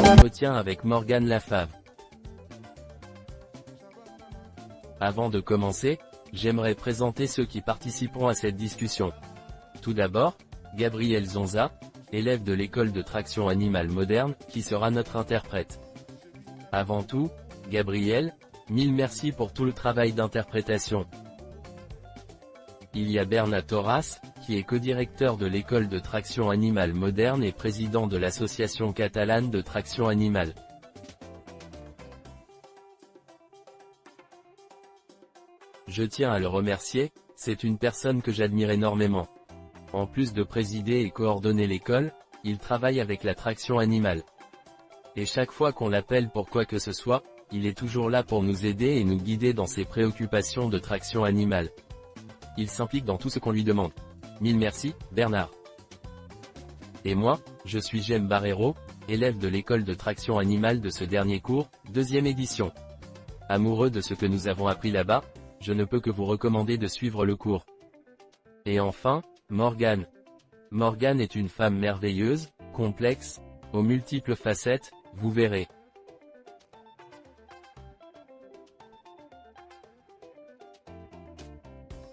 Entretien avec Morgane Lafave. Avant de commencer, j'aimerais présenter ceux qui participeront à cette discussion. Tout d'abord, Gabriel Zonza, élève de l'école de traction animale moderne, qui sera notre interprète. Avant tout, Gabriel, mille merci pour tout le travail d'interprétation. Il y a Bernat Torras, qui est codirecteur de l'école de traction animale moderne et président de l'association catalane de traction animale. Je tiens à le remercier, c'est une personne que j'admire énormément. En plus de présider et coordonner l'école, il travaille avec la traction animale. Et chaque fois qu'on l'appelle pour quoi que ce soit, il est toujours là pour nous aider et nous guider dans ses préoccupations de traction animale. Il s'implique dans tout ce qu'on lui demande. Mille merci, Bernard. Et moi, je suis Jem Barrero, élève de l'école de traction animale de ce dernier cours, deuxième édition. Amoureux de ce que nous avons appris là-bas, je ne peux que vous recommander de suivre le cours. Et enfin, Morgane. Morgane est une femme merveilleuse, complexe, aux multiples facettes, vous verrez.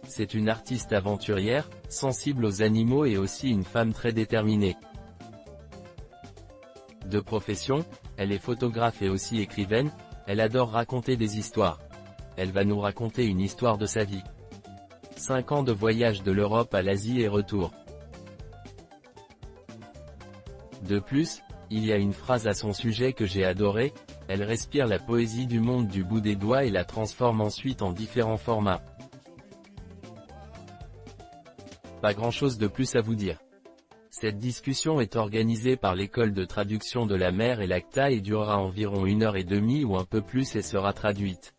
C'est une artiste aventurière, sensible aux animaux et aussi une femme très déterminée. De profession, elle est photographe et aussi écrivaine, elle adore raconter des histoires. Elle va nous raconter une histoire de sa vie. 5 ans de voyage de l'Europe à l'Asie et retour. De plus, il y a une phrase à son sujet que j'ai adorée, elle respire la poésie du monde du bout des doigts et la transforme ensuite en différents formats. Pas grand-chose de plus à vous dire. Cette discussion est organisée par l'école de traduction de la mer et l'ACTA et durera environ 1h30 ou un peu plus et sera traduite.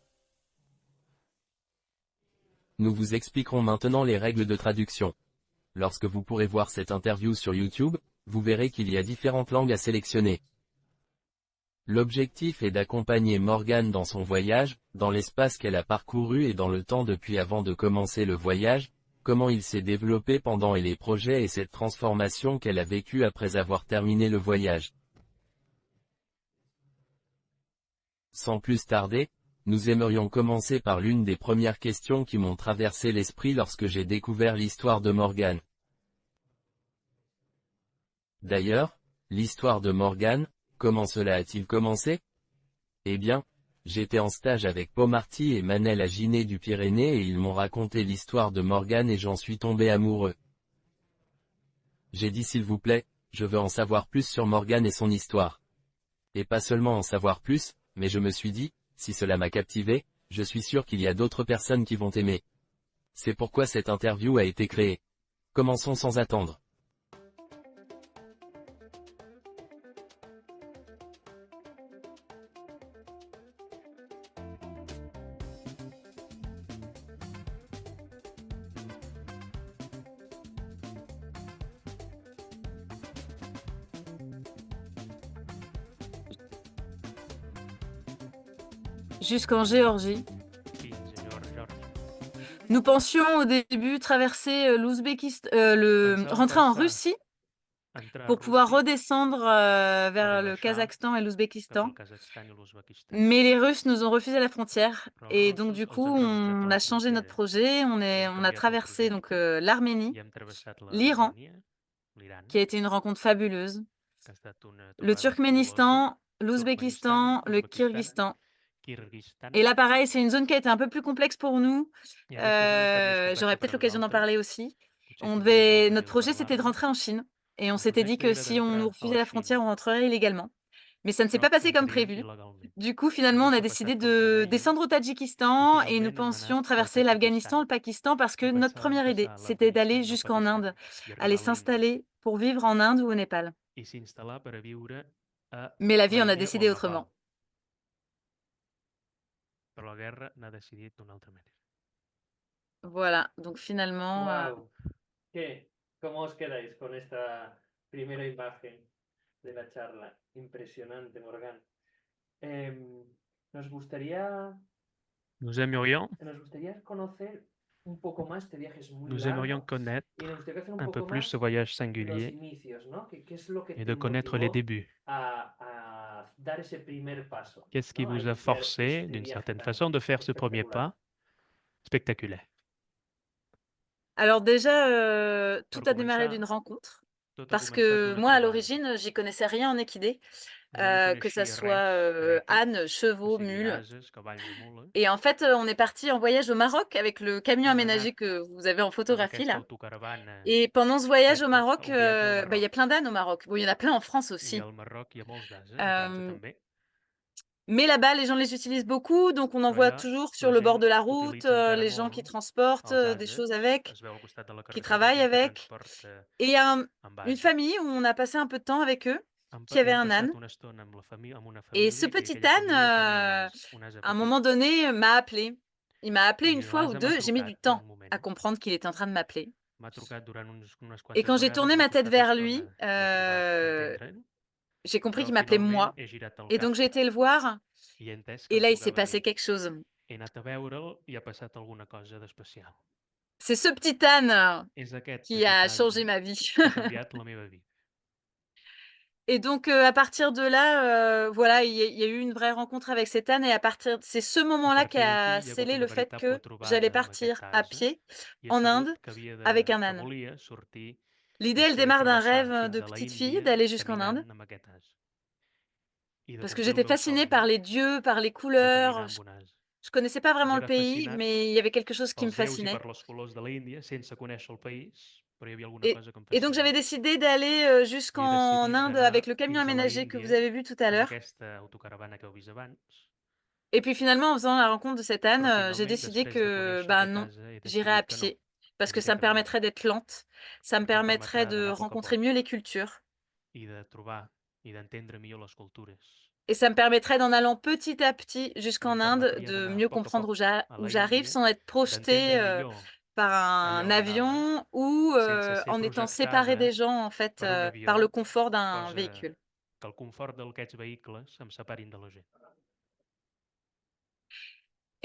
Nous vous expliquerons maintenant les règles de traduction. Lorsque vous pourrez voir cette interview sur YouTube, vous verrez qu'il y a différentes langues à sélectionner. L'objectif est d'accompagner Morgane dans son voyage, dans l'espace qu'elle a parcouru et dans le temps depuis avant de commencer le voyage, comment il s'est développé pendant et les projets et cette transformation qu'elle a vécue après avoir terminé le voyage. Sans plus tarder, nous aimerions commencer par l'une des premières questions qui m'ont traversé l'esprit lorsque j'ai découvert l'histoire de Morgane. D'ailleurs, l'histoire de Morgane, comment cela a-t-il commencé? Eh bien, j'étais en stage avec Pau Marty et Manel à Giné du Pyrénées et ils m'ont raconté l'histoire de Morgane et j'en suis tombé amoureux. J'ai dit s'il vous plaît, je veux en savoir plus sur Morgane et son histoire. Et pas seulement en savoir plus, mais je me suis dit, si cela m'a captivé, je suis sûr qu'il y a d'autres personnes qui vont aimer. C'est pourquoi cette interview a été créée. Commençons sans attendre. Jusqu'en Géorgie. Nous pensions au début traverser l'Ouzbékistan, rentrer en Russie pour pouvoir redescendre vers le Kazakhstan et l'Ouzbékistan. Mais les Russes nous ont refusé la frontière et donc du coup on a changé notre projet, on a traversé donc l'Arménie, l'Iran, qui a été une rencontre fabuleuse, le Turkménistan, l'Ouzbékistan, le Kyrgyzstan. Et là, pareil, c'est une zone qui a été un peu plus complexe pour nous. J'aurai peut-être l'occasion d'en parler aussi. Notre projet, c'était de rentrer en Chine. Et on s'était dit que si on nous refusait la frontière, on rentrerait illégalement. Mais ça ne s'est pas passé comme prévu. Du coup, finalement, on a décidé de descendre au Tadjikistan et nous pensions traverser l'Afghanistan, le Pakistan, parce que notre première idée, c'était d'aller jusqu'en Inde, aller s'installer pour vivre en Inde ou au Népal. Mais la vie en a décidé autrement. però la guerra n'ha decidit d'una altra manera. Voilà, donc finalement, Wow. ¿Qué? ¿Cómo os quedáis con esta primera imagen de la charla? Impresionante, Morgan. Nos gustaría nos gustaría conocer un poco más, este viaje es muy Nous aimerions largo, connaître y nos gustaría conocer un un peu poco plus ce más voyage los singulier inicios, ¿no? ¿Qué es lo que et te de connaître les motivó débuts. a dar ese primer paso, Qu'est-ce qui ¿no? A vous a iniciar forcé, este d'une viaje certaine tan façon, de faire ce premier espectacular? pas spectaculaire? alors déjà, tout Per a démarré començar, d'une rencontre tot ha parce començat que d'una moi, à trobada. l'origine, j'y connaissais rien en équidé, Jo no que ça coneixia res soit, d'equis, ânes, o chevaux, sigui, mules. ases, cavalls o mules. Et en fait, on est parti en voyage au Maroc avec le camion Hem aménagé anat que vous avez en amb photographie aquesta là. autocaravana Et pendant ce voyage au feta Maroc, el viatge al bah, il y a Marroc. plein d'ânes au Maroc. Bon, il y en a plein en France I aussi. al Marroc hi ha molts d'ases, a França Hem, també. mais là-bas, les gens les utilisent beaucoup, donc on en Però voit allà toujours sur la le bord gent de la route, utilitza encara les gens qui molt transportent, els des ases. choses avec, Es veu al costat de la qui carretera travaillent gent que avec. transporta Et il y a amb une ases. famille où on a passé un peu de temps avec eux, qui avait Hem un âne. passat una estona amb amb una Et ce família i petit aquella âne, família tenia un ase à un petit. moment donné, m'a appelé. Il m'a appelé une I fois ou l'ase m'ha 2. J'ai mis du trucat en temps un à moment. comprendre qu'il était en train de m'appeler. M'ha trucat durant unes Et quantes quand j'ai vegades, tourné m'ha ma tête costat vers estona lui, de trobar entendre'l, j'ai compris però qu'il m'appelait finalment moi. he girat el Et donc cap j'ai été le voir i he entès que et em là, il s'est trucava a passé mi. quelque chose. He anat a veure'l i ha passat alguna cosa d'especial. C'est ce petit âne És aquest qui petit a ase changé ma vie. que ha canviat la meva vida. Et donc, à partir de là, voilà, il y a eu une vraie rencontre avec cet âne et à partir c'est ce A moment-là qui partir d'aquí a hi ha hagut scellé una le fait veritable que j'allais trobada amb aquest partir à ase pied i he en Inde sabut que avec un que âne. volia sortir L'idée, i elle démarre d'un travessar rêve, de fins a la petite fille Índia d'aller jusqu'en Inde, caminant amb aquest ase i de parce que complir el j'étais meu fascinée somni par les dieux, par les de caminar couleurs. amb un ase. Je connaissais pas vraiment le J'era pays, fascinat mais il y avait quelque chose qui me pels déus i fascinait. per les colors de l'Índia, sense conèixer el país, però hi havia alguna Et cosa que em et donc j'avais fascinava. décidé d'aller, I he jusqu'en decidit Inde d'anar avec le camion fins a la aménagé que vous Índia avez vu tout à amb l'heure. aquesta autocaravana que heu vist abans, Et puis finalement, en faisant la rencontre de cet âne, però j'ai finalment, décidé després de que, conèixer bah, aquest non, ase, he j'irai à decidit que no, pied parce que aniré ça me caminant, permettrait d'être lente, ça me perquè em permettrait permetrà de d'anar a poc rencontrer mieux les cultures i de trobar i d'entendre millor les cultures. et ça me permettrait d'en allant petit à petit I em jusqu'en Inde, permetria de d'anar a mieux poc comprendre a où la j'arrive Índia, sans être projetée, d'entendre millor par allà un on anava, avion ou, sense ser en étant séparée projectada des gens, en fait, per un par le avió, confort d'un cosa véhicule. que el confort d'aquests vehicles em separin de la gent.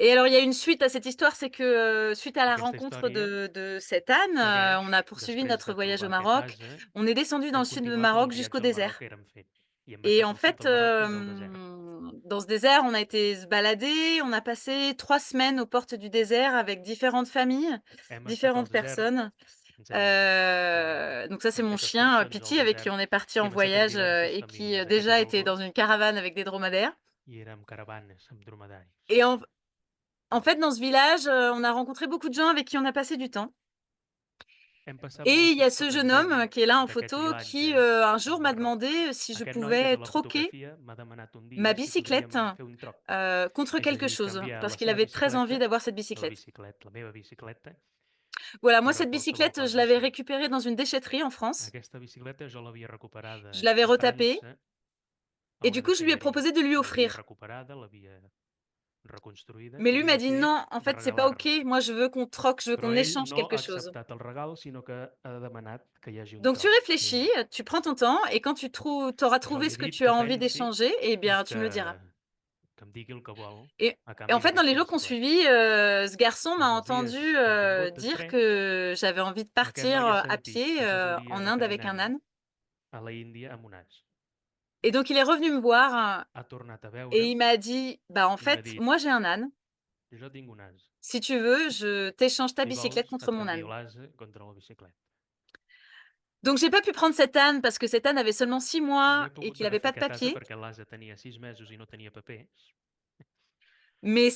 Et alors, il y a une suite à cette histoire, c'est que, suite à la Aquesta rencontre història de cet âne, segueix on a poursuivi després notre de voyage au trobar aquest Maroc. ase, On est descendu dans le hem sud du continuat amb Maroc el jusqu'au viatge al Marroc désert. que érem fent i hem Et baixat en del sud fait, del Marroc fins al desert. dans ce désert, on a été se balader, on a passé 3 semaines aux portes du désert avec différentes familles, Hem estat al différentes desert, personnes. ens hem, Donc ça, c'est hem mon fet chien, excursions al Pity, avec qui desert on est parti i en hem estat amb voyage, diverses et qui, famílies. Aquest és déjà el était dans gos une caravane avec des dromadaires. i érem caravanes amb dromedaris. Et en fait, dans ce village, on a rencontré beaucoup de gens avec qui on a passé du temps. Hem passat Et il y a moltes ce jeune gent homme qui est là en d'aquest photo qui, vilatge un al jour m'a Marroc. demandé si je Aquest noi que és pouvais a la troquer fotografia m'ha demanat un ma dia si bicyclette, podríem fer un troc, contre és a quelque dir, chose, canviar parce la qu'il seva avait très envie bicicleta, d'avoir cette bicyclette. la meva bicicleta, Voilà, moi, per cette qualsevol bicyclette, je cosa l'avais així. récupérée dans une déchetterie en France. Aquesta bicicleta jo l'havia Je recuperada l'avais a retapée França, a et du una coup, je lui ai deixalleria. proposé de lui L'havia offrir. recuperada, l'havia reconstruïda Mais i lui havia m'a dit: decidit «Non, en de fait, c'est pas OK. regalar-la. Moi, je veux qu'on troque, je veux Però qu'on ell échange no quelque ha chose». acceptat el regal, sinó que ha demanat que hi hagi un Donc tu troc. réfléchis, tu prends ton temps et quand tu auras Jo trouvé li he ce que dit tu que as envie pensi d'échanger, eh i bien, tu me le diras. que em digui el que vol a Et en canvi fait, dans les d'aquesta jours qui ont bicicleta. suivi, ce garçon I m'a en els entendu, dies que han vingut dire després, que j'avais envie de aquest partir, noi ha à sentit pied, que jo volia en anar Inde avec un caminant âne. a la Índia amb un ase. Et donc il est revenu me voir, Ha tornat a et il veure'm m'a dit: «Bah, en i m'ha fait, dit, moi, j'ai un âne. jo tinc un ase. Si tu veux, je t'échange ta Si bicyclette vols, contre et mon canvio âne». l'ase contra la bicicleta. Donc j'ai pas pu prendre cet âne parce que cet âne avait seulement 6 No mois he et pogut qu'il avait agafar pas de aquest ase papiers. perquè l'ase tenia 6 mesos i no tenia papers. Mais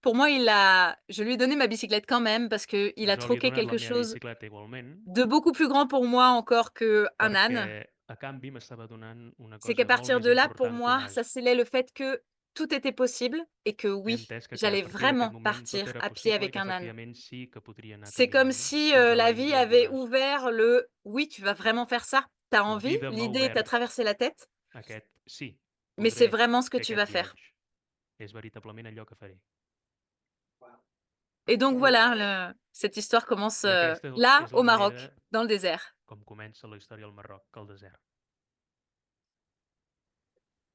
pour moi, je lui ai donné ma bicyclette quand même parce qu'il a Jo li he troqué donat la quelque meva chose bicicleta igualment de beaucoup plus grand pour moi encore qu'un âne. perquè a canvi m'estava donant una C'est qu'à cosa molt partir més de là, pour important que un moi, ça ase. scellait le fait que tout était possible et que He oui, entès que a j'allais partir d'aquest vraiment moment tot partir era à pied possible i avec que un âne. efectivament sí que podria anar C'est comme caminant si, fins a la vie l'Índia amb un avait ase. ouvert le: «Oui, tu vas vraiment faire ça? Tu as La envie? vida m'ha L'idée t'a obert traversé la tête, aquest sí, mais c'est podré vraiment ce que fer tu aquest vas faire». viatge. És veritablement allò que faré. Et donc voilà, cette histoire commence I aquesta là, és au la Maroc, manera dans le désert. com comença la història al Marroc, al desert.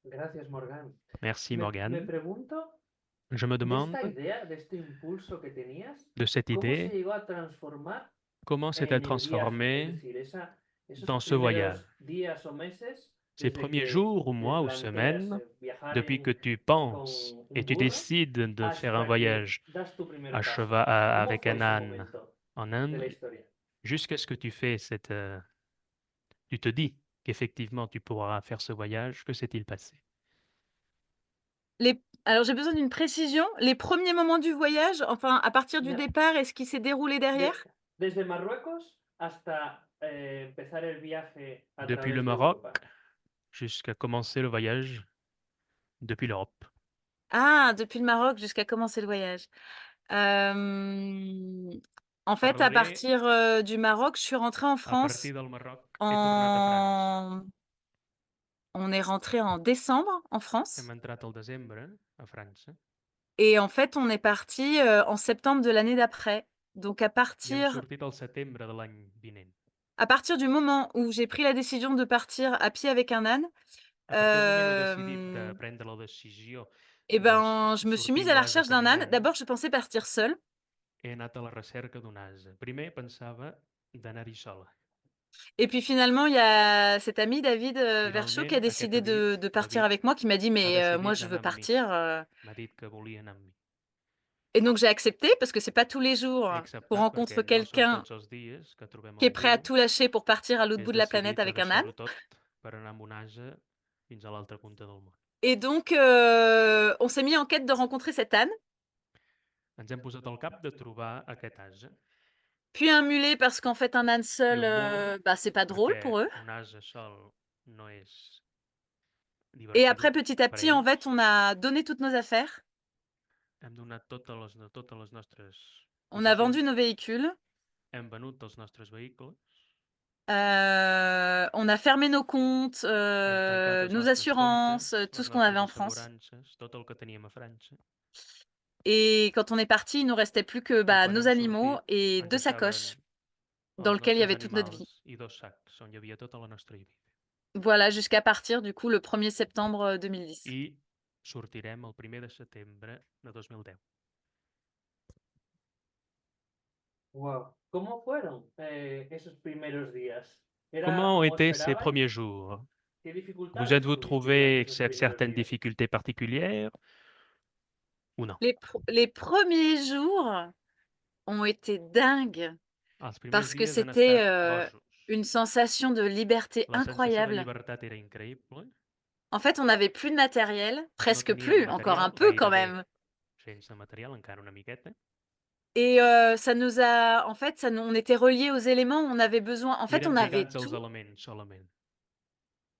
Gracias, Morgan. Merci, Me Morgane. pregunto, Je me de demande, esta idea, de este impulso que tenías, de cette ¿cómo se idée, llegó a transformar comment en s'est-elle el viaje? Es transformée decir, esos dans ce voyage? primeros días o meses, Ces desde premiers que jours ou te mois ou planteas semaines, viajar depuis que tu con penses un et tu burro, décides de faire un hasta que voyage das tu primer à paso. cheval, ¿Cómo avec fue un ese âne momento en de Inde, la historia? jusqu'à ce que tu fais tu te dis qu'effectivement tu pourras faire ce voyage, que s'est-il passé? Alors j'ai besoin d'une précision. Les premiers moments du voyage, enfin à partir du Ya. départ et ce qui s'est déroulé derrière? Desde Marruecos hasta empezar el viaje a Depuis le través de Maroc Europa. jusqu'à commencer le voyage depuis l'Europe. Ah, depuis le Maroc jusqu'à commencer le voyage. Hem, En fait, à Parlaré partir, du Maroc, je suis rentrée en a France partir del Marroc, he tornat a França. on est rentré en décembre en France Hem entrat al desembre a França et en fait, on est parti en septembre de l'année d'après. Donc i hem sortit al setembre de l'any vinent. à partir du moment où j'ai pris la décision de partir à pied avec un âne, A partir del moment où he decidit de hem prendre la decisió et de ben, je me suis mise sortir à la l'ase recherche d'un âne. caminant, D'abord, je pensais partir seule. he anat a la recerca d'un ase. Primer pensava d'anar-hi sola. Et puis finalement, il y a cet ami David, Verchot qui a Finalment, aquest décidé amic, de partir David, avec moi, qui m'a dit: ha «Mais moi, decidit je veux d'anar amb mi. partir», M'ha dit que volia anar amb mi. et donc j'ai accepté parce que c'est pas tous les jours He qu'on acceptat rencontre perquè no són quelqu'un tots els dies que trobem qui est prêt à algú tout lâcher pour partir à l'autre que bout és de la planète decidit a avec un âne. deixar-ho tot per anar amb un ase fins a l'altra punta del món. Et donc on s'est mis en quête de rencontrer cet âne, Ens hem posat al cap de trobar aquest ase puis un mulet parce qu'en fait un âne i seul, un mul, bah, c'est pas drôle perquè pour eux. un ase sol no és Et divertit après, petit à per a petit, en ells. fait, on a donné toutes nos affaires. Hem donat totes les nostres On a vendu possessions, nos véhicules. hem venut els nostres vehicles, On a fermé nos comptes, hem tancat els nos nostres assurances, comptes, tout les ce qu'on avait nostres en France. assegurances, tot el que teníem a França. Et quand on est parti, il nous restait plus que, I bah, quan nos hem animaux sortit et ens 2 deixaven sacoches dans els lesquelles il y nostres avait toute notre vie. animals i 2 sacs on hi havia tota la nostra vida. Voilà, jusqu'à partir du coup le 1er septembre 2010. I sortirem el 1er de setembre de 2010. Wow. ¿Cómo fueron esos primeros días? ¿Era Comment ont como été ces esperabais? premiers jours? ¿Qué Vous dificultades êtes-vous tuvisteis trouvé durante esos primeros certaines días? difficultés particulières ou non? Les premiers jours ont été dingues Els primers parce que dies han c'était, estat bojos. une sensation de liberté La sensació de incroyable. llibertat era increïble. En fait, on n'avait plus de matériel, No presque teníem plus, encore un material, peu quand gairebé même. sense material, encara una miqueta. Et ça nous a en fait, ça nous on était reliés aux éléments, on avait besoin en I fait, on érem avait lligats als tout, elements solament.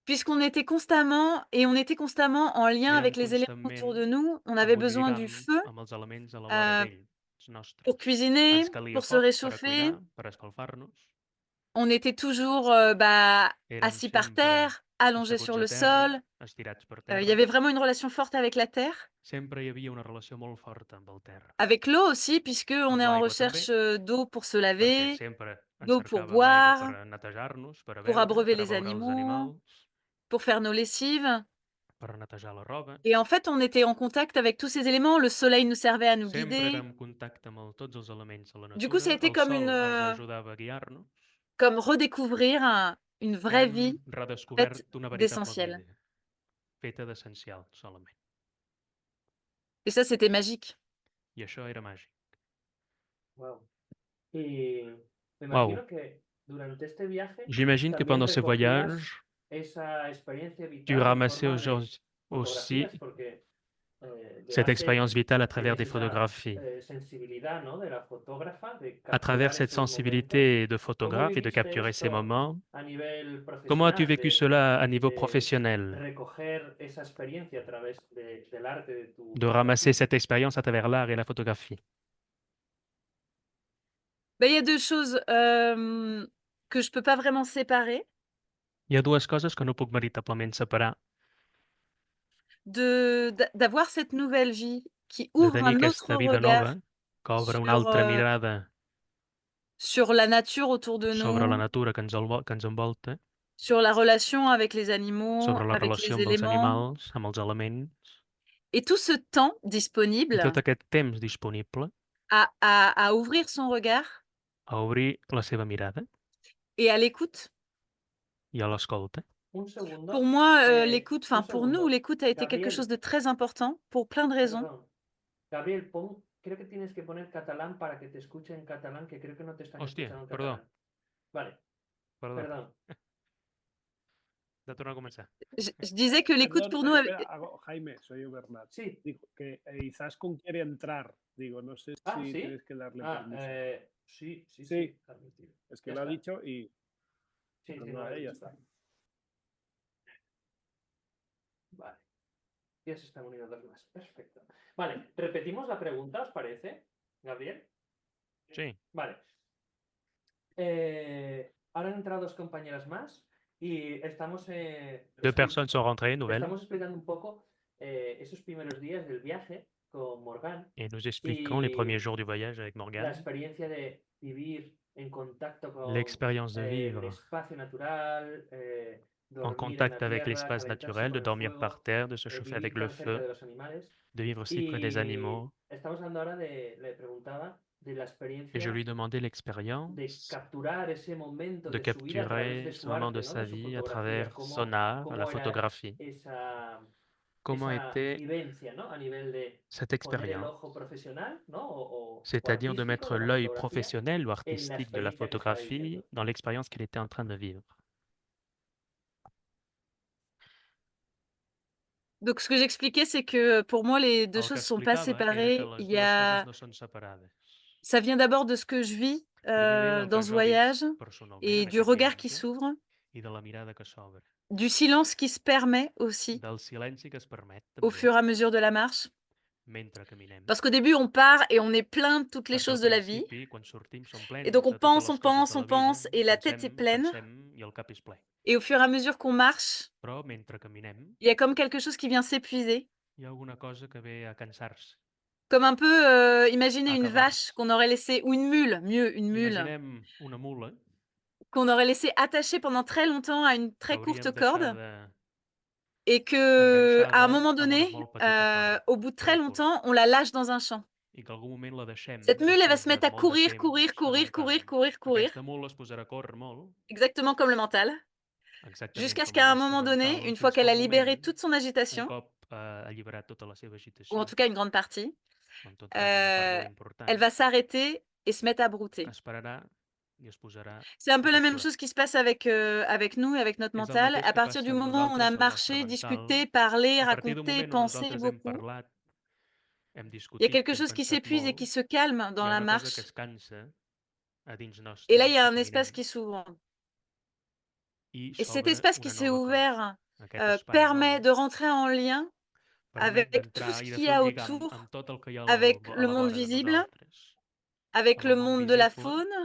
puisqu'on était constamment on était constamment en lien Érem avec les éléments autour de constantment nous. On avait amb un besoin du lligam feu, amb els elements a la vora heu, d'ells, nostres. pour cuisiner, Ens calia pour se foc per a réchauffer. cuinar, per escalfar-nos. On était toujours, bah, Érem assis par sempre terre, allongés sur asseguts a le terra, sol. estirats per Il y terra. avait vraiment une relation forte avec la terre, Sempre hi havia una relació molt forta amb el terra. avec l'eau aussi, puisqu'on Amb est en l'aigua també, recherche, d'eau pour se perquè laver, sempre en d'eau pour cercàvem aigua per boire, a netejar-nos, per a pour beure, abreuver per a les beure els animaux, animals, pour faire nos lessives. per a netejar la roba. Et en fait, on était en contact avec tous ces éléments. Le soleil nous servait à nous Sempre guider. érem en contacte amb tots els elements de la Du coup, ça a natura. été El comme sol ens ajudava a guiar-nos. comme redécouvrir une vraie vie Hem redescobert faite una veritable d'essentiel. vida, feta d'essencial solament. Et ça, c'était magique. I això era màgic. Wow. Y me Wow. imagino que durante este viaje J'imagine que también pendant ce recogías voyage, esa experiencia tu vital en ramassais forma de aussi fotografías, porque cette de expérience base vitale à travers des tienes esa photographies. sensibilidad, ¿no? de la fotógrafa, de À travers capturar cette esos momentos. sensibilité de ¿Cómo photographe et de viviste capturer ces esto moments, a nivel comment as-tu profesional, vécu cela à niveau professionnel, recoger esa experiencia a través del arte de tu de ramasser fotografía? cette expérience à travers l'art et la photographie? Ben, il y a 2 choses, que je peux pas vraiment séparer. Hi ha dues coses que no puc veritablement separar. d'avoir cette nouvelle vie qui de ouvre tenir un aquesta autre vida regard nova, que obre una sur, altra mirada sur la nature autour de sobre la nous, natura que ens envolta, sur la relation avec les animaux, sobre la avec relació les amb els éléments. animals, amb els elements, Et tout ce temps i disponible tot aquest temps disponible à ouvrir son regard a obrir la seva mirada et à l'écoute. i a l'escolta. Un segundo. Pour moi, un enfin pour nous, segundo. l'écoute a été quelque chose Gabriel, de très important pour plein de raisons. perdón. Gabriel, creo que tienes que poner catalán para que te escuche en catalán, que creo que no te están Hòstia, escuchando en perdó, catalán. Vale, perdó. perdón. De tornar a començar. Je disais que l'écoute Perdón, pour nous espera, Jaime, soy Bernat. Sí. Digo que Izaskun quiere entrar. Digo, no sé Ah, si ¿sí? tienes que darle Ah, permiso. sí, sí, Sí. sí, admitido. Es que Ya lo ha está. dicho y Sí, sí, no, no lo he ya dicho. está. Vale. Ya se están uniendo dos más. Perfecto. Vale, repetimos la pregunta, ¿os parece, Gabriel? Sí. Vale. Ahora han entrado dos compañeras más y estamos... Deux personnes sont rentrées, nouvelles, Estamos explicando un poco esos primeros días del viaje con Morgan, et nous expliquons les premiers jours du voyage avec la Morgane, experiencia de vivir en contacto con l'expérience de el vivre espacio natural, en dormir contact en la avec tierra, l'espace calentarse naturel, de con el dormir fuego, par terre, de se chauffer vivir avec le tan cerca de feu, los animales. de vivre si près des animaux. Estamos hablando ahora le preguntaba de la Et je experiencia lui demandais de l'expérience capturar ese momento de de su vida a través de capturer ce su moment arte, de ¿no? sa De su vie à fotografía, travers son art, la cómo era photographie. Comment esa était vivencia, ¿no? A nivel de cette poner el expérience, ojo profesional, ¿no? O c'est-à-dire de artístico mettre de la l'œil fotografía professionnel ou en la artistique de la experiencia que estaba photographie viviendo. dans l'expérience qu'il était en train de vivre. Donc ce que j'expliquais, c'est que pour moi, les 2 El que choses sont pas explicava era que séparées. les Il y dues coses a no són separades. Ça vient d'abord de ce que je vis, Primer ve del dans que ce jo visc voyage personalment et en du aquest regard qui viatge s'ouvre, i de la mirada que s'obre, du silence qui se permet aussi del silenci que es permet au també fur et à mesure de la marche. mentre caminem. Parce qu'au début, on part et on est plein de toutes les Perquè al choses de la vie. principi, quan sortim, som Et plens donc on de totes pense, les on coses pense, de on la vida, pense et la tête est pleine. pensem i el cap és ple. Et au fur et à mesure qu'on marche, Però mentre caminem, il y a comme quelque chose qui vient s'épuiser. hi ha alguna cosa que ve a cansar-se. Comme un peu, imaginez une Acabar. vache qu'on aurait laissée ou une mule, mieux, une mule, Imaginem una mula qu'on aurait laissée attachée pendant très longtemps à une que très hauríem courte corde deixada et qu'à un moment enganxada amb una donné, molt petita corda, au bout de très molt curta, longtemps, on la lâche dans un champ. i que algun moment la deixem Cette mule, elle va després se de mettre à molt de courir, temps courir, en courir, un camp. courir, courir, courir, Aquesta mula es posarà a córrer molt, exactement comme le mental, exactament jusqu'à ce com el qu'à un nostre moment donné, mental, une fois fins que qu'elle a un libéré moment, toute son un agitation, cop ha alliberat tota la seva ou en agitació, tout cas une grande partie, en tot cas una part molt elle important, va s'arrêter et se mettre à brouter. esperarà i es posarà C'est un a peu la même pasturar. chose qui se passe avec nous et avec notre És el mental. mateix À que partir passa du amb moment où on a nosaltres, amb el nostre marché, mental. discuté, parlé, A partir d'un raconté, moment on pensé nosaltres hem beaucoup, parlat, hem il y a discutit, quelque hem chose qui pensat s'épuise et molt, qui se calme dans hi ha la una cosa que marche. es cansa a dins nostre Et là, il y a mentre un espace caminem qui s'ouvre. i Et cet s'obre espace qui una s'est nova cosa. ouvert Aquest espai permet nou de rentrer en lien permet avec tout d'entrar ce i de qu'il y fer un a lligam autour, amb tot el que hi ha avec a le la monde vora de visible, nosaltres, avec amb le el món monde de la visible, faune,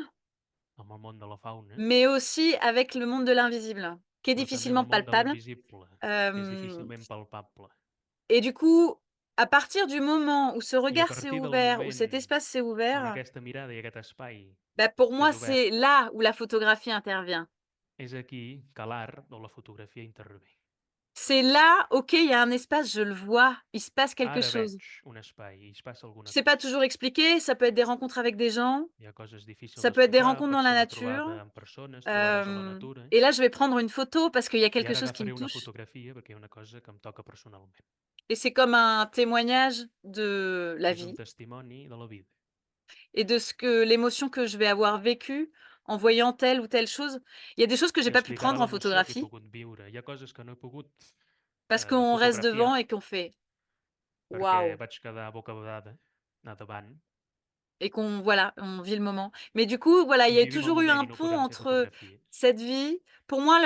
amb el món de la fauna, mais aussi avec le monde de l'invisible, qui est però també difficilement amb el món de palpable. l'invisible, que és Euh, difícilment palpable. et du coup, à partir du moment où ce I a regard s'est partir del ouvert, où moment cet espace s'est on ouvert, aquesta mirada i aquest espai bah, pour moi, s'és obert, c'est là où la photographie intervient. és aquí que l'art o la fotografia intervé. C'est là, ok, il y a un espace, je le vois, il se passe quelque Ara chose. veig un espai i es passa alguna C'est cosa. pas toujours expliqué, ça peut être des rencontres avec des gens, Hi ha coses difícils ça peut être des d'explicar, rencontres pot dans la ser una nature. trobada amb persones, trobades a la Euh, natura, et là, je vais prendre une photo parce qu'il y a i quelque ara chose qui me agafaré una touche. fotografia perquè hi ha una cosa que em toca personalment. Et c'est comme un témoignage de la És un vie testimoni de la vida et de ce que l'émotion que je vais avoir vécue en voyant telle ou telle chose. Il y a des choses que j'ai i pas pu explicarà prendre en l'emoció que he photographie pogut viure. Hi ha coses que no he pogut parce qu'on reste fotografiar devant et qu'on fait perquè waouh vaig quedar bocabadada a davant et qu'on voilà, on vit le moment. Mais du coup, voilà, il i y a vivim el toujours eu moment un i no pont podem fer entre fotografies. cette vie. Pour moi,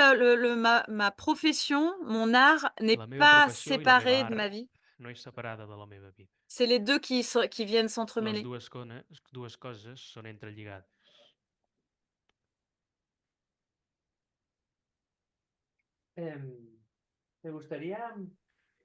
ma profession, mon art n'est La meva pas professió i la meva séparé de ma art vie. no és separada de la meva vida. C'est les 2 qui viennent Les s'entremêler. dues coses són entrelligades. Me gustaría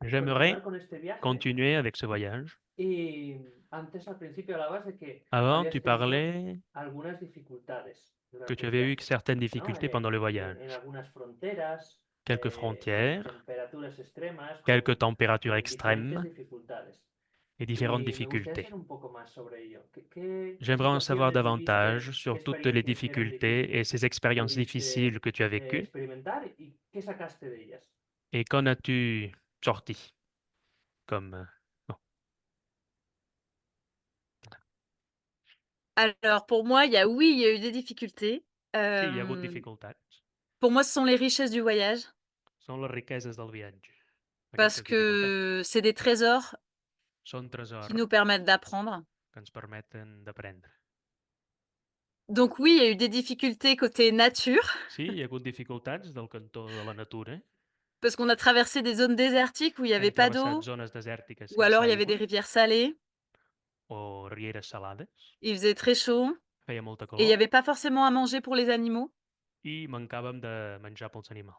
J'aimerais con este viaje. continuer avec ce voyage. Y antes al principio hablabas de que Avant, habías tu tenido parlais algunas dificultades que durante tu el avais eu viaje, certaines ¿no? difficultés pendant le En voyage. algunas fronteras, Quelques frontières, temperaturas extremas, quelques températures con diferentes extrêmes dificultades. et différentes Y me gustaría difficultés. saber un poco más sobre ello. ¿Qué J'aimerais en savoir situaciones davantage viviste, qué sur toutes les experiencias eran difficultés et difíciles ces expériences pudiste difficiles que tu as vécues experimentar y qué sacaste de ellas? et qu'en as-tu sorti comme... non. Alors pour moi, oui, il y a eu des difficultés. Sí, hi ha hagut Hem, dificultats. pour moi, ce sont les richesses du voyage Són les riqueses del viatge. parce Aquestes dificultats que c'est des trésors són qui tresors nous permettent d'apprendre. que ens permeten d'aprendre. Donc oui, il y a eu des difficultés côté nature Sí, hi ha hagut dificultats del cantó de la natura. parce qu'on a traversé des zones désertiques où il y avait Hem pas travessat d'eau zones desèrtiques ou sense alors il y avait des aigua rivières salées, o rieres salades. il faisait très chaud Feia molta et il y calor avait pas forcément à manger pour les animaux, i mancàvem de menjar pels animals.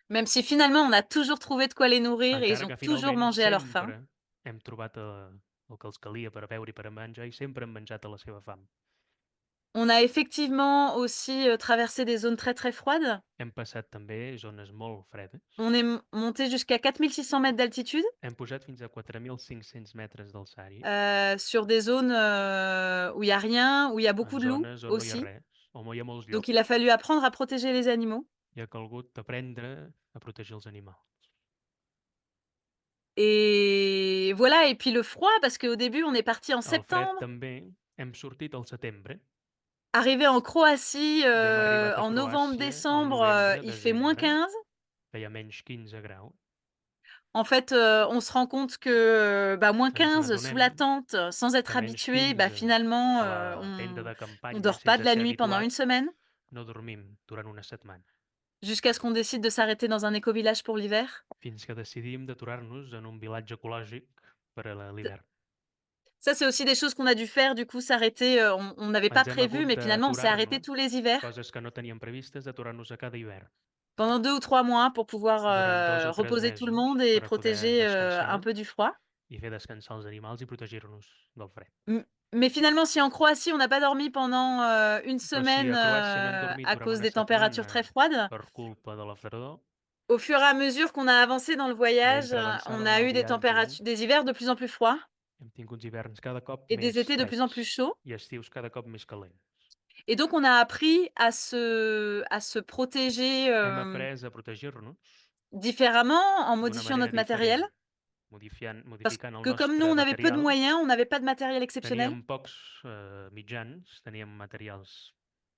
même si finalement on a toujours trouvé de quoi les nourrir et ils Encara ont que toujours finalment mangé à leur faim. sempre hem trobat el que els calia per a beure i per a menjar i sempre hem menjat a la seva fam. On a effectivement aussi, traversé des zones très, très froides. Hem passat també zones molt fredes. On est monté jusqu'à 4600 mètres d'altitude, Hem pujat fins a 4.500 metres d'alçària, sur des zones, où il y a rien, où il y a beaucoup en de loups zones on no hi ha aussi. res, on hi ha molts Donc llops, il a fallu apprendre à protéger les animaux i ha calgut aprendre a protegir els animals. et voilà et puis le froid parce qu'au début on est parti en El fred septembre, també hem sortit al setembre arrivé en Croatie, i hem arribat a en Croàcia al novembre-décembre, novembre, il fait desembre, -15. feia menys 15 graus. En fait, on se rend compte que, Ens -15 sous la n'adonem tente, sans être que menys habitué, 15 finalement, a la tenda de on campanya dort pas de sense la ser nuit pendant une habituat, semaine, no dormim durant una setmana, jusqu'à ce qu'on décide de s'arrêter dans un éco-village pour l'hiver. fins que decidim d'aturar-nos en un vilatge ecològic per a l'hivern. Ça, c'est aussi des choses qu'on a dû faire, du coup, s'arrêter, on n'avait pas Ens hem prévu, hagut mais finalement, on s'est arrêté d'aturar-nos, tous les hivers coses que no teníem previstes, d'aturar-nos a cada hivern, pendant 2 ou 3 mois pour pouvoir, durant 2 o 3 reposer tout le mesos, monde et per a poder protéger, descansar un peu du froid. i fer descansar els animals i protegir-nos del fred. Mais finalement, si en Croatie, on n'a pas dormi pendant, une Però si semaine, a Croàcia no hem dormit à durant cause una des températures setmana très froides, per culpa de la fredor, au fur et à mesure qu'on a avancé dans le voyage, mentre on avançàvem en a el eu des viatge, des hivers de plus en plus froids hem tingut uns hiverns cada cop et des més étés de plus en plus freds chauds. i estius cada cop més calents. Et donc on a appris à se protéger, Hem après a protegir-nos différemment en d'una modifiant manera notre matériel. diferent, Parce modificant el que comme nous, nostre on avait peu de material. moyens, on n'avait pas de matériel exceptionnel. Teníem pocs mitjans, teníem materials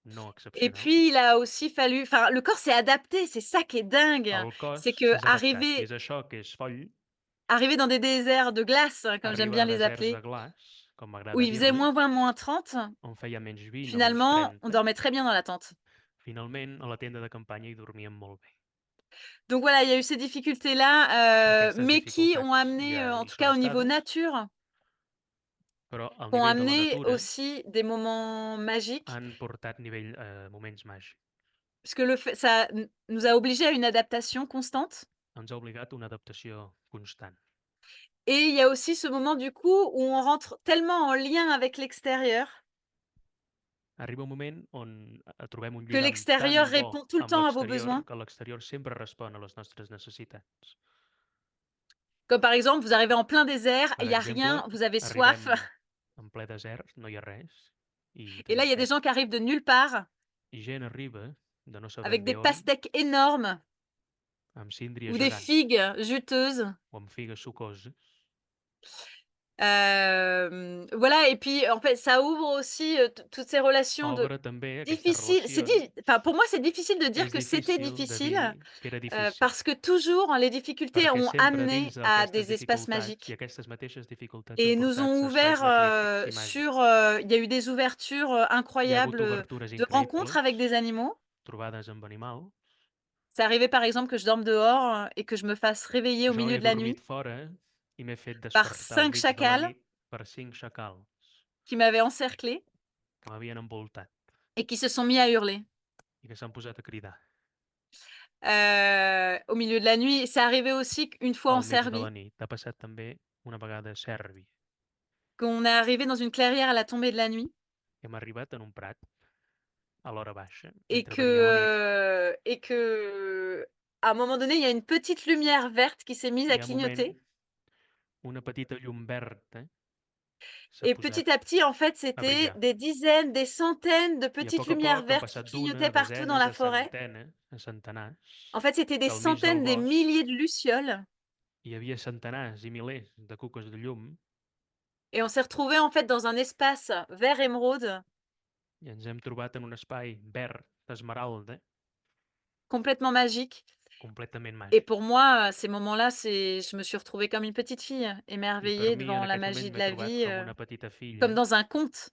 no Et excepcionals. puis il a aussi fallu enfin le corps s'est adapté, c'est ça qui est dingue. El cos C'est que s'ha adaptat i és això que és foll, arriver dans des déserts de glace, comme j'aime arriba bien a les deserts de appeler, glaç, com où m'agrada il faisait dir-li, -20, -30, on feia menys 20 o menys finalement, on 30, dormait très bien dans la tente. finalment a la tenda de campanya hi dormíem molt bé. Donc voilà, il y a eu ces difficultés-là, Aquestes mais qui ont dificultats amené, ja en hi tout són cas au niveau estades, nature, però al qui ont nivell de la amené natura aussi des moments magiques. han portat moments màgics. Parce que le fait ça nous a obligés à une adaptation constante Ens ha obligat a una adaptació constant. et il y a aussi ce moment du coup où on rentre tellement en lien avec l'extérieur Arriba un moment on trobem un que lligam l'extérieur tan bo répond tout le amb temps à vos l'exterior besoins. que l'exterior sempre respon a les nostres necessitats. Comme par exemple, vous arrivez en plein désert, Per il y a exemple, rien, vous avez soif arribem en ple desert, no hi ha res, i et là, tenim il y a des set. gens qui arrivent de nulle part I gent arriba, de no avec sabem des d'on, pastèques énormes amb síndries ou des gegants figues juteuses. o amb figues sucoses. Voilà et puis, en fait, ça ouvre aussi, toutes ces relations de Obre també aquestes difficiles. C'est relacions. enfin, pour moi, c'est difficile de dire És que c'était difícil de difficile, dir que era difícil, parce que toujours les difficultés perquè ont sempre amené dins à d'aquestes des espaces dificultats magiques i aquestes mateixes dificultats et han nous portat ont a espais ouvert, magnífics i màgics. sur, il y a eu des ouvertures, Hi ha incroyables, hagut obertures de rencontres avec increïbles, des animaux. trobades amb animals. C'est arrivé, par exemple, que je dorme dehors, et que je me fasse réveiller au Jo milieu he de la dormit nuit fora i m'he fet par despertar al 5 mig de la chacals nit per 5 xacals qui m'avaient encerclée que m'havien envoltat et qui se sont mis à hurler. i que s'han posat a cridar. au milieu de la nuit. C'est arrivé aussi qu'une fois en al mig de Serbie, la nit. Ha passat també una vegada a Sèrbia. qu'on est arrivé dans une clairière à la tombée de la nuit Hem arribat en un prat a l'hora baixa, et mentre venia la nit, à un moment donné, il y a une petite lumière verte qui s'est mise i à hi ha un moment clignoter una petita llum verda s'ha et posat petit à petit, en fait, a c'était brillar. des dizaines, des centaines de I a petites poc a lumières poc han vertes qui passat d'una clignotaient a partout dans desenes, la a forêt. centenes, a centenars, En fait, c'était des que al mig del centaines, des bosc milliers de lucioles hi havia centenars i milers de cuques de llum et on s'est retrouvés, en fait, dans un espace vert émeraude, i ens hem trobat en un espai verd d'esmeralda complètement magique. completament Et màgic. pour moi, ces moments-là, je me suis retrouvée comme une petite fille, I per émerveillée mi, en devant la aquell magie moment, de m'he la trobat vie, com una petita filla comme dans un conte.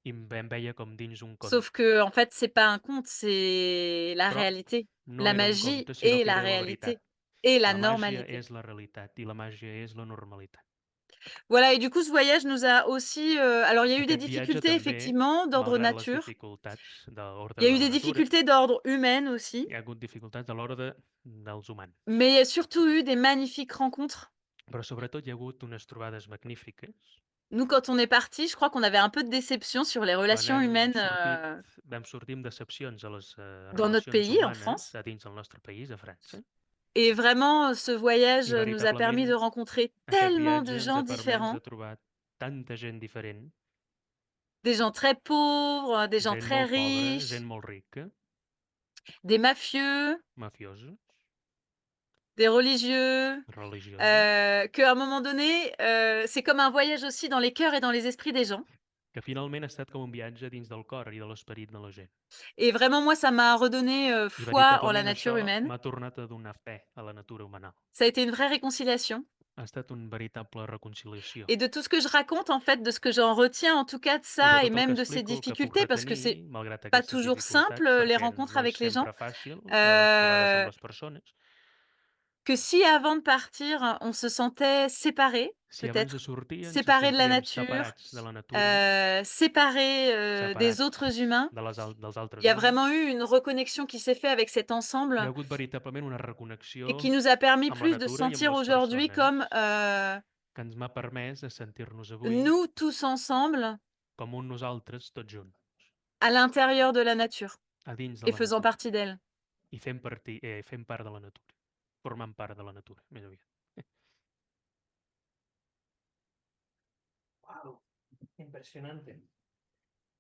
i em veia com dins un conte. Sauf que, en fait, c'est pas un conte, c'est la Però réalité. no La era un magie conte, sinó est que la era la veritat. réalité et la La màgia normalité. és la realitat i la màgia és la normalitat. Voilà, et du coup, ce voyage nous a aussi, alors il y a eu des Aquest viatge difficultés també, effectivement d'ordre malgrat les nature. dificultats d'ordre Il y a de eu la des natura, difficultés d'ordre humaine aussi, hi ha hagut dificultats de l'ordre dels humans. mais il y a surtout eu des magnifiques rencontres. Però sobretot hi ha hagut unes trobades magnífiques. Nous, quand on est partis, je crois qu'on avait un peu de déception sur les Quan relations humaines, vam sortir amb decepcions a les dans notre relacions pays, en humanes France. a dins del nostre país, a França. Et vraiment, ce voyage I nous a permis de veritablement rencontrer aquest tellement de viatge ens gens ha permès de différents, trobar tanta gent diferent, des gens très pauvres, des gens gent très molt pobra, riches, gent molt rica, des mafieux, mafiosos, des religieux, religiosos, qu'à un moment donné, c'est comme un voyage aussi dans les cœurs et dans les esprits des gens. que finalment ha estat com un viatge dins del cor i de l'esperit de la gent. Et vraiment, moi, ça m'a redonné I foi en la veritablement nature això humaine. m'ha tornat a donar fe a la natura humana. Ça a été une vraie réconciliation. Ha estat una veritable reconciliació. Et de tout ce que je raconte, en fait, de ce que j'en retiens, en tout cas de I de ça, et tot el que même de ces explico, el que puc difficultés, parce que c'est retenir, malgrat pas aquestes toujours dificultats, simple, les perquè rencontres no és avec les gens. sempre fàcil, les trobades amb les persones, Que si avant de partir, on se sentait séparés, si abans de peut-être, sortir ens séparés de la sentíem nature, separats de la natura, séparés des separats autres humains, dels altres il y a humans, vraiment eu une reconnexion qui s'est faite avec cet hi ha ensemble hagut veritablement una et reconnexió qui nous a permis amb la plus de natura i amb sentir les aujourd'hui persones, comme que ens m'ha permès de sentir-nos avui nous tous ensemble com un nosaltres tots junts, à l'intérieur de la nature a dins de et la faisant natura, partie d'elle. i fent part de la natura, formant part de la natura, més aviat. Wow, impresionante.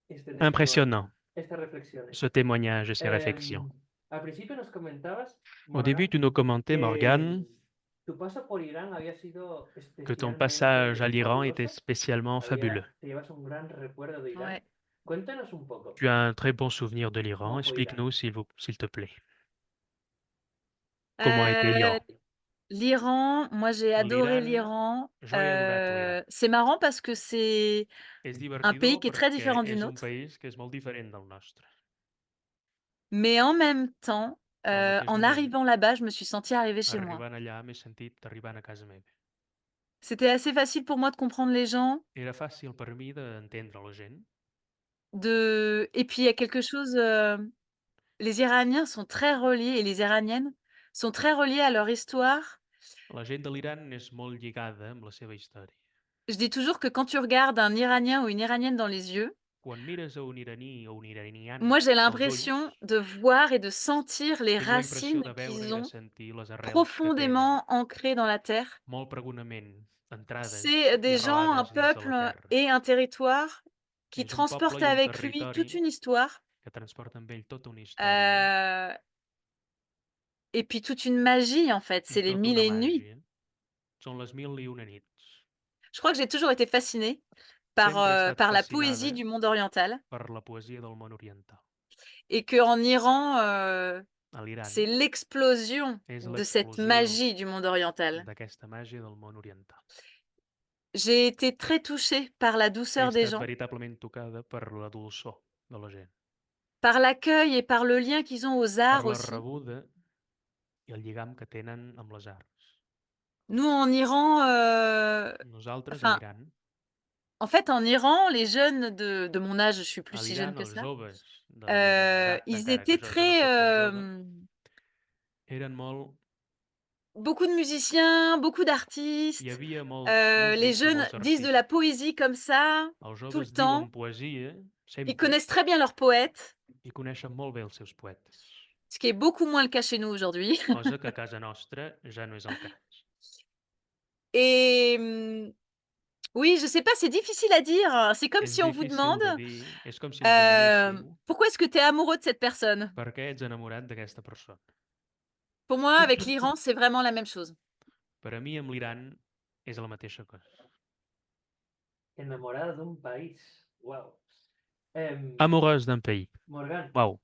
Este Impressionnant, estas reflexiones. ce témoignage et ces réflexions. Al principio nos comentabas, Au début, tu nous commentais, Morgane, tu paso por Irán había sido que ton passage à l'Iran était fabuloso. spécialement fabuleux. Te llevas un gran recuerdo de Irán. Ouais. Cuéntanos un poco. Tu as un très bon souvenir de l'Iran. Comment faut Explique-nous, s'il te plaît. Comment a été Euh, l'Iran? L'Iran, moi j'ai adoré L'Iran, l'Iran. jo he adorat l'Iran. C'est marrant parce que c'est És un divertidor pays qui est très perquè différent du és un nôtre, país que és molt diferent del nostre. mais en même temps, Però al mateix en moment, arrivant là-bas, je me suis sentie arriver chez moi. arribant allà, m'he sentit arribant a casa meva. C'était assez facile pour moi de comprendre les gens, Era fàcil per mi d'entendre la gent. et puis il y a quelque chose, les Iraniens sont très reliés et les Iraniennes sont très reliés à leur histoire. La gent de l'Iran és molt lligada amb la seva història. Je dis toujours que quand tu regardes un Iranien ou une Iranienne dans les yeux, Quan mires a un iraní o una iraniana moi j'ai als ulls, l'impression de voir et de sentir les tinc la impressió racines de veure qu'ils i de ont sentir les arrels que tenen, profondément ancrées dans la terre. molt profundament entrades C'est i des gens, un arrelades dins de la peuple terra. et un territoire qui És un poble transportent i un avec lui territori toute une histoire, que transporta amb ell tota una història et puis toute une magie en fait, c'est i les tota 1000 una et une nuits. màgia. Són les 1001 nits. Je crois que j'ai toujours été fascinée par, Sempre he estat par la fascinada poésie du monde oriental per la poesia del món oriental. et qu'en Iran, A l'Iran c'est l'explosion és de cette l'explosió magie du monde oriental. d'aquesta màgia del món oriental. J'ai été très touchée par la He douceur des estat gens, veritablement tocada per la dolçor de la gent, par l'accueil et par le lien qu'ils ont aux per arts la aussi. rebuda i el lligam que tenen amb les arts. Nous, en Iran, Nosaltres, a enfin, l'Iran, en fait, en Iran, les jeunes de mon âge, je suis plus a si jeune l'Iran, que els ça, joves de la meva edat, ils encara que étaient jo no très, soc tan jove, Eren molt... Beaucoup de musiciens, beaucoup Hi d'artistes. havia molts Les músics i jeunes molts disent de artistes. la poésie comme ça, Els tout le joves temps. diuen poesia Ils sempre connaissent très bien leurs poètes, i coneixen molt bé els seus poetes, ce qui est beaucoup moins le cas chez nous aujourd'hui. cosa que a casa nostra ja no és el cas. Et oui, je sais pas, c'est difficile à dire. C'est comme És si on vous difícil demande de dir, és com si ens demanéssiu pourquoi est-ce que tu es amoureux de cette personne? per què ets enamorat d'aquesta persona. Pour moi, avec l'Iran, c'est vraiment la même chose. Per a mi, amb l'Iran, és la mateixa cosa. Enamorada d'un país. Wow. Amoureuse d'un pays. Morgan, Waouh.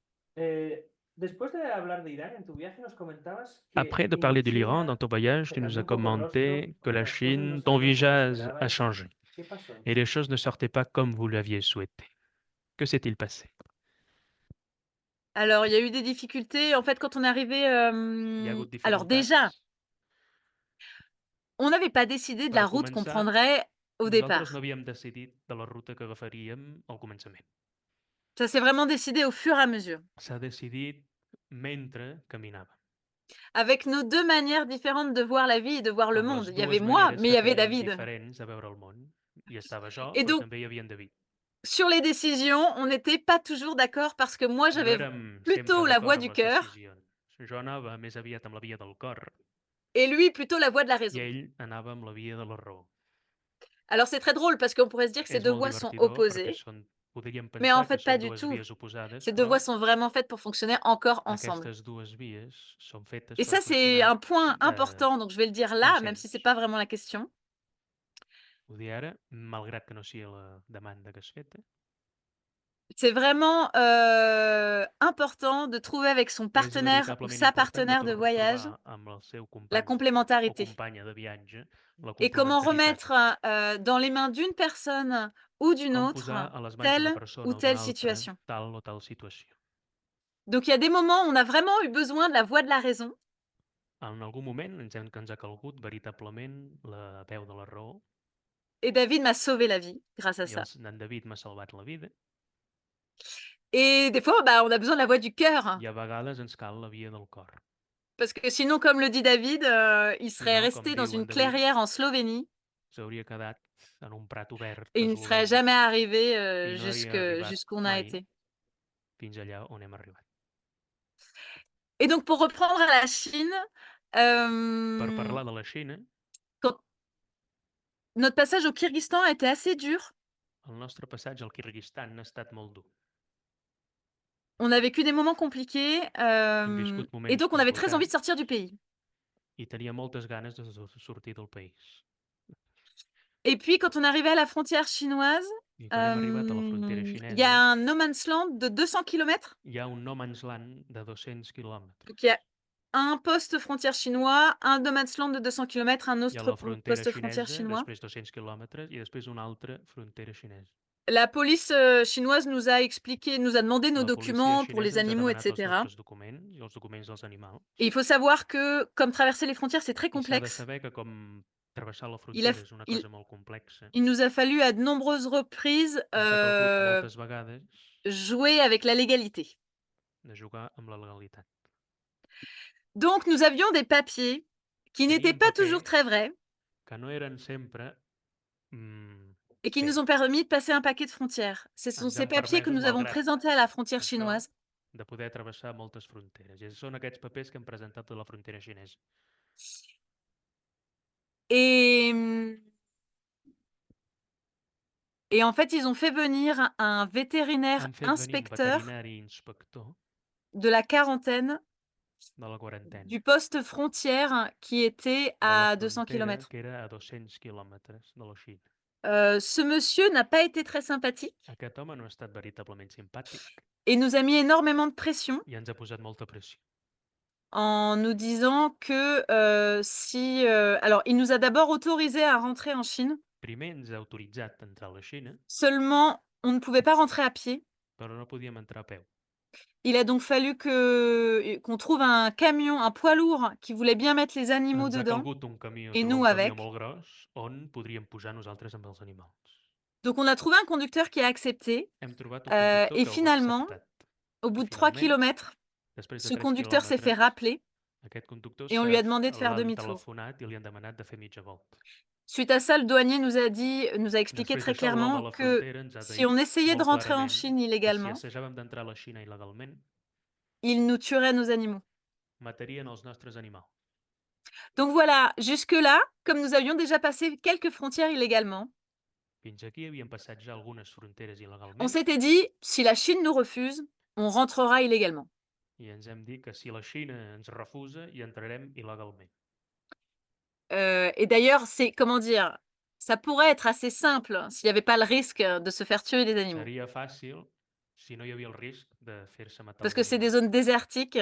después de hablar de Irán en tu viaje, nos comentabas que Après de en parler de l'Iran China dans ton voyage, te tu nous cambió as un poco el rostro, commenté que la las cosas no Chine, salieron ton como visage a esperabais. changé ¿Qué pasó en et China? les choses ne sortaient pas comme vous l'aviez souhaité. Que s'est-il passé? Alors, il y a eu des difficultés. En fait, quand on est arrivé, Hi ha hagut alors dificultats? déjà, on n'avait pas décidé de la Per route qu'on començar, prendrait au nosaltres départ. no havíem decidit de la ruta que agafaríem al començament. Ça s'est vraiment décidé au fur et à mesure, S'ha decidit mentre caminàvem. avec nos 2 manières différentes de voir la vie et de voir le Amb monde. les Il y avait dues moi, maneres mais il que y avait teníem David. diferents de veure el món. Hi estava jo, Et però donc també hi havia en David. sur les décisions, on n'était pas toujours d'accord parce que moi, No j'avais érem plutôt sempre la voix d'acord du amb les cœur decisions. Jo anava més aviat amb la via del cor et lui plutôt la voix de la i raison. ell anava amb la via de la raó. Alors c'est très drôle parce qu'on pourrait se dire que ces És 2 molt voix sont divertidor perquè opposées, podríem mais en pensar que fait pas són du dues tout. vies oposades, Ces 2 però voix sont vraiment faites pour fonctionner encore ensemble. aquestes dues vies són fetes Et per ça, c'est funcionar. un point important, donc je vais le dire là, même si c'est pas vraiment la question. Ho dir ara, malgrat que no sigui la demanda que es feta. C'est vraiment, important de trouver avec son És partenaire ou veritablement sa important partenaire de voyage trobar amb el seu la company o complémentarité. companya de viatge la Et comment complementaritat. remettre, dans les mains d'une personne ou d'une Com autre posar a les mans d'una telle persona ou o d'una telle altra situation. tal o tal situació. Donc il y a des moments où on a vraiment eu besoin de la voix de la raison En algun moment ens ha calgut veritablement la veu de la raó et David m'a sauvé la vie grâce à i ça. en David m'ha salvat la vida Et des fois, bah, on a besoin de la voix du cœur i a vegades ens cal la via del cor. parce que sinon, comme le dit David, il serait Sinon, com resté dans diu en une David, clairière en Slovénie s'hauria quedat en un prat obert et a il ne serait Eslovènia jamais arrivé, i no hauria arribat jusqu'où on a mai été. fins allà on hem arribat. Et donc pour reprendre à la Chine, Per parlar de la Xina, quand notre passage au Kyrgyzstan a été assez dur. el nostre passatge al Kirguistan ha estat molt dur. On a vécu des moments compliqués, Hem viscut et moments donc on avait très envie de complicats sortir du pays. i tenia moltes ganes de sortir del país. Et puis quand on arrivait à la frontière chinoise, I quan hem arribat a la frontera il y xinesa, a un no man's land de 200 kilomètres. hi ha un no man's land de 200 quilòmetres. Donc il y a un poste frontière chinois, un no man's land de 200 kilomètres, un Hi ha autre la frontera poste frontière xinesa, chinois. després 200 quilòmetres i després una altra frontera xinesa. La police, chinoise nous a expliqué, nous a demandé nos La policia documents pour les xinesa ens ha animaux, demanat els etc. nostres documents i els documents dels animals. Et il faut savoir que, comme traverser les frontières, c'est très I s'ha de complexe. saber que com travessar la Il a, frontera és una il, cosa molt complexa. il nous a fallu à de nombreuses reprises Ens ha calgut moltes vegades jouer avec la légalité. de jugar amb la legalitat. Donc nous avions des papiers qui n'étaient Teníem pas toujours papers très vrais que no eren sempre et qui nous certs. ont permis de passer un paquet de frontières. Ce sont Ens ces han papiers que permès, nous avons malgrat présentés à la frontière això, chinoise. de poder travessar moltes fronteres. I són aquests papers que hem presentat a la frontera xinesa. Et, et en fait, ils ont fait venir un vétérinaire Han fet venir un inspecteur veterinari inspector de la quarantaine de la quarantena du poste frontière qui était de la à 200 frontera km. que era a 200 quilòmetres de la Xina. Ce monsieur n'a pas été très sympathique Aquest home no ha estat veritablement simpàtic et nous a mis énormément de pression i ens ha posat molta pressió. en nous disant que alors, il nous a d'abord autorisé à rentrer en Chine. Primer ens ha autoritzat a entrar a la Xina, Seulement, on ne pouvait pas rentrer à pied. però no podíem entrar a peu. Il a donc fallu qu'on trouve un camion, un poids lourd qui voulait bien mettre les animaux Ens ha dedans calgut un camió, et trobar nous un camió avec. molt gros on podríem pujar nosaltres amb els animals. Donc on a trouvé un conducteur qui a accepté Hem trobat un conductor et que ho ha finalement, acceptat. au bout I de 3 finalment, kilomètres, després de ce 3 conducteur s'est fait quilòmetres, rappeler Aquest conductor Et on lui a demandé de faire l'han demi-tour. telefonat i li han demanat de fer mitja volta. Suite à ça, le douanier nous a expliqué Després très d'això, l'home a clairement la que frontera ens ha si on dit essayait de molt rentrer en clarament Chine que si illégalement, assajàvem d'entrar a la Xina il·legalment, il nous tuerait nos animaux. matarien els nostres animals. Donc voilà, jusque-là, comme nous avions déjà passé quelques frontières illégalement, Fins aquí havíem passat ja algunes fronteres on il·legalment s'était dit, si la Chine nous refuse, on rentrera illégalement. i ens hem dit que si la Xina ens refusa hi entrarem il·legalment. Et d'ailleurs, c'est, comment dire, ça pourrait être assez simple s'il n'y avait pas le risque de se faire tuer des animaux. Seria fàcil si no hi havia el risc de fer-se matar Parce els que c'est des animals, zones désertiques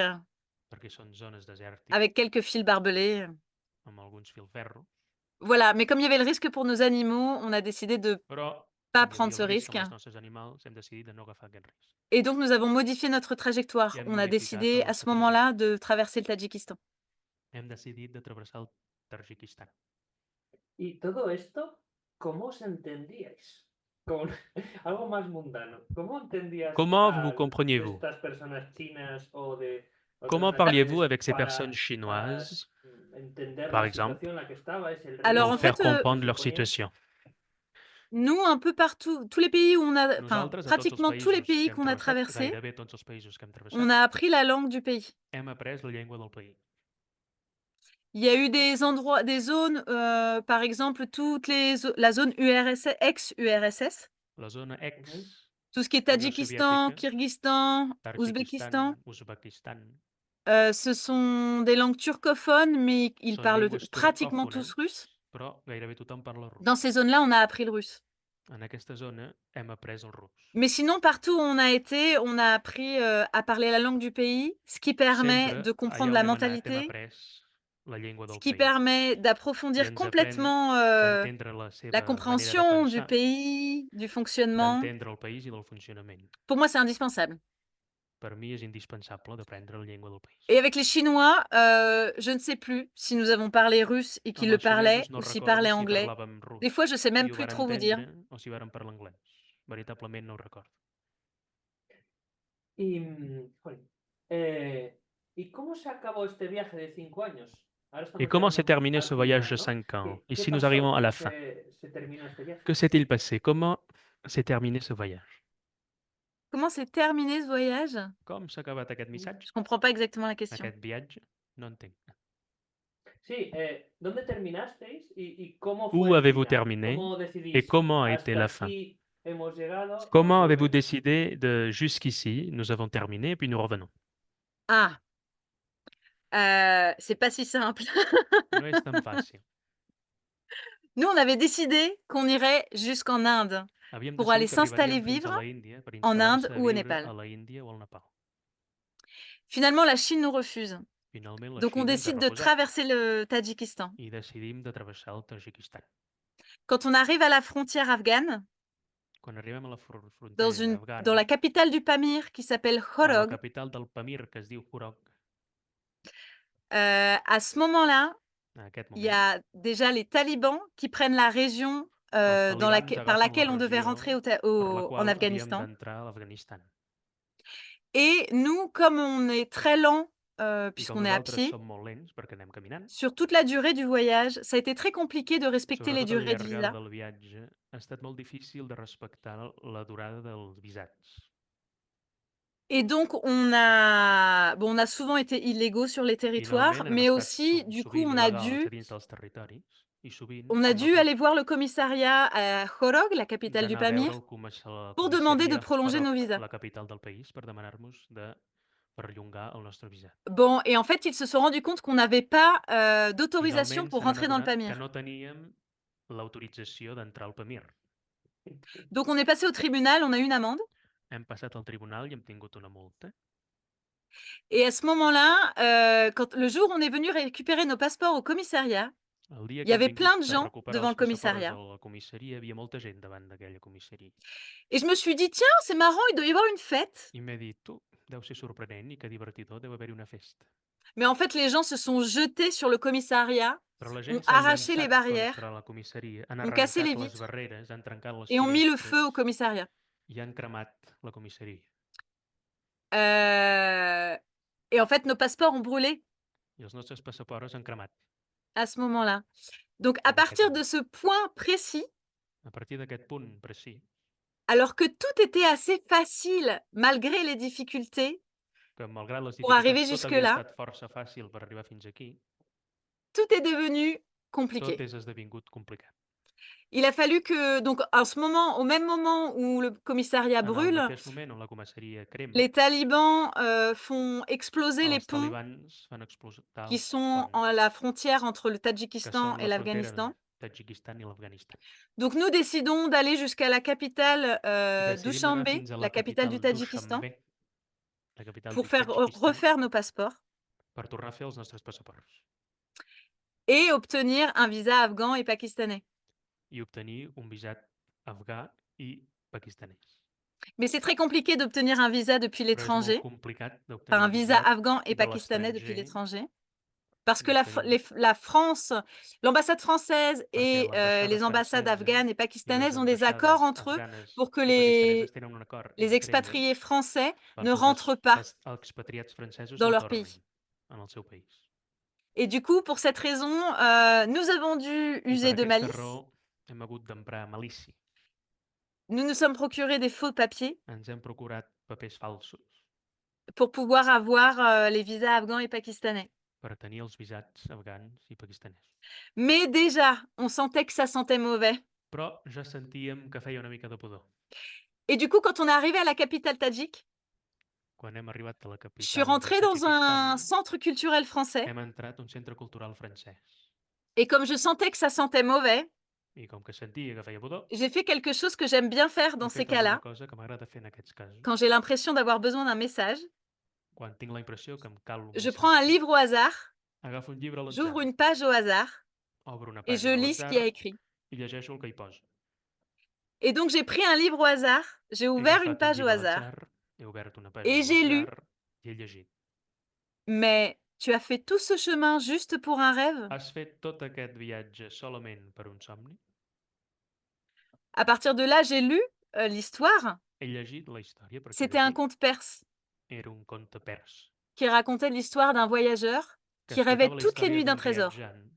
perquè són zones desèrtiques avec quelques fils barbelés. amb alguns filferros, Voilà, mais comme il y avait le risque pour nos animaux, on a décidé de però pas com hi prendre havia ce el risc risque. amb els nostres animals hem decidit de no agafar aquest risc. Et donc, nous avons modifié notre trajectoire. I hem On a modificat décidé el à ce nostre moment-là de traverser le Tadjikistan. Hem decidit de travessar el Tadjikistan. Y todo esto, ¿cómo os entendíais? Con algo más mundano. ¿Cómo entendías Comment vous a compreniez-vous? estas personas chinas o de Comment otras parliez-vous naciones avec ces para, personnes chinoises, entender par la exemple, situación en la que estabais, el Alors, pour en riesgo faire fait, comprendre leur que suponía? situation? Nous, un peu partout, tous les pays où on a, enfin, Nosaltres, a tots els pratiquement tous les països pays que hem qu'on a travessat, traversés, gairebé tots els països que hem on travessat, a appris la langue du pays. hem après la llengua del país. Il y a eu des endroits, des zones, par exemple, la zone URSS, ex-URSS, La zona ex, tout ce qui est Unió Tadjikistan, Soviètica, Kyrgyzstan, Ouzbékistan, Tadjikistan, Uzbekistan, ce sont des langues turcophones, mais ils són parlent llengües pratiquement tous turcòfones, russe. però gairebé tothom parla rus. Dans ces zones-là, on a appris le russe. En aquesta zona hem après el rus. Mais sinon, partout où on a été, on a appris à parler la langue du pays, ce qui permet Sempre, de comprendre allà la on hem anat, hem mentalité, après la llengua ce del qui país. permet I d'approfondir ens complètement d'entendre la la seva manera de compréhension du pensar, pays, du fonctionnement. d'entendre el país i del funcionament. Pour moi, c'est indispensable. Per mi és indispensable d'aprendre la llengua del país. Et avec les Chinois, je ne sais plus si nous avons parlé russe et qu'ils Amb le els xinesos parlaient no ou s'ils recordo parlaient si anglais. parlàvem rus Des fois, je sais même i ho plus vàrem trop vous dire. entendre o si vàrem parlar anglès. Veritablement no ho recordo. Y, jolín, ¿y cómo se acabó este viaje de 5 años? Ahora Et estamos comment s'est llegando terminé al ce voyage de final, ¿no? 5 ans? ¿Qué Ici, nous pasó? arrivons à ¿Cómo la fin. se terminó este viaje? Que s'est-il passé? Comment s'est terminé ce voyage? Comment s'est terminé ce voyage? Com s'ha acabat aquest missatge? Je comprends pas exactement la question. Aquest viatge? No entenc. Sí, ¿dónde terminasteis y cómo Où fue el avez-vous final? terminé ¿Cómo et decidís comment a été hasta la fin? aquí hemos llegado, Comment nos avez-vous volvemos? décidé de jusqu'ici, nous avons terminé, puis nous revenons? Ah, c'est pas si simple. No és tan fàcil. Nous, on avait décidé qu'on irait jusqu'en Inde Havíem pour aller decidit que s'installer arribaríem fins vivre a la Índia per en instal·lar-se Inde a ou au viure Népal. a la Índia o al Nepal. Finalement, la Chine nous refuse. Finalment, la Donc, on Xina ens ha décide de refusat traverser le Tadjikistan. i decidim de travessar el Tadjikistan. Quand on arrive à la frontière afghane, Quan arribem a la dans, frontera afgana, dans la capitale du Pamir qui s'appelle a la Horog, capital del Pamir, que es diu Hurok, à ce moment-là, en aquest il y moment, a déjà les talibans qui prennent la région els par talibans agafen laquelle la on devait regió rentrer per la en qual havíem Afghanistan. d'entrar a l'Afganistan. Et nous, comme on est très lent, I com puisqu'on est à nosaltres pied, som molt lents perquè anem caminant, sur toute la durée du voyage, ça a été très compliqué de respecter les sobretot al durées de llargar visa. del viatge, ha estat molt difícil de respectar la durada dels visats. Et donc, on a souvent été illégaux sur les territoires, Finalment, hem mais estat aussi, du coup, sovint il·legals a dins dels territoris i sovint on a hem dû hagut aller voir le commissariat à Horog, la capitale du d'anar a veure Pamir, la pour demander de comissaria prolonger nos Horok, visas. la capital del país, per demanar-nos de perllongar el nostre visat. Bon, et en fait, ils se sont rendus compte qu'on n'avait pas d'autorisation Finalment, pour se n'han rentrer dans le adonat que Pamir. no teníem l'autorització d'entrar al Pamir. Donc, on est passé au tribunal, on a eu une amende. Hem passat al tribunal i hem tingut una multa. Et à ce moment-là, le jour où on est venu récupérer nos passeports au commissariat, El dia il y que hem avait vingut plein de a gens recuperar devant els le passaports commissariat. a la comissaria, hi havia molta gent davant d'aquella comissaria. Et je me suis dit, tiens, c'est marrant, il doit y avoir une fête. I m'he dit, tu, deu ser sorprenent i que divertidor, deu haver-hi una festa. Mais en fait, les gens se sont jetés sur le commissariat, Però la ont gent s'ha arraché les llançat barrières contra la comissaria, han ont cassé les arrencat les vitres barreres, han trencat les et ont mis le finestres feu au commissariat. i han cremat la comissaria. Et en fait, nos passeports ont brûlé. I els nostres passaports han cremat. à ce moment-là. Donc, à En aquest partir de moment. ce point précis, A partir d'aquest punt precis, alors que tout était assez facile malgré les difficultés que malgrat les pour arriver dificultats tot havia jusque-là, estat força fàcil per arribar fins aquí, tout est devenu tot compliqué. és esdevingut complicat. Il a fallu que, donc, en ce moment, au même moment où le commissariat En el brûle, mateix moment on la comissaria crema, les talibans font exploser les els ponts talibans fan explotar qui els sont ponts à la frontière entre le que Tadjikistan són et la frontera l'Afghanistan. del Tadjikistan i l'Afganistan. Donc, nous décidons d'aller jusqu'à la capitale I decidim anar Dushanbe, fins a la la capitale du capital Tadjikistan, Dushanbe, la capital pour du faire Tadjikistan, refaire nos passeports per tornar a fer els nostres passaports et obtenir un visa afghan et pakistanais. i obtenir un visat afgà i pakistanès. Mais c'est très compliqué d'obtenir un visa depuis Però és molt l'étranger, complicat enfin d'obtenir un un visa visat afghan et de pakistanais depuis l'estranger, l'étranger, parce que d'obtenir la France, l'ambassade française perquè et l'ambaixada les ambassades francesa afghanes et i les pakistanaises ont des accords ambaixades entre eux afganes pour que i pakistaneses tenen un acord les entre elles expatriés français ne perquè rentrent pas els expatriats francesos dans no leur tornin pays. en el seu país. Et du coup, pour cette raison, nous avons dû I per user de aquesta malice. raó hem hagut d'emprar malícia. Nous nous sommes procurés des faux papiers Ens hem procurat papers falsos pour pouvoir avoir les visas afghans et pakistanais. per tenir els visats afgans i pakistanesos. Mais déjà, on sentait que ça sentait mauvais. Però ja sentíem que feia una mica de pudor. Et du coup, quand on est arrivé à la capitale tadjik, Quan hem arribat a la je suis capital de rentrée dans un Tadjikistan, centre culturel français. hem entrat a un centre cultural francès. Et comme je sentais que ça sentait mauvais, I com que sentia que feia pudor, j'ai fait quelque chose que j'aime bien faire dans he ces fet alguna cas-là, cosa que m'agrada fer en aquests casos. quand j'ai l'impression d'avoir besoin d'un message. Quan tinc la impressió que em cal un Je prends un missatge, livre au hasard, agafo un llibre a l'atzar, j'ouvre une page au hasard obro una et je pàgina a lis ce qu'il y a l'atzar écrit. i llegeixo el que hi posa. Et donc, j'ai pris un livre au hasard, j'ai He ouvert une agafat un page au llibre a hasard l'atzar, he obert una et pàgina a j'ai lu. l'atzar i he llegit. Mais tu as fait tout ce chemin juste pour un rêve? Has fet tot aquest viatge solament per un somni? À partir de là, j'ai lu l'histoire. He llegit la història perquè C'était un llegir conte perse era un conte perse qui racontait l'histoire d'un voyageur que qui rêvait explicava la toutes les història nuits d'un d'un trésor viatjant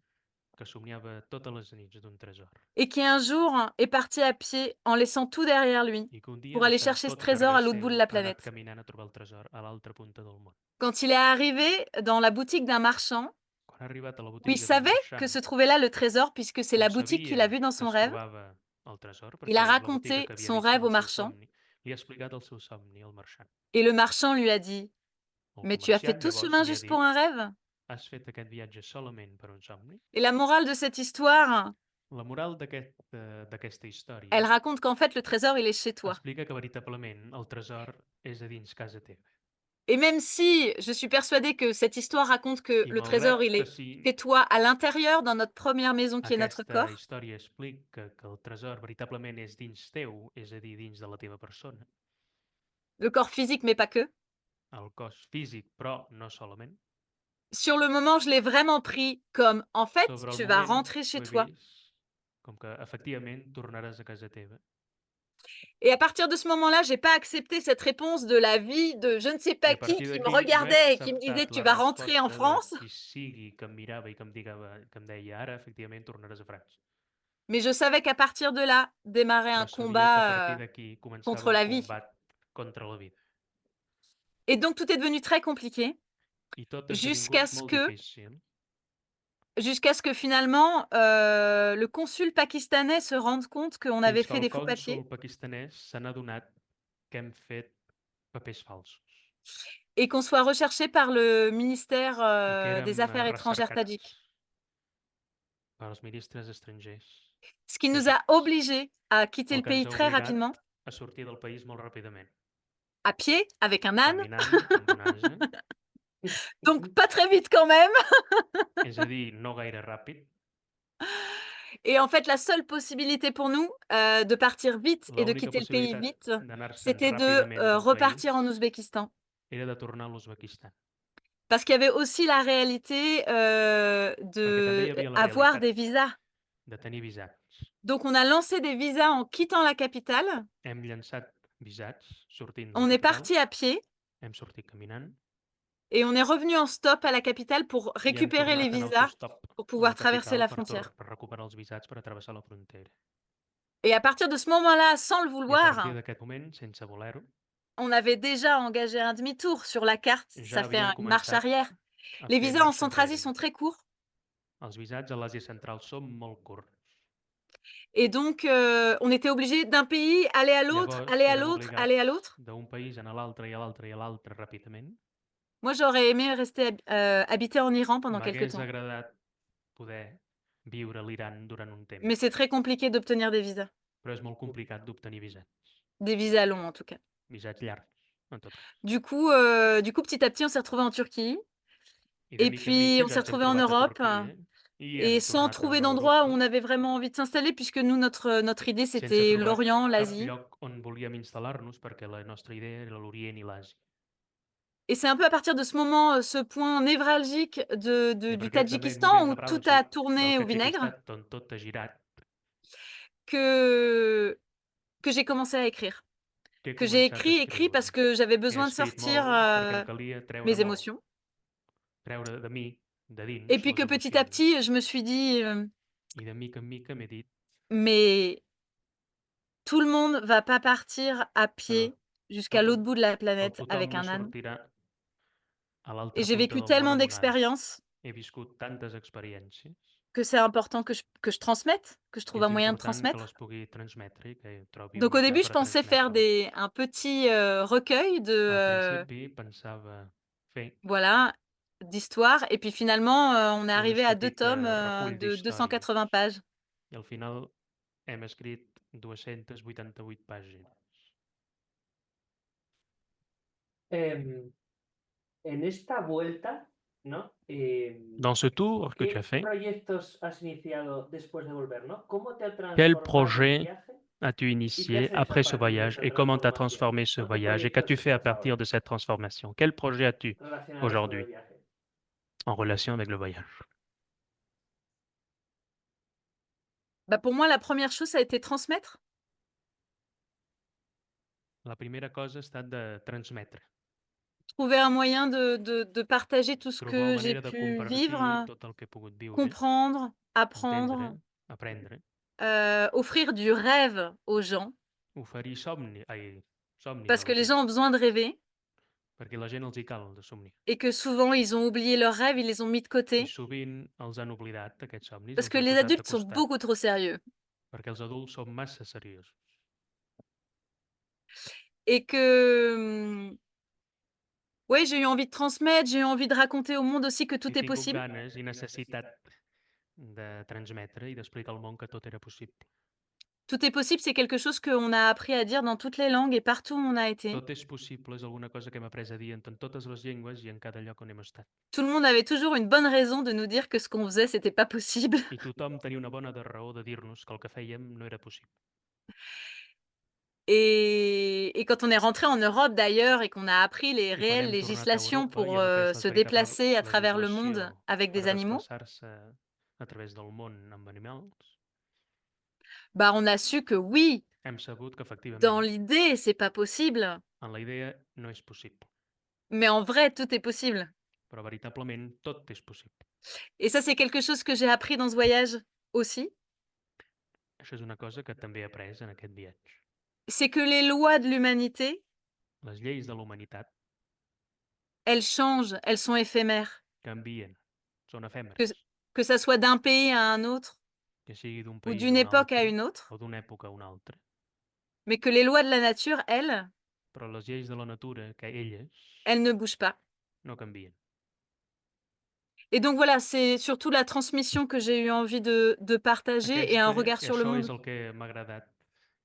que somiava totes les nits d'un tresor et qui un jour est parti à pied en laissant tout derrière lui i que un dia, pour aller deixant chercher ce tot trésor darrere à l'autre bout de seu, la ha anat planète. caminant a trobar el tresor a l'altra punta del món. Quand il est arrivé dans la boutique d'un marchand, Quan ha arribat a la où il botiga d'un savait marxant, que se trouvait là le trésor puisque c'est la on boutique qu'il sabia a vue dans que son es rêve, trobava el tresor il a perquè és la botiga raconté que havia son vist en rêve au el seu marchand somni, li ha explicat el seu somni al marxant. et le marchand lui a dit: El Mais tu as fait comerciant tout ce llavors chemin li ha juste dit: pour un rêve? has fet aquest viatge solament per un somni? Et la morale de cette histoire, La moral d'aquesta història elle raconte qu'en fait le trésor il est chez toi. explica que veritablement el tresor és a dins casa teva. Et même si je suis persuadée que cette histoire raconte que I le trésor malgrat il que est si chez toi à l'intérieur dans notre première maison qui est notre aquesta corps, història explica que el tresor veritablement és dins teu, és a dir, dins de la teva persona, le corps physique mais pas que, el cos físic, però no solament, sur le moment je l'ai vraiment pris comme en fait sobre el tu vas moment rentrer ho chez he toi. vist com que efectivament tornaràs a casa teva. Et à partir de ce moment-là, j'ai pas accepté cette réponse de la vie de je ne sais I pas a partir qui me d'aquí no he regardait et qui me disait acceptat tu la vas rentrer en resposta France, de qui sigui que em mirava i que em deia ara efectivament tornaràs a França. mais je savais qu'à partir de là démarrait un Però sabia que a partir combat d'aquí començava contre un la vie. combat contra la vida. Et donc tout est devenu très compliqué I tot ha jusqu'à esdevingut ce molt que difícil, finalement le consul pakistanais se rende compte qu'on avait fins que fait el des faux papiers cònsol pakistanès se n'ha adonat que hem fet papers falsos et qu'on soit recherché par le ministère i que des érem Affaires étrangères recercats tadjik. pels ministres estrangers, Ce qui nous a obligés à quitter el le que ens pays ha très obligat rapidement, a sortir del país molt ràpidament, à pied, avec un âne, caminant amb un ase, donc pas très vite quand même. és a dir, no gaire ràpid. Et en fait, la seule possibilité pour nous de partir vite et de L'única quitter le pays possibilitat vite, d'anar-se'n c'était de ràpidament del repartir país en Ouzbékistan. era de tornar a l'Uzbekistan, Parce qu'il y avait aussi la réalité perquè també hi de havia la avoir des realitat visas. de tenir visats. Donc, on a lancé des visas en quittant la capitale. Hem llançat visats sortint de On la est capital, parti à pied hem sortit caminant Et on est revenu en stop à la capitale pour I hem récupérer les tornat en visas autostop pour a pouvoir la traverser la capital frontière. per recuperar els visats per a travessar la frontera. Et à partir de ce moment-là, sans le I a partir vouloir, d'aquest moment, sense voler-ho, on avait déjà engagé un demi-tour sur la carte, ja ça fait havíem une marche començat arrière. a Les fer visas en marxa Centrasie enrere. sont très courts Els visats a l'Àsia Central són molt curts. et donc on était obligé d'un pays aller à l'autre, Llavors, aller à érem l'autre, aller à obligats l'autre. d'un país a l'altre i a l'altre i a l'altre ràpidament. Moi, j'aurais aimé rester habiter en Iran pendant quelques M'hagués temps, agradat poder viure a l'Iran durant un temps, mais c'est très compliqué d'obtenir des visas però és molt complicat d'obtenir longs en tout cas. visats llargs, en tot cas. Du coup, petit à petit, on s'est retrouvés en Turquie I de et mica en puis mica on ja s'est ens hem retrouvés en trobat a Europe Turquia i et hem sans tornat trouver a d'endroit où Europa, on avait vraiment envie de s'installer puisque nous, notre idée, sense c'était trobar l'Orient, cap l'Asie. lloc on volíem instal·lar-nos perquè la nostra idea era l'Orient i l'Àsia. Et c'est un peu à partir de ce moment, ce point névralgique I a du partir d'aquest Tadjikistan moment où tout a nevràlgic tourné del au vinaigre Tadjikistan on tot ha girat, que j'ai commencé à écrire. que he Que j'ai començat a écrit parce escriure. que j'avais He besoin de escrit sortir, molt perquè em calia treure mes molt, émotions. treure de mi, de dins, Et puis les que petit à emocions. petit, je me suis dit, I de mica en mica m'he dit, mais tout le monde va pas partir à no, pied no, jusqu'à l'autre bout de la no planète avec tothom no un âne. sortirà a Et l'altra j'ai punta vécu del món tellement amb un âne. d'expériences He viscut tantes experiències que c'est important que je transmette, que je que trouve és un moyen de important que transmettre. les pugui transmetre i que trobi un Donc au mitjà début, je per a pensais faire transmetre-les. un petit recueil Al principi pensava fer voilà, d'histoires. Et puis finalement, on est un arrivé à 2 petit tomes recull de d'històries 280 pages. i al final hem escrit 288 pàgines. En esta vuelta, ¿no? Dans ce tour que tu as ¿Qué fait, proyectos has iniciado después de volver, ¿no? ¿Cómo te ha quel transformado el projet viaje? as-tu ¿Y qué initié haces après a ce partir de voyage esa et comment tu as transformación? transformé ce ¿No? ¿Qué voyage et qu'as-tu proyectos fait à tienes partir ahora de cette transformation? Quel projet as-tu relacionados con el aujourd'hui viaje? en relation avec le voyage? Bah, pour moi, la première chose, ça a été transmettre. La primera cosa ha estat de transmetre, Trouver un moyen de partager tout ce trobar una que j'ai manera de pu vivre, compartir tot el que he pogut viure, comprendre, entendre, apprendre, aprendre, offrir du rêve aux gens, oferir somnis parce a que la les gent, gens ont besoin de rêver perquè a la gent els hi cal de somniar. et que souvent, ils ont oublié leurs rêves, ils les ont mis de I côté sovint els han oblidat, aquests somnis, parce els que han les posat de adultes sont costat, beaucoup trop sérieux perquè els adults són massa seriosos. et que, ouais, j'ai eu envie de transmettre, j'ai eu envie de raconter au monde aussi que He tout est tingut possible. ganes i necessitat de transmetre i d'explicar al món que tot era possible. Tout est possible, c'est quelque chose qu'on a appris à dire dans toutes les langues et partout où on a été. Tot és possible és alguna cosa que hem après a dir en totes les llengües i en cada lloc on hem estat. Tout le monde avait toujours une bonne raison de nous dire que ce qu'on faisait, c'était pas possible. I tothom tenia una bona raó de dir-nos que el que fèiem no era possible. Et quand on est rentré en Europe d'ailleurs et qu'on a appris les I quan réelles hem tornat a législations Europa pour i hem après se la veritable déplacer à travers le monde legislació avec per des animaux, desplaçar-se a través del món amb animals, bah on a su que oui, hem sabut que dans efectivament l'idée, c'est pas possible, en la idea no és possible, mais en vrai, tout est possible. però veritablement tot és possible. Et ça, c'est quelque chose que j'ai appris dans ce voyage aussi. Això és una cosa que també he après en aquest viatge. C'est que les lois de l'humanité, Les lleis de la humanitat elles changent, elles sont éphémères. canvien, són efèmeres, Que, que ça soit d'un pays à un autre que sigui d'un ou país d'une a un époque à altre une autre, o d'una època a una altra, mais que les lois de la nature, elles, però les lleis de la natura, que elles elles ne bougent pas. no canvien. Et donc voilà, c'est surtout la transmission que j'ai eu envie de partager et un regard sur le Això és monde. el que m'ha agradat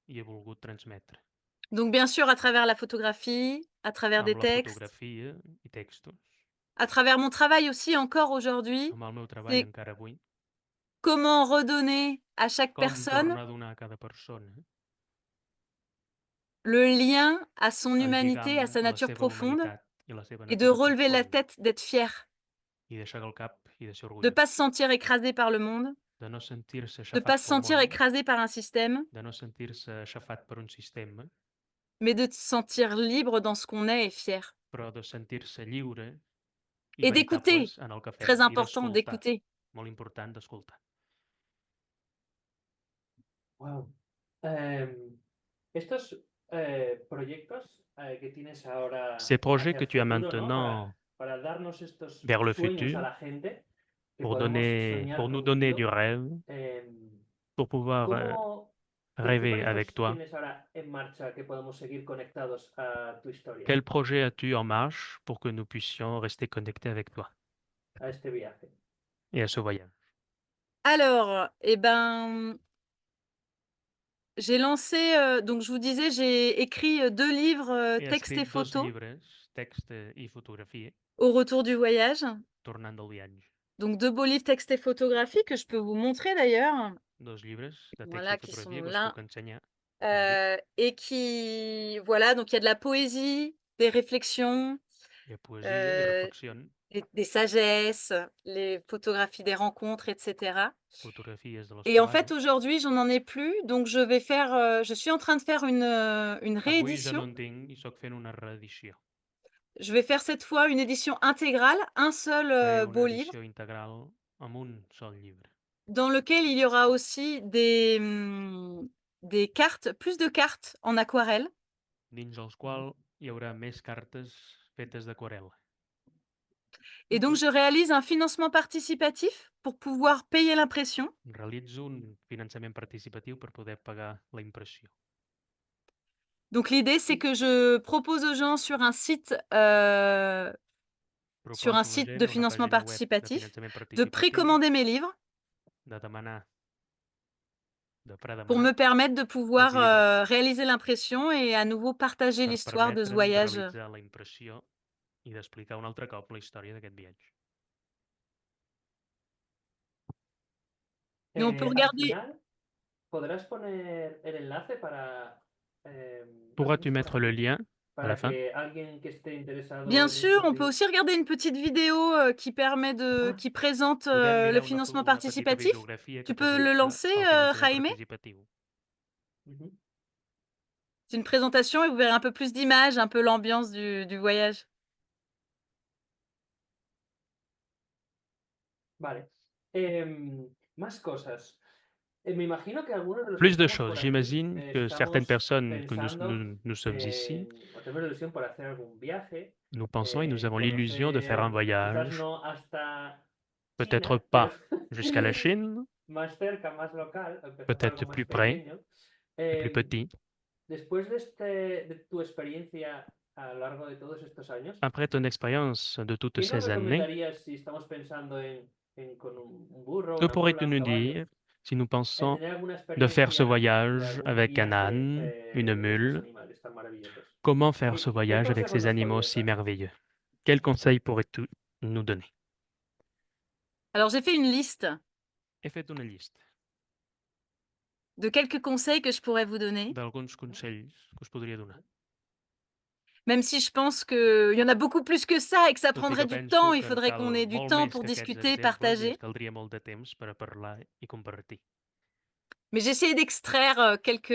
i he volgut transmetre. Donc bien sûr, à travers la photographie, à travers des Amb la textes, fotografia i textos, à travers mon travail aussi encore aujourd'hui, amb el meu treball c'est encara avui, comment redonner à chaque com personne tornar a donar a cada persona le lien à son el humanité, à lligam sa a la nature seva profonde humanitat i la seva et de natura relever la profunda tête, d'être fier, i d'aixecar el cap i de ser de ne orgullós, pas se sentir écrasé par le monde, de no sentir-se de ne pas aixafat se pel sentir món, écrasé par un système, de no sentir-se aixafat per un sistema, mais de se sentir libre dans ce qu'on est et fier. però de sentir-se lliure Et d'écouter, veritables en el que fem, très i important d'escoltar, d'écouter. molt important d'escoltar. Wow. Estos proyectos que tienes ahora Ces projets hacia que el tu as futuro, ¿no? maintenant Para darnos estos vers le sueños a futur, la gente, que pour podamos donner, soñar pour nous donner du contigo. rêve, pour pouvoir ¿Qué rêver avec proyectos toi. tienes ahora en marcha que podamos seguir conectados a tu historia, Quel projet as-tu en marche pour que nous puissions rester connectés avec toi a este viaje? et à ce voyage? Alors, eh ben, j'ai lancé, donc je vous disais, j'ai écrit 2 livres, He textes et escrit 2 photos llibres, text i fotografia, au retour du voyage. tornant del viatge. Donc 2 beaux livres textes et photographies que je peux vous montrer d'ailleurs. 2 llibres de text Voilà, i qui sont fotografia que us là. puc ensenyar. Aquí. Et qui voilà, donc il y a de la poésie, des réflexions, Hi ha poesia i heu, reflexions, des sagesses, les photographies des rencontres et cetera. fotografies de les Et en fait, trobades. aujourd'hui, j'en ai plus, donc je suis en train de faire une Avui ja no réédition. en tinc i soc fent una reedició. Je vais faire cette fois une édition intégrale, un seul, Faré una beau livre, edició integral amb un sol llibre, dans lequel il y aura aussi des cartes, plus de cartes en aquarelle. dins els quals hi haurà més cartes fetes d'aquarel·la. Et donc, je réalise un financement participatif pour pouvoir payer l'impression. Realitzo un finançament participatiu per poder pagar la impressió. Donc, l'idée, c'est que je propose aux gens sur un site, Proposo a la gent de una financement pàgina web de participatif, finançament de participatiu, précommander mes livres de demanar, de pour predemanar, me permettre de pouvoir, els llibres réaliser l'impression et à nouveau partager per l'histoire de ce permetre'm de voyage. realitzar la impressió i d'explicar un altre cop la història d'aquest viatge. Mais on peut Al regarder. final, ¿podrás poner el enlace para... Pourras-tu mettre le lien à la para fin? que alguien que esté interesado Bien en sûr, on peut descubrir... aussi regarder une petite vidéo, qui présente, Podem le mirar financement una petita participatif. videografia Tu que peux le presenta lancer, el finançament Jaime? participatiu. Ujú. C'est une présentation et vous verrez un peu plus d'images, un peu l'ambiance du voyage. Vale. Más cosas. Me imagino que algunos de los que Plus de estamos choses. por aquí, J'imagine que certaines estamos personnes que pensando nous sommes ici, o tenemos la ilusión por hacer algún viaje, nous pensons et nous avons l'illusion de faire un conocer, quizás voyage, no hasta peut-être China, pero pas jusqu'à la Chine, más cerca, más local, empezar por peut-être algo más plus près, pequeño. plus petit. Después de tu experiencia a lo largo de todos estos años, Après ton expérience de toutes ¿qué nos ces années, recomendarías si estamos pensando con un burro, que una pourrais-tu mula, un nous caballo? dire si nous pensons Tener alguna de faire ce experiencia de voyage algún avec un viaje âne, une de estos mule? animales tan maravillosos. Comment faire ce ¿Qué voyage avec consejos ces nos animaux podrías si dar? merveilleux? Quels conseils pourrais-tu nous donner? Alors j'ai fait une liste He fet una llista de quelques conseils que je pourrais vous donner, d'alguns consells que us podria donar. même si je pense qu'il y en a beaucoup plus que ça et que ça Tot i prendrait que du penso temps, il que en faudrait qu'on cal ait du molt temps més pour que aquests discuter, exemples i partager. ens caldria molt de temps per a parlar i compartir. Mais j'ai essayé d'extraire, quelques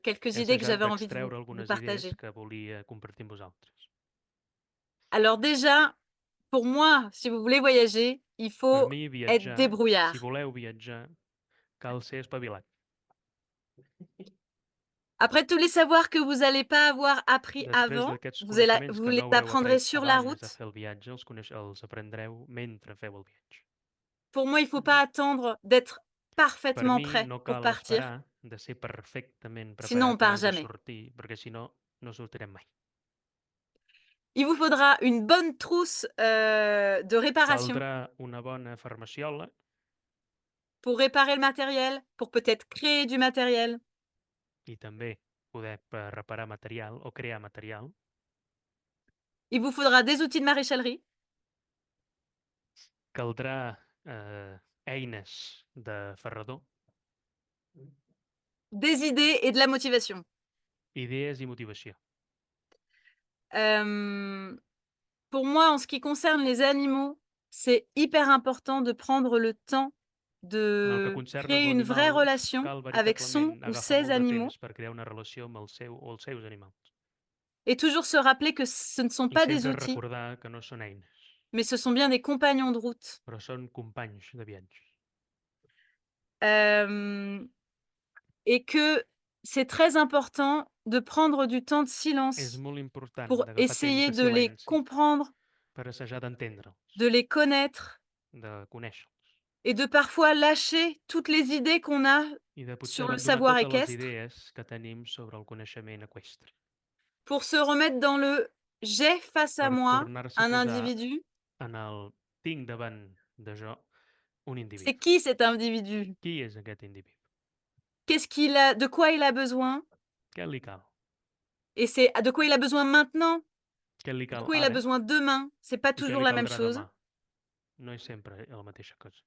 He idées que assajat j'avais envie de d'extreure vous algunes partager. idees que volia compartir amb vosaltres. Alors déjà, pour moi, si vous voulez voyager, il Per faut mi, être viatjar, si débrouillard. voleu viatjar, cal ser espavilat. Après tous les savoirs que vous allez pas avoir appris Després avant, d'aquests vous coneixements que les no haureu apprendrez après sur la abans de route. fer el viatge, els aprendreu mentre feu el viatge. Pour moi, il faut pas attendre d'être Per parfaitement mi, prêt no pour cal partir, esperar de ser perfectament sinon on preparat part abans de jamais. sortir, perquè si no, no sortirem mai. Il vous faudra une bonne trousse, de réparation Caldrà una bona farmaciola pour réparer le matériel, pour peut-être créer du matériel. i també poder reparar material o crear material. Il vous faudra des outils de maréchalerie, Caldrà eines de ferrador, des idées et de la motivation. idees i motivació. Pour moi, en ce qui concerne les animaux, c'est hyper important de prendre le temps En el que de concerna créer els une vraie animals, relation cal avec son veritablement ou agafar ses molt de animaux temps per crear una relació amb el seu o els seus animals. et toujours se rappeler que ce ne sont I pas des sempre outils, recordar que no són eines, mais ce sont bien des compagnons de route. però són companys de viatge. Et que c'est très important de prendre du temps de És silence molt important pour d'agafar temps essayer de de les silenci comprendre, per assajar d'entendre'ls, de les connaître de conèixer-los et de parfois lâcher toutes les idées qu'on a i de potser sur le abandonar savoir totes les équestre idees que tenim sobre el coneixement eqüestre pour se remettre dans le j'ai face à per moi tornar-se a un posar individu. en el tinc davant de jo un individu. C'est qui cet individu? Qui és aquest individu? Qu'est-ce qu'il a, de quoi il a besoin? Què li cal? Et c'est de quoi il a besoin maintenant? Què li De cal quoi il a ara besoin demain? C'est pas i què toujours li la même caldrà chose. demà? No és sempre la mateixa cosa.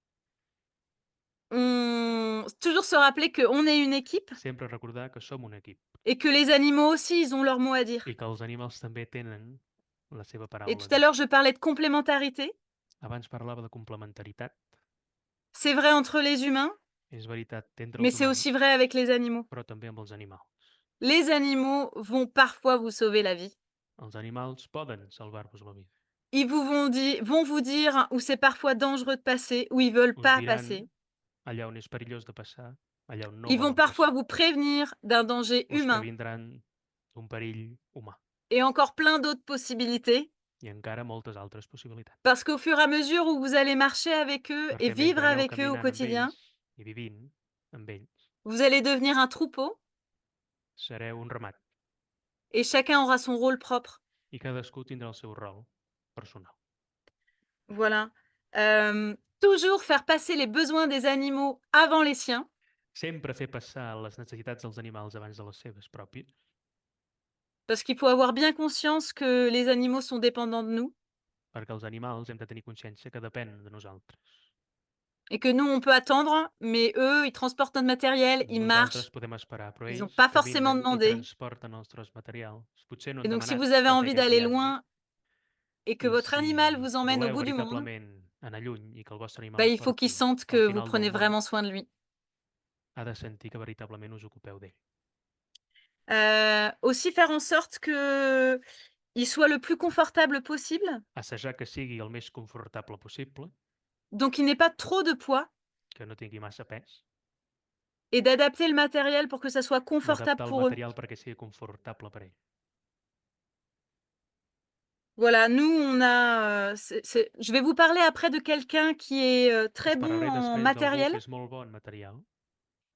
Toujours se rappeler qu'on est une équipe Sempre recordar que som un equip et que les animaux aussi, ils ont leur mot à dire. i que els animals també tenen la seva Et paraula tout a à dir. l'heure, je parlais de complémentarité. Abans parlava de complementaritat. C'est vrai entre les humains, És veritat entre mais els c'est humans, aussi vrai avec les animaux. però també amb els animals. Les animaux vont parfois vous sauver la vie. Els animals poden salvar-vos la vida. Ils vont vous dire où c'est parfois dangereux de passer, où ils veulent Us pas diran passer. allà on és perillós de passar, allà on no Ils vont volen passar. parfois vous prévenir d'un danger Us humain previndran d'un perill humà. et encore plein d'autres possibilités. I encara moltes altres possibilitats. Parce qu'au fur et à mesure où vous allez marcher avec eux et Perquè vivre mentre aneu avec eux au caminant amb quotidien, ells i vivint amb ells, vous allez devenir un troupeau sereu un ramat et chacun aura son rôle propre. i cadascú tindrà el seu rol personal. Voilà. Toujours faire passer les besoins des animaux avant les siens. Sempre fer passar les necessitats dels animals abans de les seves pròpies, Parce qu'il faut avoir bien conscience que les animaux sont dépendants de nous perquè els animals hem de tenir consciència que depenen de nosaltres. et que nous, on peut attendre, mais eux, ils transportent notre matériel, ils Nosaltres marchent. podem esperar, però Ils n'ont ells pas forcément caminen i demandé. transporten els nostres materials. Potser no Et han donc, si demanat vous avez de fer envie aquest d'aller viatge, loin et que i votre animal si vous emmène au voleu bout du monde, veritablement anar lluny i que el vostre animal bah, us il faut qu'il porti sente al que vous final prenez del món, vraiment soin de lui. ha de sentir que veritablement us ocupeu d'ell. Aussi faire en sorte que il soit le plus confortable possible, Assajar que sigui el més confortable possible, donc il n'ait pas trop de poids, que no tingui massa pes, et d'adapter le matériel pour que ça soit confortable d'adaptar el pour eux. material perquè sigui confortable per ell. Voilà, nous, on a, je vais vous parler après de quelqu'un qui est très Us bon parlaré en després d'algú matériel, que és molt bon en material,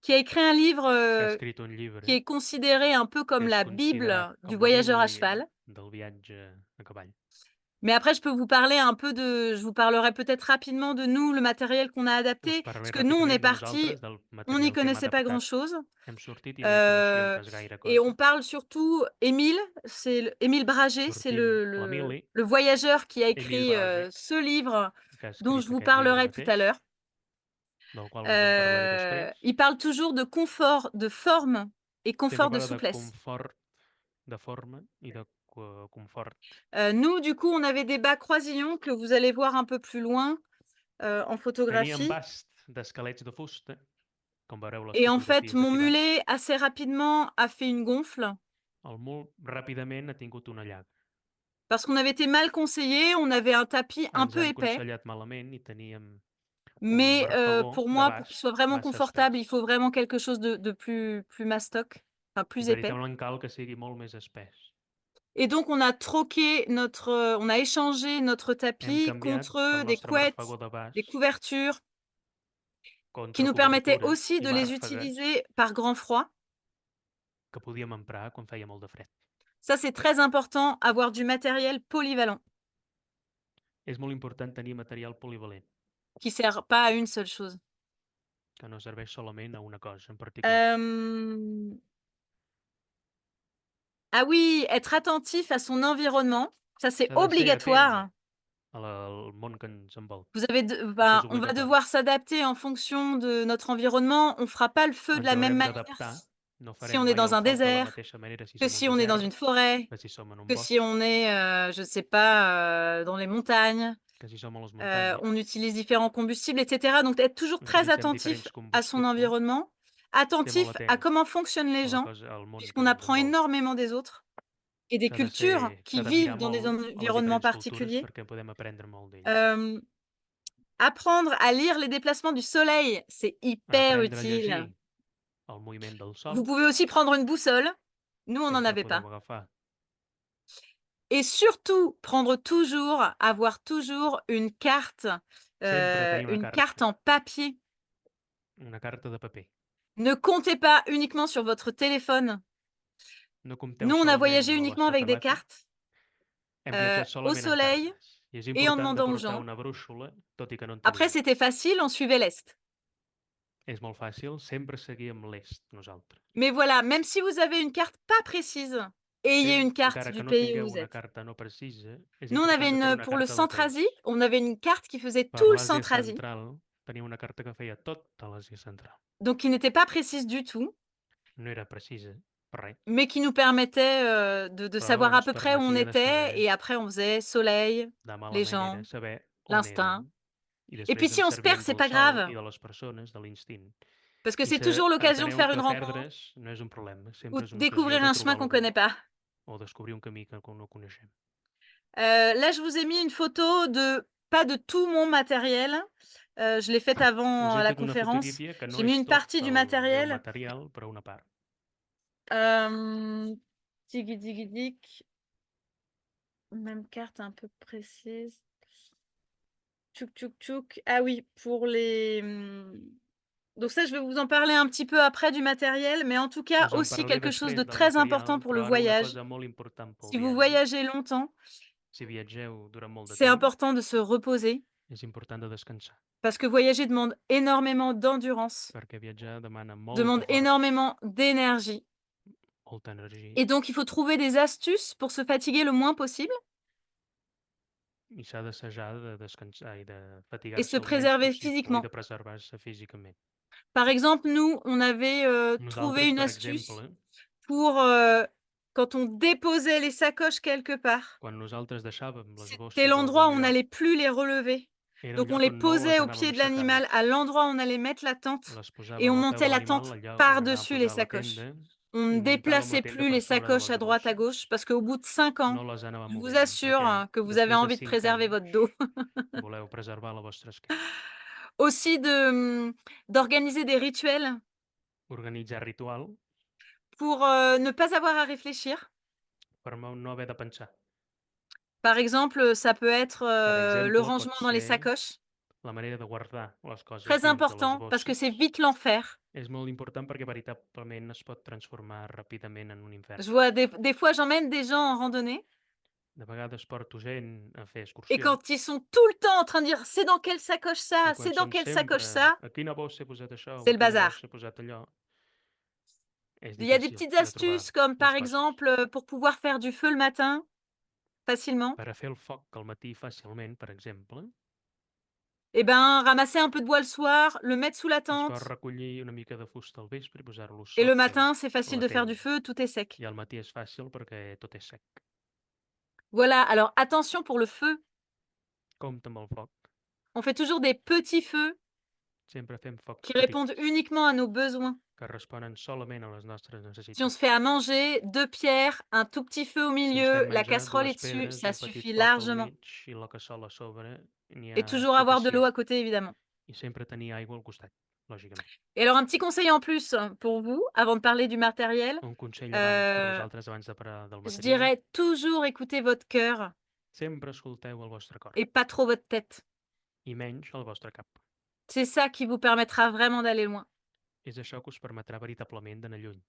qui a écrit un livre que ha escrit un llibre qui est considéré un peu que comme és la considerat Bible com du la voyageur à Bíblia cheval. del viatge a cavall. Mais après, je peux vous parler un peu je vous parlerai peut-être rapidement de nous, le matériel qu'on a Us adapté, parlaré parce que nous, on est ràpidament de parti, nosaltres, del on n'y material que hem connaissait pas adaptat. grand-chose. Hem sortit i no hi coneixíem pas gaire Et on cosa. parle surtout Émile, Émile Bragé, c'est Sortim l'Emili, le voyageur qui a Émile écrit Bragé, ce livre que ha dont escrit je vous aquest llibre parlerai tout à mateix, l'heure. del qual us en parlaré després. Il parle toujours de confort, de forme et Sempre confort de parla de souplesse. confort de forma i de confort. Nous, du coup, on avait des bas croisillons que vous allez voir un peu plus loin en Teníem photographie. bast d'esquelets de fusta, com veureu les Et en fait, fotografies mon d'aquí baix. mulet, assez rapidement, a fait une gonfle El mul ràpidament ha tingut una llaga. parce qu'on avait été mal conseillé, on avait un tapis un Ens peu han épais. aconsellat malament i teníem Mais marfagó pour de moi, pour qu'il bast soit vraiment massa confortable, il espès. faut vraiment quelque chose de plus mastoc, enfin plus épais. Veritablement cal que sigui molt més espès. Et donc, on a troqué on a échangé notre Hem tapis canviat contre el des nostre couettes, marfagó de bast des couvertures qui contra nous permettaient cobertures aussi i de les màrfegues utiliser par grand froid. que podíem emprar quan feia molt de fred. Ça, c'est très important, avoir du matériel polyvalent És molt important tenir material polivalent, qui sert pas à une seule chose. que no serveix solament a una cosa en particular. Ah oui, être attentif à son environnement, ça c'est S'ha de ser obligatoire. atent al món que ens envolta. Vous avez Això és on va obligatori. devoir s'adapter en fonction de notre environnement. On fera pas le feu de Ens la même haurem manière d'adaptar. No si farem on est mai dans el un foc de la désert, mateixa manera si que som si un on est dans desert, une forêt, que si som en un que bosc, si on est, je sais pas, dans les montagnes. que si som a les muntanyes. On utilise différents combustibles, et cetera. Donc être toujours très Utilitzem attentif diferents à son combustibles. environnement, Estem attentif molt à atents comment fonctionnent les a la gens, cosa, al món que puisqu'on ens apprend envolta. énormément des autres. et des S'ha de cultures ser, qui s'ha de vivent mirar dans des molt a les environnements diferents cultures particuliers. perquè podem aprendre molt d'elles. Apprendre à lire les déplacements du soleil, c'est hyper Aprendre a utile. llegir el moviment del Vous sol, pouvez aussi prendre une boussole. Nous, on n'en sempre avait podeu pas. agafar. Et surtout, avoir toujours une carte Sempre tenir en papier. una carta de paper. Ne comptez pas uniquement sur votre téléphone. No compteu Nous, on a solament voyagé amb el uniquement vostre avec des telèfon. cartes Hem viatjat au solament amb soleil cartes. I és et en important de demandant aux portar gens. una brúixola, tot i que no en Après, tenim. c'était facile, on suivait l'Est. És molt fàcil, sempre seguíem l'est, nosaltres. Mais voilà, même si vous avez une carte pas précise, ayez une carte Encara du que no pays où tingueu vous una êtes. carta no precisa, és Nous, on avait important de tenir una pour le carta del país. Centre-Asie, on avait une carte qui faisait Per tout le l'Àsia Centre-Asie, central, tenia una carta que feia tota l'Àsia central. donc qui n'était pas précise du tout, No era precisa per res, mais qui nous permettait de però savoir à ens peu près où on permetia de était, saber et après on faisait soleil, de mala les gens, manera saber on l'instinct. érem. I Et puis després si ens on se perd, servíem c'est del pas sol grave, i de les persones, de l'instint. parce que I c'est si toujours l'occasion de enteneu faire que une rencontre perdre's no és un problema, ou sempre és de una ocasió découvrir de un chemin trobar qu'on algú connaît pas. o descobrir un camí que no coneixem. Là, je vous ai mis une photo pas de tout mon matériel. Je l'ai faite Us avant he la fet una conférence. fotografia que no J'ai mis és une tot partie du el meu matériel. material, però una part. Tigi digi dic. Même carte un peu précise. Tchouk tchouk tchouk. Ah oui, pour les... Donc ça, je vais vous en parler un petit peu après du matériel, mais en tout cas, Us en aussi parlaré quelque chose de després del très important material, pour le però ara una voyage. cosa molt important pel Si vous viatge. voyagez longtemps, Si viatgeu durant molt de c'est temps, important de se reposer, és important de descansar, parce que voyager demande énormément d'endurance, perquè viatjar demana molta demande força, énormément d'énergie. molta energia, Et donc, il faut trouver des astuces pour se fatiguer le moins possible i s'ha d'assajar de descansar i de et fatigar-se se el menys préserver possible i physiquement. de preservar-se físicament. Par exemple, nous, on avait trouvé Nosaltres, une per astuce exemple, pour quand on déposait les sacoches quelque part. quan nosaltres deixàvem les C'était bosses a l'endroit où algun on lloc, n'allait plus les relever. era un Donc, on lloc les on no les posait au anàvem pied de aixecant l'animal, més. à l'endroit où on allait mettre la tente, Les et posàvem on al peu montait de la l'animal, tente allà on anàvem a par-dessus les posar la sacoches. tenda, On ne i muntàvem la déplaçait tenda plus per les sobre de sacoches les à droite, à bosses. gauche, parce qu'au bout de 5 ans, No les anàvem je vous movent, assure perquè que vous avez després de envie de 5 préserver anys votre dos. voleu preservar la vostra esquena. Aussi d'organiser des rituels Organitzar ritual pour ne pas avoir à réfléchir. per no haver de pensar. Par exemple, ça peut être Per le exemple, pot rangement dans les ser sacoches. la manera de guardar les coses Très dins de les important parce que c'est bosses. vite l'enfer. És molt important perquè veritablement es pot transformar ràpidament en un infern. Je vois des fois, j'emmène des gens en randonnée De vegades porto gent a fer et excursions quand ils sont tout le temps en train de dire c'est dans quelle sacoche i ça, quan c'est dans són quelle sempre sacoche ça, a quina bossa he posat això o c'est a le quina bazar. bossa he posat allò, és Il y a des difícil petites de trobar astuces comme les par coses. exemple pour pouvoir faire du feu le matin facilement. Per a fer el foc al matí fàcilment, per exemple, Eh ben, ramasser un peu de bois le soir, le mettre sous la es pot tente recollir una mica de fusta al vespre i posar-lo et le sota matin, c'est facile la de faire du tenda. feu, tout est sec. I al matí és fàcil perquè tot és sec. Voilà, alors attention pour le feu. Compte amb el foc. On fait toujours des petits feux Sempre fem focs qui petits répondent uniquement à nos besoins. que responen solament a les nostres Si on necessitats. se fait à manger, 2 pierres, un tout petit feu au Si ens milieu, fem la menjar casserole est dues dessus, pedres, ça un petit suffit foc al largement. mig i la cassola a sobre, n'hi Et ha toujours avoir de l'eau suficient. à côté, évidemment. I sempre tenir aigua al costat, lògicament. Et alors un petit conseil en plus pour vous, avant de parler du matériel, Un consell abans per heu, vosaltres, abans de parlar del je material, dirais toujours écouter votre cœur sempre escolteu el vostre cor et pas trop votre tête. i menys el vostre cap. C'est ça qui vous permettra vraiment d'aller loin És això que us permetrà veritablement d'anar lluny.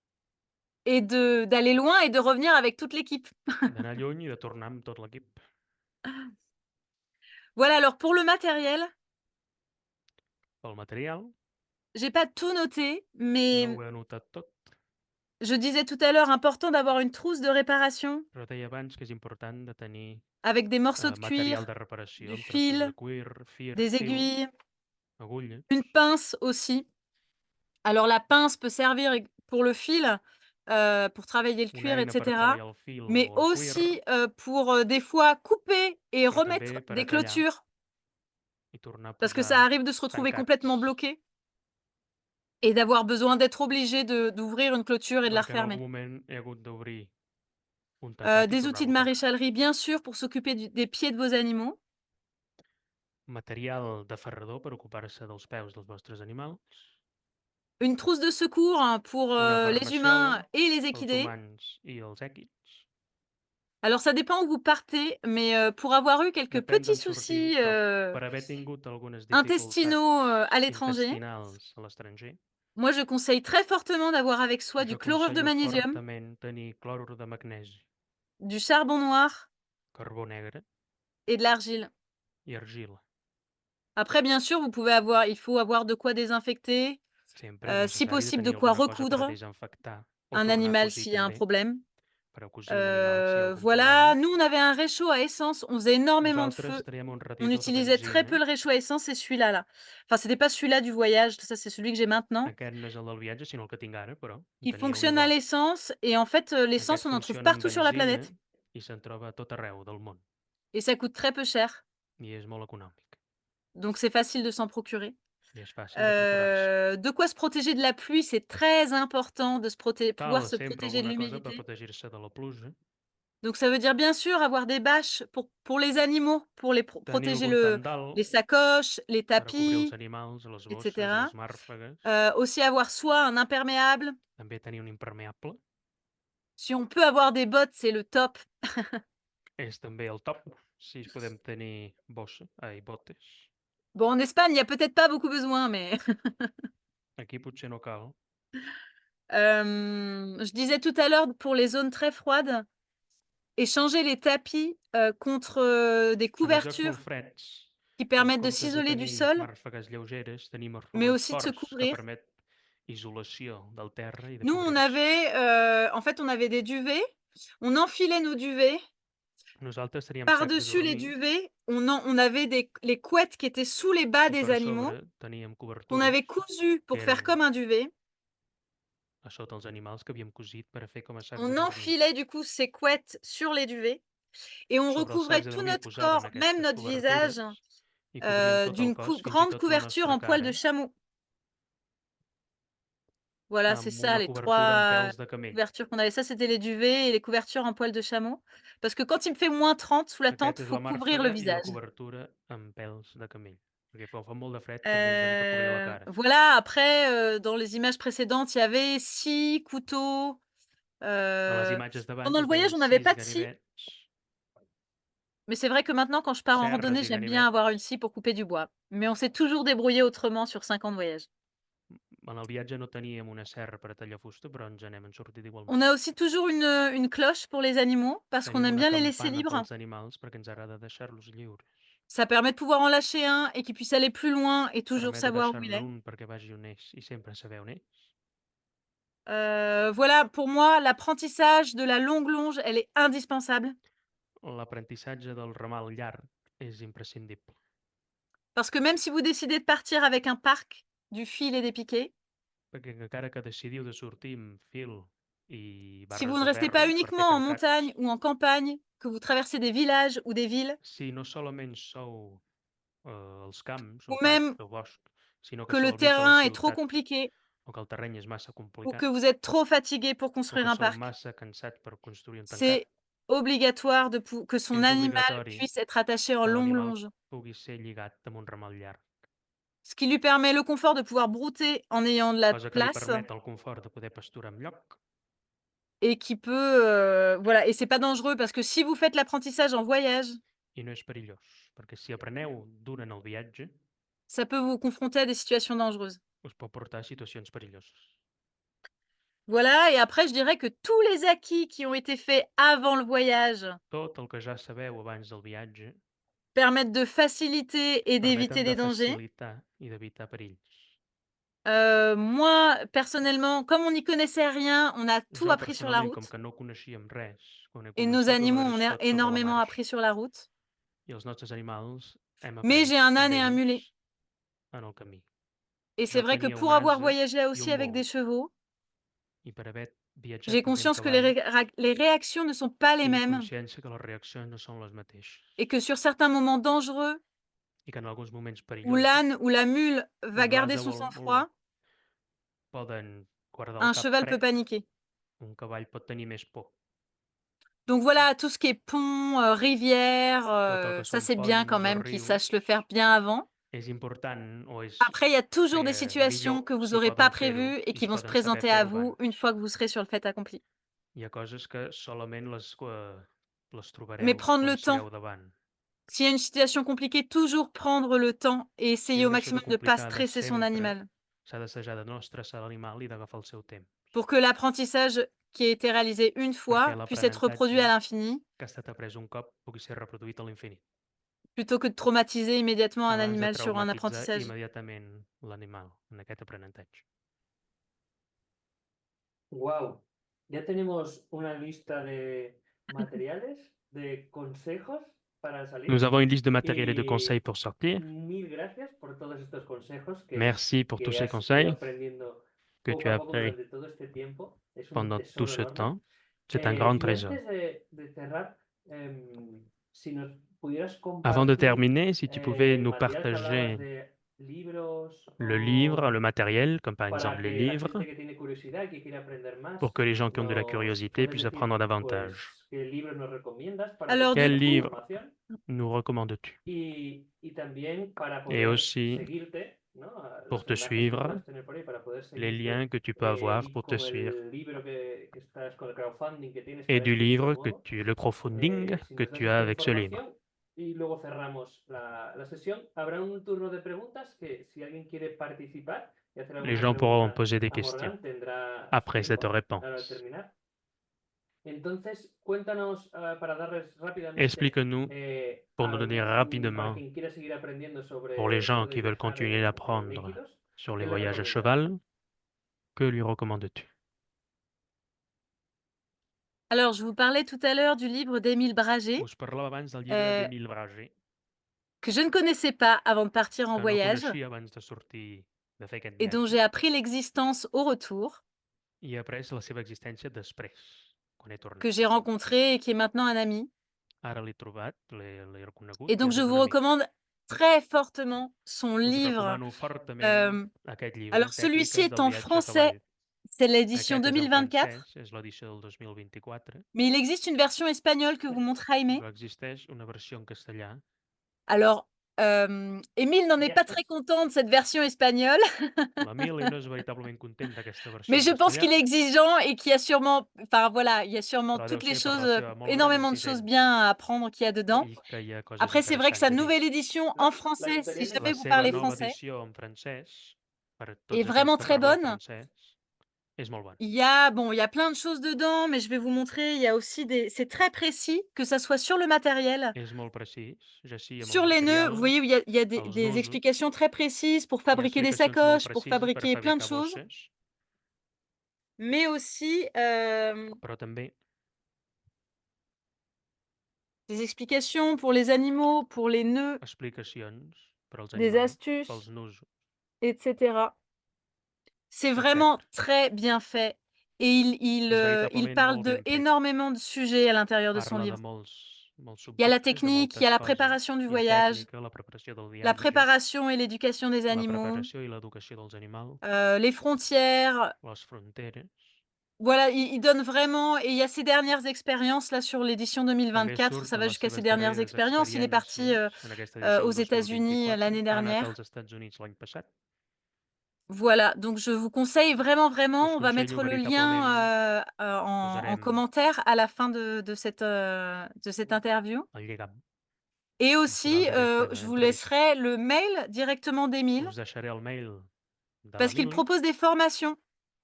et d'aller loin et de revenir avec toute l'équipe. D'anar lluny i de tornar amb tot l'equip. Voilà, alors pour le matériel, Pel material, j'ai pas tout noté, no mais ho he anotat tot, je disais tout à l'heure, important d'avoir une trousse de réparation però deia abans que és important de tenir avec des morceaux de material cuir, de reparació, du amb trossos de fil, cuir, des fil, aiguilles, agulles. une pince aussi. Alors la pince peut servir pour le fil, pour travailler le Una cuir, eina per etc. treballar el fil Mais o el cuir, aussi pour des fois couper et però remettre també per des a tallar clôtures, i tornar a parce que ça posar arrive de se retrouver tancats. complètement bloqué et d'avoir besoin d'être obligé d'ouvrir une clôture et de la Perquè en algun refermer. moment he hagut d'obrir un tancati Des per outils de una botiga. maréchalerie, bien sûr, pour s'occuper des pieds de vos animaux. Material de ferrador per ocupar-se dels peus dels vostres animals. Une trousse de secours hein, pour Una les humains farmaciola et les pels équidés. humans i els èquids. Alors ça dépend où vous partez, mais pour avoir eu quelques Depèn petits d'on sortiu, soucis però per haver tingut algunes intestinaux dificultats à l'étranger, intestinals a l'estranger, moi je conseille très fortement d'avoir avec soi du jo chlorure de aconsello magnésium, fortament tenir clorur de magnesi, du charbon noir carbó negre et de l'argile. i argila. Après, bien sûr, il faut avoir de quoi désinfecter, Sempre és si necessari de possible de tenir quoi alguna cosa per recoudre desinfectar o un tornar a animal cosir s'il y a un també, problème. per a cosir un animal si hi ha algun Voilà, problema. nous on avait un réchaud à essence, on faisait énormément de Nosaltres feu. teníem un On ratidor de utilisait très peu benzina. le réchaud à essence, c'est celui-là là. Enfin, c'était pas celui-là du voyage, ça c'est celui que j'ai maintenant. Aquest no és el del viatge, sinó el que tinc ara, però en Il tenia un fonctionne à igual. l'essence et en fait, l'essence Aquest on en trouve funciona amb partout sur la benzina planète i se'n troba a tot arreu del món et ça coûte très peu cher. i és molt econòmic Donc c'est facile de s'en procurer. i és fàcil de procurar-se. De quoi se protéger de la pluie, c'est très important de pouvoir Cal se sempre protéger de alguna cosa per l'humidité. protegir-se de la pluja. Donc ça veut dire bien sûr avoir des bâches pour les animaux, pour les Tenir protéger algun les tendal sacoches, les per a cobrir els tapis, animals, les bosses, etc. les màrfegues. Aussi avoir soit un imperméable. També tenir un impermeable Si on peut avoir des bottes, c'est le top. és també el top, si podem tenir botes. Bon, en Espagne, il n'y a peut-être pas beaucoup besoin, mais Aquí potser no cal. je disais tout à l'heure pour les zones très froides, échanger les tapis contre des En els llocs couvertures molt freds, qui en permettent de comptes de s'isoler du tenir sol, màrfegues lleugeres, tenim els mais rulons aussi de se forts que couvrir. permet isolació del terra i de Nous, on cobrir-se. avait, en fait, on avait des duvets. On enfilait nos duvets. Nosaltres teníem sacs de Par-dessus les dormir duvets, on avait les couettes qui étaient sous les bas i des per animaux, sobre teníem qu'on cobertures avait cousues que pour faire eren comme un duvet. a sota els animals que havíem cosit per a fer com a sacs de On dormir. enfilait du coup ces couettes sur les duvets et on Sobre els recouvrait sacs de tout dormir notre posaven corps, même aquestes notre visage, cobertures i cobríem tot el d'une cos, fins i grande tot la couverture nostra en poil cara, de chameau. Voilà, c'est amb ça una les cobertura amb 3 pèls de camell. couvertures qu'on avait. Ça, c'était les duvets et les couvertures en poil de chameau. Parce que quand il fait -30 sous la tente, Aquest il és faut la couvrir le màrfega i la visage. cobertura amb pèls de camell. Perquè quan fa molt de fred també ens hem de cobrir la cara. Voilà, après, dans les images précédentes, il y avait scie, couteau. A les imatges d'abans Pendant le es veien voyage, on n'avait 6 pas de scie. ganivets, Mais c'est vrai que maintenant, quand je pars en serres randonnée, i j'aime bien ganivets. avoir une scie pour couper du bois. Mais on s'est toujours débrouillé autrement sur 5 ans de voyage. En el viatge no teníem una serra per a tallar fusta, però ens n'hem sortit igualment. On a aussi toujours une cloche pour les animaux parce qu'on Tenim aime una bien les laisser campana libres. pels animals perquè ens agrada deixar-los lliures. Ça permet de pouvoir en lâcher un et qu'il puisse aller plus loin et toujours Permet de savoir où il deixar-ne est. un perquè vagi on és i sempre saber on és. Voilà, pour moi, l'apprentissage de la longue longe, elle est indispensable. L'aprenentissatge del ramal llarg és imprescindible. Parce que même si vous décidez de partir avec un parc, du fil et des piquets, Perquè encara que decidiu de sortir amb fil i si barres vous ne de restez ferro pas per fer uniquement en tancats, montagne ou en campagne, que vous traversez des villages ou des villes, si no solament sou als camps ou o même parcs o bosc, sinó que que sou le al mig de la terrain est trop ciutat compliqué o que el terreny és massa ou complicat que vous êtes trop fatigué pour o construire que un sou parc, massa cansat per construir un tancat, c'est obligatoire que son és animal obligatori puisse être attaché en que longue l'animal longe. pugui ser lligat amb un ramal llarg, Ce qui lui permet le confort de pouvoir brouter en ayant de la cosa que li place permet el confort de poder pasturar en lloc et qui peut, voilà, et c'est pas dangereux parce que si vous faites l'apprentissage en voyage, i no és perillós, perquè si apreneu durant el viatge ça peut vous confronter à des situations dangereuses. us pot portar a situacions perilloses. Voilà, et après je dirais que tous les acquis qui ont été faits avant le voyage Tot el que ja sabeu abans del viatge permettent de faciliter et d'éviter permeten de des dangers. facilitar i d'evitar perills. Moi, personnellement, comme on n'y connaissait rien, on a tout Jo, appris sur la personalment, com route que no coneixíem res, quan he et nos començat, ho animaux hem ont après tot sobre la énormément marxa. appris sur la route. I els nostres animals hem Mais après j'ai un âne et un d'ells mulet. en el camí. Et c'est Jo vrai que tenia un pour avoir ase voyagé i aussi un avec des bou, chevaux, i per haver viatjat j'ai també amb conscience que cavall, les réactions ne sont pas les tinc mêmes consciència que les reaccions no són les mateixes et que sur certains moments dangereux i que en alguns moments où perillosos l'âne ou la mule va on garder l'ase son molt, sang-froid, poden guardar el un cap cheval peut fred, paniquer. un cavall pot tenir més por. Donc voilà, tout ce qui est pont, rivière, Tot el que ça són c'est bien quand ponts o même qu'ils sachent le rius faire bien avant. és important o és Après, il y a toujours des situations millor que vous si aurez pas poden fer-ho prévues et i qui es vont se poden saber présenter à fer-ho vous une abans. fois que vous serez sur le fait accompli. Hi ha coses que solament les Mais trobareu prendre quan le temps. sigueu davant. S'il y a une situation compliquée, toujours prendre le temps et Si essayer au una maximum situació de pas complicada, stresser son sempre animal. s'ha d'assajar de no estressar l'animal i d'agafar el seu temps. Pour que l'apprentissage qui a été réalisé une Perquè fois puisse être reproduit à l'aprenentatge l'infini, que ha estat après un cop pugui ser reproduït a l'infinit, plutôt que de traumatiser immédiatement un abans de animal sur un traumatitzar apprentissage. immediatament l'animal en aquest aprenentatge. Wow, ya tenemos una lista de materiales, de consejos para salir. Nous avons une liste de matériel et de Y conseils pour sortir. mil gracias por todos estos consejos Merci pour tous que ces has ido conseils aprendiendo que poco tu as a poco appris durante todo este tiempo. Es un pendant tout tesoro ce enorme. temps. C'est un grand Y trésor. antes de cerrar, si nos pudieras Avant de compartir terminer, si tu pouvais el nous material que hablabas partager de libros le o livre, le matériel, comme par para exemple les que la livres, gente que tiene curiosidad y que quiere aprender más, pour que les gens qui ont de la nos curiosité puedes puissent decir apprendre davantage. pues qué libros nos recomiendas para Alors du Quel buscar coup, livre información nous recommandes-tu? y también para Et poder aussi, seguirte, ¿no? pour Los te enlaces que suivre, puedas tener por ahí para poder les seguirte liens que tu peux avoir y pour te con suivre, el libro que estás, con el crowdfunding que tienes et para du este libro livre nuevo, le crowdfunding si que nos das tu as esta avec ce livre. información y luego cerramos la sesión, habrá un turno de preguntas que si alguien quiere participar y hacer Les alguna gens pourront pregunta poser des a questions Morgan, tendrá su après cette tiempo ahora al réponse. terminar. Entonces, cuéntanos para darles rápidamente Explique-nous, pour nous donner para rapidement, quien quiera seguir aprendiendo pour les sobre gens esto de qui veulent viajar continuer en d'apprendre líquidos, sur les ¿qué les voyages à recomiendas? cheval, que lui recommandes-tu? alors je vous parlais tout à l'heure du livre d'Émile Bragé, Us parlava abans del llibre euh, d'Émile Bragé, que je ne connaissais pas avant de partir en que no voyage coneixia abans de sortir, de fer aquest et dont viatge, j'ai appris l'existence au retour, i he après la seva existència després, quan he tornat. que j'ai rencontré et qui est maintenant un ami. Ara l'he trobat, l'he reconegut, Et i donc ara je és un vous amic. recommande très fortement son Us livre. recomano fortament aquest llibre, Alors celui-ci Tècniques est del en viatge a français, cavall. c'est l'édition Aquest és en 2024, francès, és l'edició del 2024, mais il existe une version espagnole que vous montrez aimer. però existeix una versió en castellà. Alors, Émile n'en est Ya pas estás. très content de cette version espagnole, L'Emili no és veritablement content d'aquesta versió mais en je pense castellà, qu'il est exigeant et qu'il y a sûrement, enfin voilà, il y a sûrement però deu toutes les ser per choses, la seva molt gran énormément de choses exigència bien à apprendre qu'il y a dedans. i que hi ha coses Après, c'est vrai que interessants sa a nouvelle dins. édition La- en la français, si editorial jamais La vous seva parlez nova français, edició en francès, per a est tots vraiment aquells que très parleu bonne. francès, és molt bona. Il y a, bon, il y a plein de choses dedans, mais je vais vous montrer. Il y a aussi c'est très précis, que ça soit sur le matériel, És molt precís, ja sigui amb el sur les nœuds. material, Vous voyez, il y a els des nusos, explications très précises pour hi ha fabriquer des explicacions molt sacoches, pour precises per fabriquer plein de fabricar choses, bosses, mais aussi però també des explications pour les animaux, pour les nœuds, explicacions per als des animals, astuces, pels nusos, etc. C'est etc. vraiment très bien fait. Et il És parle veritablement molt de ben fet. énormément de sujets à l'intérieur de son Parla de livre. molts Il y a la subjectes, de technique, il y a moltes la coses. préparation du Hi ha voyage, tècnica, la preparació del la viatge, préparation et l'éducation des la animaux, preparació i l'educació dels animals, les frontières. les fronteres. Voilà, il donne vraiment, et il y a ses dernières expériences là sur l'édition També 2024, ça surten va les jusqu'à ses seves dernières darreres expériences. Il est parti experiències en aquesta edició aux del États-Unis 2024. l'année Ha anat dernière. als Estats Units l'any passat. Voilà, donc je vous conseille vraiment, vraiment, Us on va consello mettre le veritablement, lien en posarem commentaire à la fin de cette interview. el lligam Et al aussi, final d'aquesta je vous entrevista. laisserai le mail directement d'Émile, Us deixaré el mail de parce qu'il l'Emili propose des formations.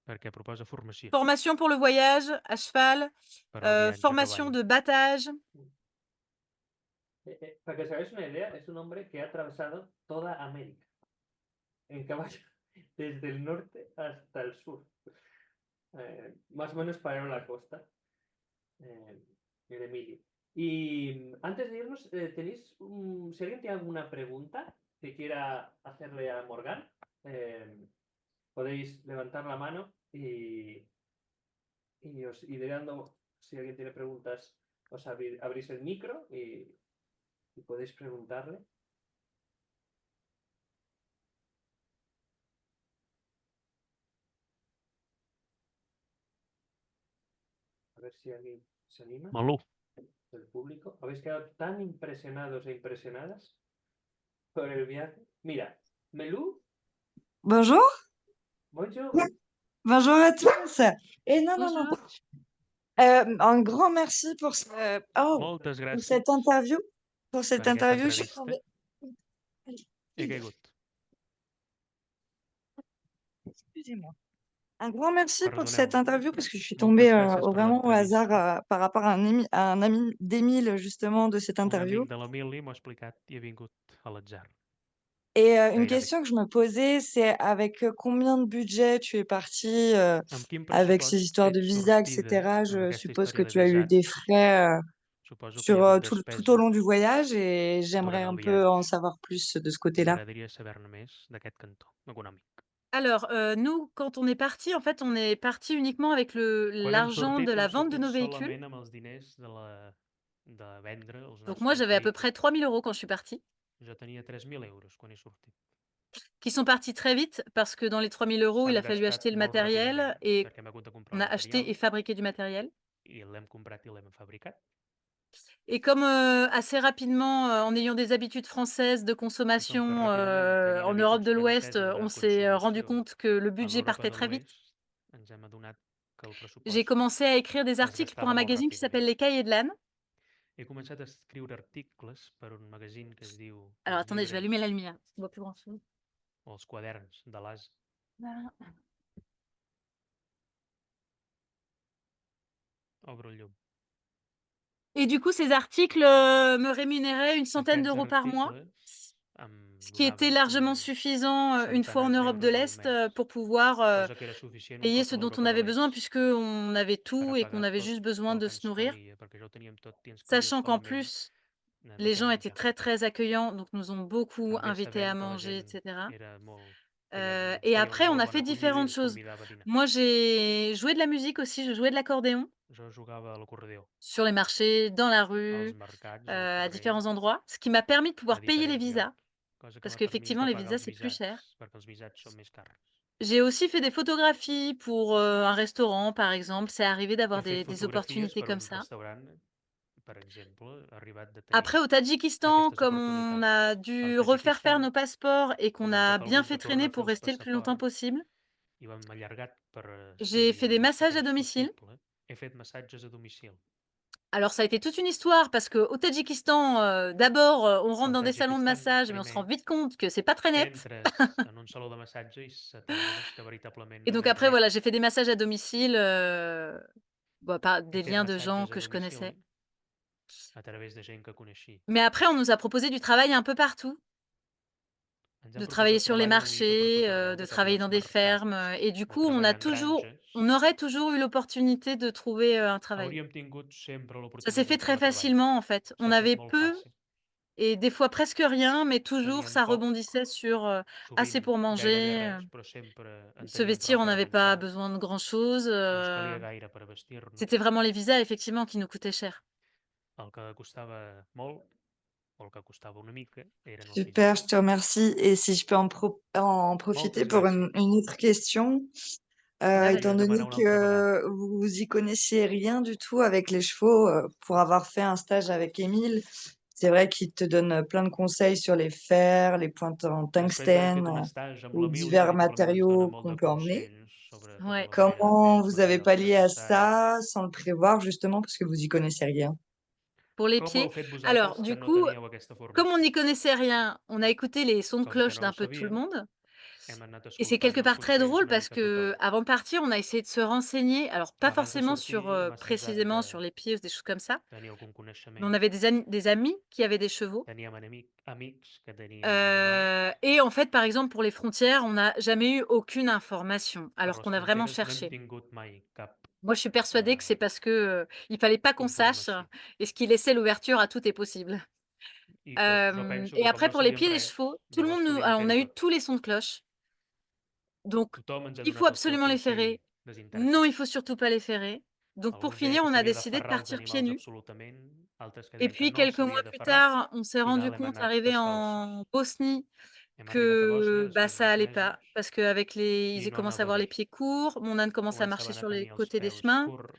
perquè proposa formació Formation pour le voyage à cheval, per al viatge a formation cavall. de battage. Para que os hagáis una idea, es un hombre que ha atravesado toda América en caballo, desde el norte hasta el sur. Más o menos pararon la costa, el Emilio. Y antes de irnos, tenéis, si alguien tiene alguna pregunta que quiera hacerle a Morgan, podéis levantar la mano y os iré dando, si alguien tiene preguntas, os abrís el micro y podéis preguntarle. A ver si alguien ¿Se anima? Malou, Del público. ¿Habéis quedado tan impresionados e impresionadas por el viaje? Mira, Melou, Bonjour, bonjour. bonjour à tous. Et non, non, non. Bonjour. Un grand merci pour, moltes pour gràcies cette interview. Pour cette per aquesta interview, je suis entrevista. tombée. He caigut. Excusez-moi. Un grand merci pour cette Perdoneu-me. interview parce que je suis Moltes tombée gràcies per vraiment au hasard l'entrevista. par rapport à un ami d'Émile justement de cette Un interview. amic de l'Emili m'ho ha explicat i he vingut a l'atzar. Et une Gairebé. question que je me posais, c'est avec combien de budget tu es parti Amb quin avec ces pressupost histoires de ets visa, sortida etc. amb Je aquesta suppose que història de tu as eu visat? des frais Suposo que hi ha sur hagut tout au despesa long du voyage et j'aimerais durant un el peu en viatge. savoir plus de ce côté-là. M'agradaria saber-ne més d'aquest cantó econòmic. Alors, nous, quand on est parti, en fait, on est parti uniquement avec Quan hem l'argent de sortit, la hem vente de sortit nos véhicules. solament amb els diners de vendre els Donc moi, nostres j'avais à peu près vehicles. 3 000 € quand je suis partie, Jo tenia 3.000 euros quan he sortit. qui sont partis très vite parce que dans les 3 000 €, il S'han a fallu gastat acheter le molt matériel ràpidament et perquè hem hagut de comprar on el a acheté et material fabriqué du matériel. i l'hem comprat i l'hem fabricat. Et comme assez rapidement, en ayant des habitudes françaises de I com que consommation ràpidament tenint en Europe habituds de l'Ouest, franceses de on s'est rendu consumació compte que le a budget l'Europa partait de très vite. l'Oest, ens hem adonat que el J'ai pressupost commencé à écrire des es articles pour gastava un molt magazine qui s'appelle ràpidament. Les Cahiers de l'âne. He començat a escriure articles per un magazine que es diu Alors Els attendez, je vais llibres allumer la lumière. On voit plus grand-chose. o els quaderns de l'As. Voilà. Obro el llum. Et du coup, ces articles me rémunéraient une centaine Aquests d'euros par mois, articles em ce qui était donaven largement un suffisant une fois en centenars Europe de d'euros al l'Est mes, pour pouvoir cosa que era suficient un payer cop ce a dont on l'Europa de avait besoin l'Est puisqu'on avait per tout a et qu'on pagar avait tot juste besoin el de que se ens nourrir. calia, perquè ja ho teníem tot i ens calia Sachant qu'en solament plus, de les què gens étaient menjar. très, très accueillants, donc nous ont beaucoup També invités à sabent que la manger, gent etc. era molt... feien, Et feia après, una on molt a bona fait acollida i différentes ens choses. convidava a dinar. Moi, j'ai joué de la musique aussi, je jouais de l'accordéon Jo jugava a l'acordeó sur les marchés, dans la als rue, mercats, al à carrer, différents endroits, ce qui m'a permis de a pouvoir payer les diferents visas, llocs, cosa que parce m'ha permès qu'effectivement, de les pagar visas, els c'est plus cher. visats, perquè els visats són més cars. J'ai aussi fait des photographies pour un restaurant, par exemple. C'est arrivé He d'avoir fet des fotografies opportunités per comme un ça. restaurant, per exemple, ha arribat de tenir Après, au Tadjikistan, aquestes comme on oportunitats. a Al dû refaire faire Tadjikistan, nos passeports et qu'on com ens ha a bien calgut fait de traîner tornar a fer pour els rester le plus longtemps passaports possible, i ho hem allargat per j'ai ser-hi fait el des més massages à temps domicile. possible. He fet massatges a domicili. Alors, ça a été toute une histoire parce qu'au Tadjikistan, d'abord, on rentre Al dans des salons de Tadjikistan, massage, mais on se rend primer, vite compte que c'est pas très net. entres en un saló de massatge i se t'adones que veritablement Et no donc és après, net. voilà, j'ai fait des massages à domicile, par He des fet liens de gens massatges que a je connaissais. domicili a través de gent que coneixia. Mais après, on nous a proposé du travail un peu partout. Ens han De travailler proposat sur les treball una mica per marchés, tot arreu, de de travailler treballar dans als des fermes, mercats, et du de coup, treballar en granges. on aurait toujours eu l'opportunité de trouver un travail. Hauríem tingut sempre Ça s'est fait l'oportunitat de très trobar treball. facilement, en fait. On S'ha fet avait molt peu fàcil. et des fois presque rien, mais toujours Teníem ça poc, rebondissait sur assez sovint pour gairebé manger. res, però sempre en Se teníem vêtir, prou on per a n'avait pas menjar. besoin de grand-chose. No ens calia gaire per a vestir-nos. C'était vraiment les visas, effectivement, qui nous coûtaient cher. El que costava molt, o el que costava una mica, eren els visats. Super, je te remercie. Et si je peux en profiter Moltes pour gràcies. une autre question, Vas-y. étant Volia donné demanar una altra vegada. que vous y connaissiez rien du tout avec les chevaux, pour avoir fait un stage avec Émile, c'est vrai qu'il te donne plein de conseils sur les fers, les pointes en Després d'haver tungstène, fet un stage amb ou l'Emili, divers veritablement ens dona matériaux molt qu'on de peut emmener. consells sobre tota Ouais. la manera de fer, Comment els vous avez materials pallié à necessaris. ça sans le prévoir, justement, parce que vous y connaissez rien? Pour les Com ho pieds. heu fet Alors, vosaltres, que du no coup, teníeu aquesta comme on n'y formació? connaissait rien, on a écouté les sons de Com que cloche no ho d'un peu tout le sabíem, monde. hem anat Et c'est quelque escoltant els part très consells drôle una parce mica tothom. que avant de partir, on a essayé de se renseigner. Alors, pas Abans de forcément sur sortir hem assajat précisément de sur les pieds ou des choses comme ça, tenir algun mais on coneixement. avait des amis qui avaient des chevaux. Teníem amics que tenien animals. Et en fait, par exemple, pour les frontières, on n'a jamais eu aucune information, Per alors les qu'on a vraiment fronteres no hem cherché. tingut mai cap Moi, je suis persuadée que c'est parce que il fallait pas qu'on sache informació. et ce qui laissait l'ouverture à tout est possible. I jo penso Et que com après, no pour les sabíem pieds des res, chevaux, tout le llavors monde nous, volíem alors, on fer-ho a eu tot. tous les sons de cloche. Donc, Tothom ens ha il faut donat el seu absolument les consell ferrer. Non, desinterestat. il faut surtout pas les ferrer. Donc, pour Alguns deien finir, que on a s'havia de décidé de ferrar els partir pieds animals nus. absolutament, altres que Et deien que puis, no quelques s'havia mois de plus ferrar. tard, on s'est rendu Final hem compte, anat arrivé descalços. en Bosnie, Hem arribat a Bòsnia que bah, després ça d'uns allait mesos pas. Parce qu'avec les... i Ils no commencent à anava avoir les bé. pieds courts. Mon âne commence à marcher Començaven a sur les tenir els côtés des peus chemins. curts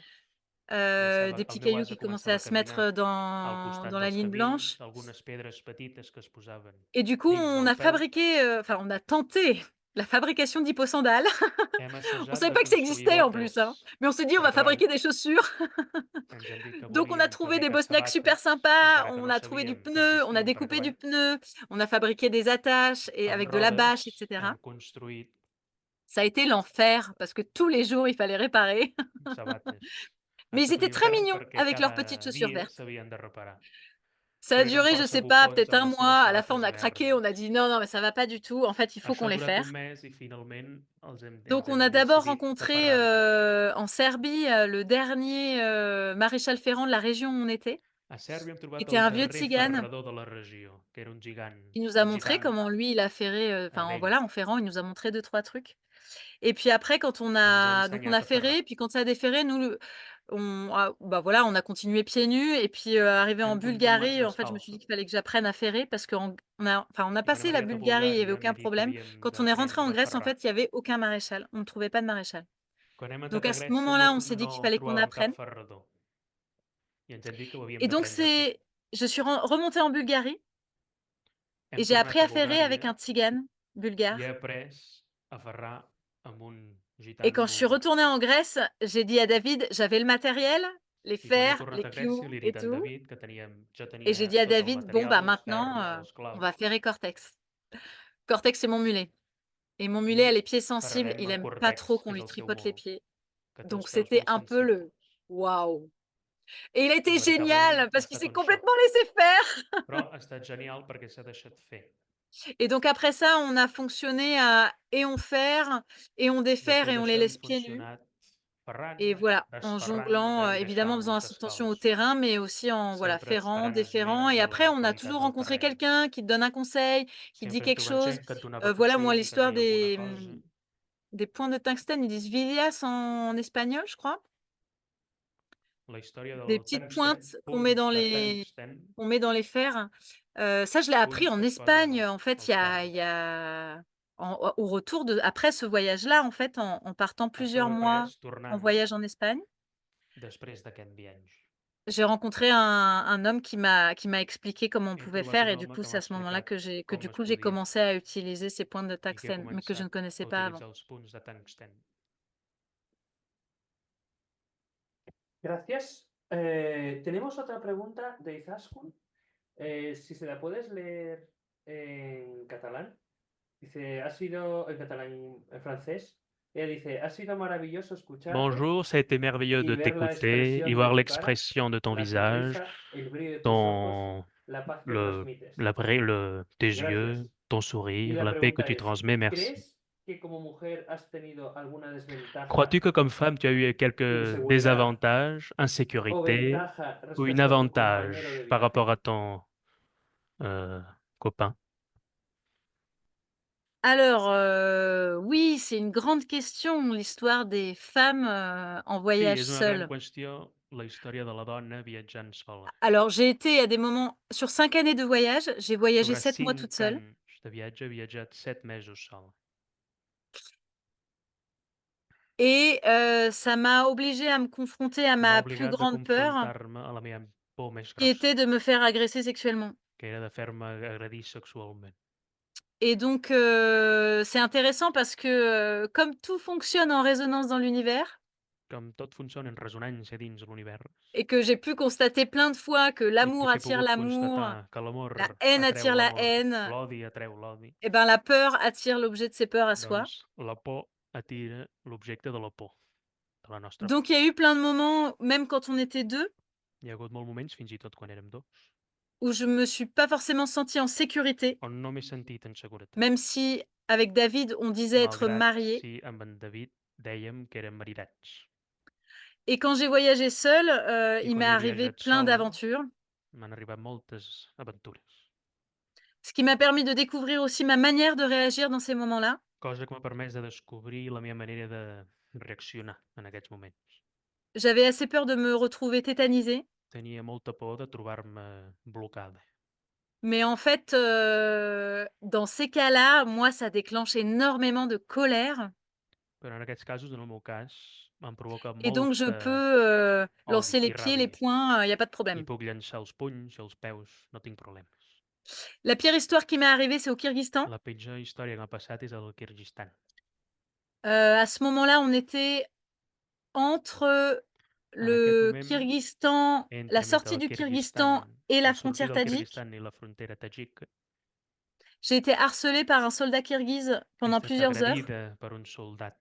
des petits el meu cailloux ase qui commençaient à començava a se caminar mettre al dans costat la dels ligne blanche. camins, algunes pedres petites que es posaven Et du coup, dins on del a peu. fabriqué, enfin, on a tenté la fabrication d'hipposandales. Hem On assajat savait de pas que ça construir existait en plus, hein, botes mais on s'est dit: «On per va cavall. fabriquer des chaussures». Ens hem dit que Donc on a volíem trouvé des fabricar bosniaques super sabates, sympas, encara que on no a trouvé du sabíem que pneu, on a existien per découpé du cavall. pneu, on a fabriqué des attaches et Amb avec de la bâche et rodes cetera. hem construït Ça a été l'enfer parce que tous les jours, il fallait réparer. sabates. Mais ils Això étaient feia très infern mignons perquè avec leurs petites cada chaussures dia vertes. s'havien de reparar. Ça a Però eren duré, je força sais pas, bufons peut-être amb 1 les seves mois. À la fin, on sabates a craqué, on a verdes. dit: «Non, non, mais ça va pas du tout. En fait, il faut qu'on Això ha les durat un fasse». mes i finalment Donc ens on hem a d'abord decidit de rencontré, ferrar-nos. en Serbie, le dernier, maréchal Ferrand de la région où on était, A Sèrbia hem qui trobat était el un vieux darrer tzigane ferrador de la regió, que era un gigant, qui nous a un montré gitant comment lui, il a ferré, enfin, vell. voilà, en ferrant, il nous a montré 2-3 trucs. Et puis après, quand on Ens ha on a ensenyat a ferrar. ferré, puis quand ça a déferré, nous, bah, voilà, on a continué pieds nus et puis, arrivé en Hem continuat Bulgarie, en fait, je me suis dit descalços qu'il fallait que j'apprenne à ferrer parce qu'on on a i quan hem passé la arribat a Bulgarie, il y avait Bulgària aucun hem dit que problème. havíem Quand on est rentré en d'aprendre a Grèce, en ferrar. fait, il y avait aucun maréchal. On ne trouvait pas de maréchal. Quan hem Donc entrat à a ce Grècia moment-là, no on s'est dit qu'il no fallait qu'on trobàvem cap apprenne. ferrador i ens hem dit que ho havíem Et donc d'aprendre tot. je suis remontée en Bulgarie et Hem j'ai appris tornat a à ferrer avec Bulgària un tzigane i he bulgare. après a ferrar amb un Et gitant quand je suis bulgar. retournée en Grèce, j'ai dit à David, j'avais le matériel, les I quan he fers, tornat les a Grècia clous li he et dit a en tout. David que jo Et j'ai tenia dit à tot el David, bon, bah material, els maintenant, ferros, els on va claus. ferrer Cortex. Cortex, c'est mon mulet. Et mon mulet a I les pieds sensibles, ferrarem il en aime pas trop Cortex, qu'on que és lui el seu tripote les molt, pieds. que té Donc els peus c'était molt un peu le sensibles. waouh! Et il a été Veritablement génial ha parce qu'il estat s'est un xoc, complètement laissé faire. però ha estat genial perquè s'ha deixat fer. Et donc après ça, on a fonctionné à et on fer et on défaire Després et on les d'això hem laisse pieds nus. funcionat ferrant, Et voilà, en desferrant jonglant, i évidemment en faisant deixant-los attention au descalços, terrain, mais aussi en voilà, sempre ferrant, estarant déferrant. esmert Et de après, la on a qualitat toujours del rencontré terreny. quelqu'un qui te donne un conseil, qui dit Sempre hem quelque trobat chose. gent que et donava Voilà, moi, consell, que et l'histoire deia alguna cosa. des points de tungstène, ils disent vilias en espagnol, je crois. La història Des del petites tungsten, pointes punts de tungsten, qu'on met dans les fers. Ça, je l'ai appris punts en que es posen Espagne, en fait, als il ferros. y a au retour après ce voyage-là, en fait, en partant Això plusieurs ho he mois après en tornant voyage en Espagne. després d'aquest viatge. J'ai rencontré un homme qui m'a expliqué comment on He pouvait trobat faire un et du home coup, que c'est m'ha à ce moment-là explicat que com du es coup, j'ai podia commencé à utiliser ces points de i que he tungstène, mais que je ne començat connaissais a pas avant. utilitzar els punts de tungsten. Gracias. Tenemos otra pregunta de Izaskun. Si se la puedes leer en catalán. Dice, ha sido en catalán, en francés. Ella dice, ha sido maravilloso escucharte Bonjour, ça a été merveilleux y de ver la t'écouter, y expresión de voir tu cara, l'expression de ton la visage, sonrisa, el brillo de tus ojos, ton, la paz que le, transmites. tes Gracias. yeux, ton Y sourire, la la paix que pregunta tu es, transmets, merci. ¿crees que como mujer has tenido alguna desventaja Crois-tu que comme femme, tu as eu quelques Inseguridad. désavantages, o insécurité ventaja ou une respecto a tu compañero de avantage par viaje? rapport à ton copain? Alors, oui, c'est une grande question, l'histoire des femmes, en Sí, voyage és una gran seules. qüestió la història de la dona viatjant sola. Alors, j'ai été à des moments sur 5 années de voyage, j'ai voyagé Sobre 7 mois toute 5 seule. anys de viatge he viatjat 7 mesos sola. Et ça m'a obligée à me confronter à M'ha ma plus obligat a grande peur, confrontar-me a la meva por més qui grossa, était de me faire agresser sexuellement. que era de fer-me agredir sexualment. Et donc, c'est intéressant parce que, comme tout fonctionne en résonance dans l'univers Com tot funciona en ressonància dins l'univers, et que j'ai pu constater plein de fois que i l'amour que he attire pogut l'amour, constatar que l'amor la haine atreu attire la l'amor, haine, l'odi atreu l'odi, et ben, la peur attire l'objet de ses peurs à soi. doncs la por atira l'objecte de la por, de la nostra por. Donc il y a eu plein de moments, même quand on était 2, Hi ha hagut molts moments, fins i tot quan érem dos, où je me suis pas forcément sentie en sécurité, on no m'he sentit en seguretat, même si avec David, on disait être malgrat mariés. si amb en David dèiem que érem maridats. Et quand j'ai voyagé seule, I il quan m'est he arrivé viatjat plein sola, d'aventures, m'han arribat moltes aventures, ce qui m'a permis de découvrir aussi ma manière de réagir dans ces moments-là. cosa que m'ha permès de descobrir la meva manera de reaccionar en aquests moments. J'avais assez peur de me retrouver tétanisée, Tenia molta por de trobar-me blocada. mais en fait, dans ces cas-là, moi, ça déclenche énormément de colère Però en aquests casos, en el meu cas, Em provoca Et donc je molt peux, lancer odi les i pieds, les ràbia. poings, il y a pas de I problème. puc llançar els punys, els peus, no tinc problemes. La pire histoire qui m'est arrivée, c'est au Kirghizistan. La pitjor història que m'ha passat és al Kirguizistan. À ce moment-là, on était entre En aquest le moment, Kirghizistan, la entre sortie du Kirghizistan et la la sortida frontière del tadjik. Kirguizistan i la frontera tadjik, J'ai été harcelée par un soldat kirghize he pendant estat plusieurs heures. agredida per un soldat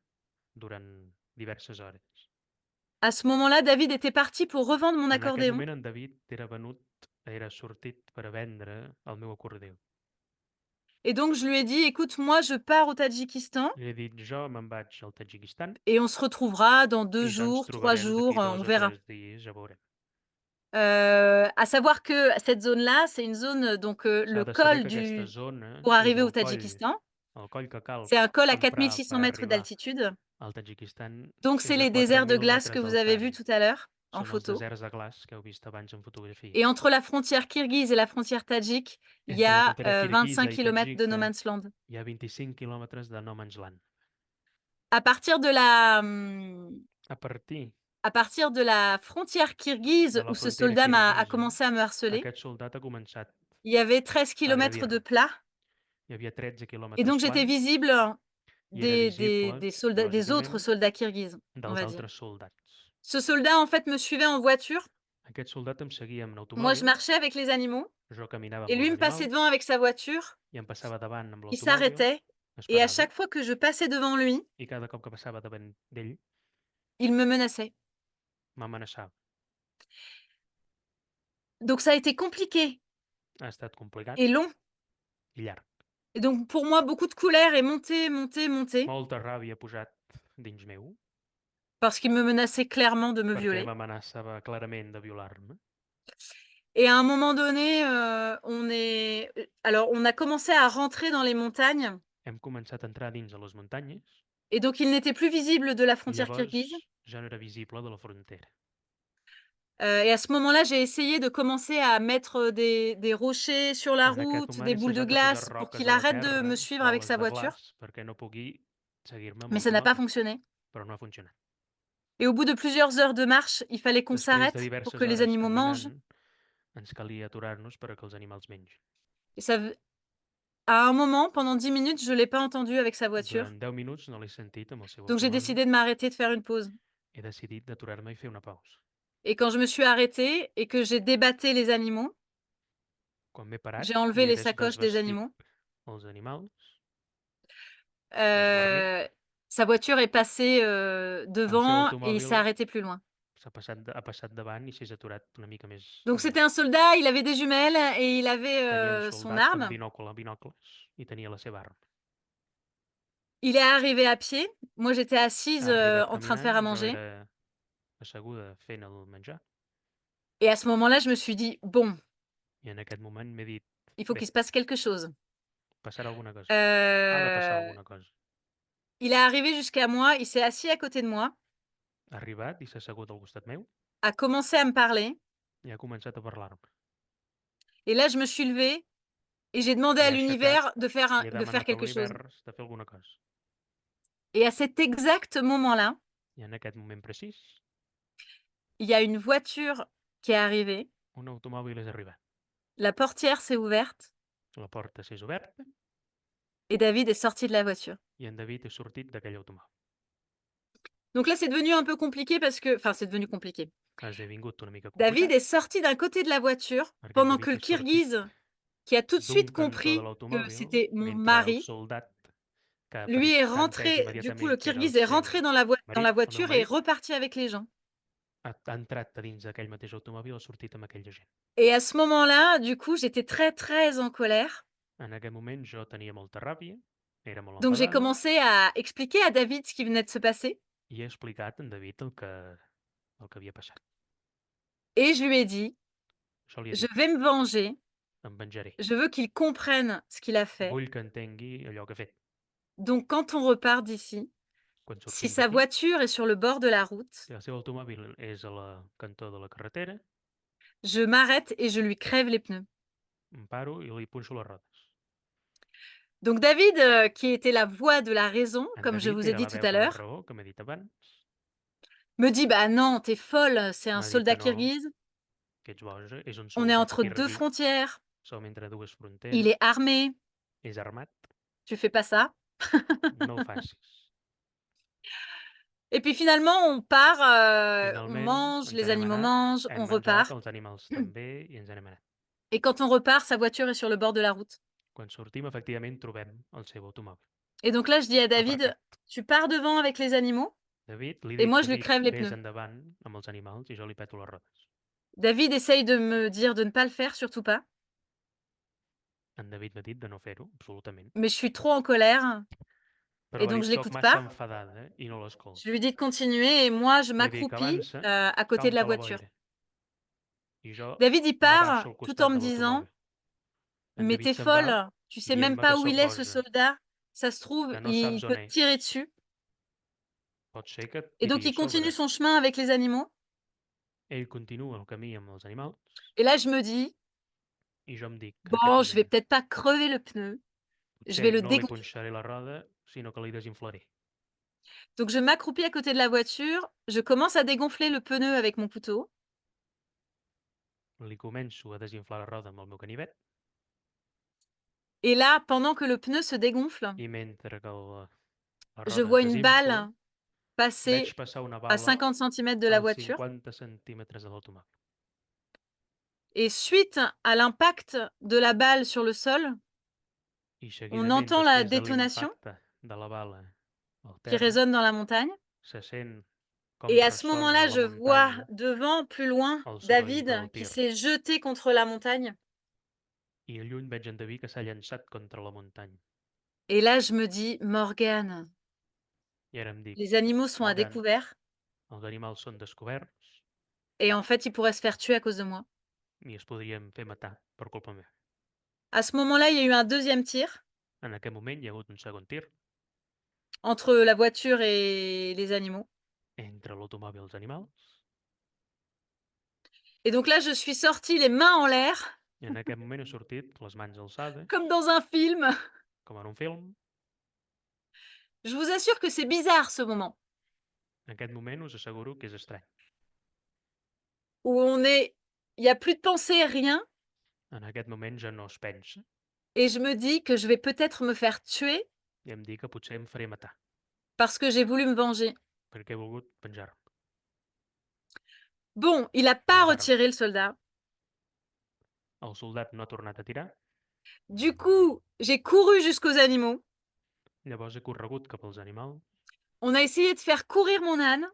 durant diverses hores. À ce moment-là, David était parti pour revendre mon En aquest accordéon. moment, en David era sortit per vendre el meu acordeu. Et donc, je lui ai dit, écoute, moi, je pars au Tadjikistan Li he dit, jo me'n vaig al Tadjikistan et on se retrouvera dans 2 i ja ens jours, 3 trobarem jours, d'aquí on 2 o verra. 3 dies, ja veurem. À savoir que cette zone-là, c'est une zone, donc, S'ha le de saber col que aquesta du zona pour és arriver au el coll Tadjikistan, que cal c'est un col à emprar 4600 per mètres arribar d'altitude. al Tadjikistan. Donc, És c'est a les déserts de 4.000 glace que metres vous avez vus d'alçària. tout à l'heure en Són els photo. deserts de glaç que heu vist abans en fotografia. Et entre la frontière kirghize et la frontière tadjik, il y Entre la a frontera 25 kirguisa i kilomètres de no tadjika man's land. hi ha 25 quilòmetres de no man's land. À partir de A partir frontière kirghize de la où ce frontera soldat a kirguisa, commencé à me harceler, aquest soldat ha començat il y avait 13 a kilomètres de agredir-me. plat. Hi havia 13 Et quilòmetres donc, j'étais plans visible i era visible, des autres lògicament, soldats kirghizes, on dels va dire. altres soldats. Ce soldat, en fait, me suivait en voiture. Aquest soldat em seguia amb Moi, je l'automòbil, marchais avec les animaux. jo caminava Et amb lui els me passait animals devant avec sa voiture. i em passava davant amb Il l'automòbil, s'arrêtait. es Et à parava, chaque fois que je passais devant lui, i cada cop que passava davant d'ell il me menaçait. m'amenaçava. Donc, ça a été compliqué Ha estat complicat et long. i llarg. Et donc, pour moi, beaucoup de colère est montée, montée, montée, Molta ràbia ha posat dins meu, parce qu'il me menaçait clairement de me perquè violer. m'amenaçava clarament de violar-me. Et à un moment donné, on a commencé à rentrer dans les montagnes. Hem començat a entrar dins a les muntanyes Et donc, il n'était plus visible de la i frontière llavors kirghize. ja no era visible de la frontera. Et à ce moment-là, j'ai essayé de commencer à mettre des rochers sur la En aquest route, moment des he boules de assajat a posar glace pour roques qu'il a la arrête de terra, me suivre avec boles sa de voiture. glaç, perquè no pugui seguir-me amb Mais ça n'a pas l'automòbil, fonctionné. però no ha funcionat. Et au bout de plusieurs heures de marche, il fallait qu'on Després de s'arrête pour diverses que les hores animaux mangent. caminant, ens calia aturar-nos perquè els animals mengin. Et à un moment, pendant 10 minutes, je ne l'ai pas entendu avec sa voiture. Durant 10 minuts no l'he sentit amb el seu Donc, j'ai automòbil. décidé de m'arrêter, de faire une pause. He decidit d'aturar-me i fer una pausa. Et quand je me suis arrêtée et que j'ai débatté les animaux, Quan m'he parat j'ai i enlevé he les sacoches des desvestit animaux. els animals, Heu, Sa voiture est passée, el seu devant et il s'est automòbil arrêté plus loin. ha passat davant i s'és aturat una mica més Donc amunt. c'était un soldat, il avait des jumelles et il avait, Tenia un son soldat amb arme. binocles i tenia la seva arma. Il est arrivé à pied. Moi, j'étais assise, Ha arribat en train de faire à caminant, jo manger era asseguda fent el menjar, et à ce moment-là, je me suis dit: «Bon, i en aquest moment m'he dit, il faut bé, qu'il se passe quelque chose». passarà alguna cosa. Ha de passar Heu, alguna cosa. il est arrivé jusqu'à moi, il s'est assis à côté de moi, Ha arribat i s'ha assegut al costat meu a commencé à me parler i ha començat a parlar-me. et là, je me suis levée et j'ai demandé M'he à aixecat l'univers i he de faire demanat a quelque chose. l'univers de fer alguna cosa. Et à cet exact moment-là, I en aquest moment precís, il y a une voiture qui est arrivée, un automòbil és arribat. la portière s'est ouverte La porta s'és oberta et David est sorti de la voiture. i en David és sortit d'aquell automòbil. Donc là, c'est devenu un peu compliqué c'est devenu compliqué. Ha esdevingut una mica David complicat est sorti d'un côté de la voiture perquè pendant David que le és sortit Kirghize, qui a tout de d'un suite cantó de compris que l'automòbil, c'était mon mentre el mari, soldat que lui est ha entès rentré, du coup, le immediatament que era el Kirghize est seu rentré dans la marit, dans la el meu voiture et est marit, reparti avec les gens. ha entrat a dins d'aquell mateix automòbil, ha sortit amb aquella gent. Et à ce moment-là, du coup, j'étais très, très en colère. En aquell moment jo tenia molta ràbia, era molt Donc j'ai enfadada commencé à expliquer à David ce qui venait de se passer i he explicat a en David el que havia passat. et je lui ai dit: Jo li he «Je dit, vais me venger. em venjaré. Je veux qu'il comprenne ce qu'il a fait. Vull que entengui allò que ha fet. Donc quand on repart d'ici, Quan si sortim sa d'aquí, voiture est sur le bord de la route, si el seu automòbil és a la cantó de la carretera, je m'arrête et je lui crève les pneus». em paro i li punxo les rodes. Donc David, qui était la voix de la raison, En comme je David vous ai era dit la tout veu à de la l'heure, raó, que m'he dit abans, me dit: «Bah non, t'es folle, c'est un m'ha dit soldat que no, kirghize, que ets boja, és un on est soldat entre 2 kirguís, frontières, som entre dues il fronteres, est armé, és armat, tu fais pas ça». no ho facis. Et puis finalement, on part, on Finalment, mange, ens les n'hem animaux anat, mangent, hem on menjat, repart. els animals també, i ens n'hem anat. Et quand on repart, sa voiture est sur le bord de la route. Quan sortim, efectivament, trobem el seu automòbil Et donc là, je dis à David: aparcat. «Tu pars devant avec les animaux David, li et dic, moi, je lui David, crève les vés pneus». endavant amb els animals i jo li peto les rodes. David essaye de me dire de ne pas le faire, surtout pas, En David m'ha dit de no fer-ho, absolutament. mais je suis trop en colère Però et m'ha donc dit, je soc l'écoute massa pas. enfadada i no l'escolto. Je lui dis de continuer et moi, je Li dic, m'accroupis, avança, à que côté de em la fa la voiture. boira. I jo David, il m'abaixo part al tout en costat me de disant: l'automòbil. En «Mais David t'es se'n va folle, tu sais même dient-me que pas où sóc il est ce boja, soldat, ça se trouve, que no il saps peut on te és. tirer dessus». Pot ser que et Et donc tiri a il continue sobre. son chemin avec les animaux Ell continua el camí amb els animals et là, je me dis: i jo em dic, en aquest «Bon, je vais moment, peut-être pas crever le pneu, je vais potser le no li dégonfler». punxaré la roda, sinó que li desinflaré. Donc je m'accroupis à côté de la voiture, je commence à dégonfler le pneu avec mon couteau Li començo a desinflar la roda amb el meu canivet et là, pendant que le pneu se dégonfle, i mentre que la je roda es vois une desinfla, balle passer veig passar una à bala 50 centimètres de la als voiture 50 centímetres de l'automòbil. et suite à l'impact de la balle sur le sol, I on seguidament, entend la després de détonation l'impacte de la bala al qui terra, résonne dans la montagne se sent com et à ce ressona moment-là, a la je vois muntanya devant, plus loin, el soroll David del qui tir. s'est jeté contre la montagne I a lluny veig en David que s'ha llançat contra la muntanya. et là, je me dis: «Morgane, I ara em dic, les animaux sont à Morgan, découvert els animals són descoberts et en fait, ils pourraient se faire tuer à cause de moi». i es podrien fer matar per culpa meva. À ce moment-là, il y a eu un deuxième tir En aquest moment hi ha hagut un segon tir entre la voiture et les animaux. entre l'automòbil i els animals Et donc là, je suis sortie les mains en l'air, i en aquest moment he sortit les mans alçades, comme dans un film. com en un film. Je vous assure que c'est bizarre ce moment En aquest moment us asseguro que és estrany. où il y a plus de pensée, rien, En aquest moment ja no es pensa et je me dis que je vais peut-être me faire tuer i em dic que potser em faré matar parce que j'ai voulu me venger. perquè he volgut penjar-me. Bon, il n'a pas retiré le soldat. El soldat no ha tornat a tirar, Du coup, j'ai couru jusqu'aux animaux. llavors he corregut cap als animals, On a essayé de faire courir mon âne,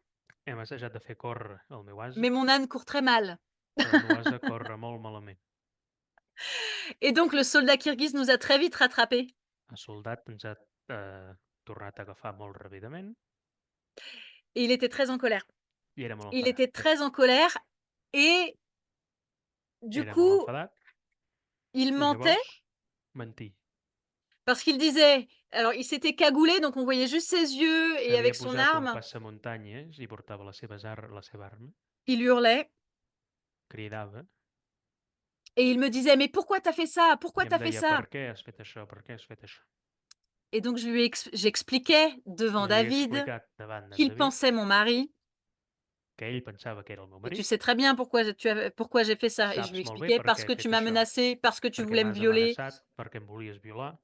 hem assajat de fer córrer el meu ase, mais mon âne court très mal. però el meu ase corre molt malament. Et donc le soldat kirghize nous a très vite rattrapés. El soldat ens ha tornat a agafar molt ràpidament Et il était très en colère. i era molt Il enfadat. était très en colère et du Era molt coup, enfadat il i mentait llavors mentir. parce qu'il disait, alors il s'était cagoulé, donc on voyait juste ses yeux et S'havia avec son posat un arme, passamuntanyes i portava la seva arma, il hurlait cridava et il me disait: «Mais pourquoi t'as fait ça? Pourquoi i em t'as fait deia, ça?» per què has fet això, per què has fet això? Et donc j'expliquais devant I li he David explicat davant d'en qu'il David pensait mon mari que ell pensava que era el meu et tu marit. sais très bien pourquoi j'ai fait ça et je lui Saps molt bé expliquais: per «Parce què que he tu fet m'as això, menacé, parce que tu perquè voulais me m'has violer». amenaçat, perquè em volies violar.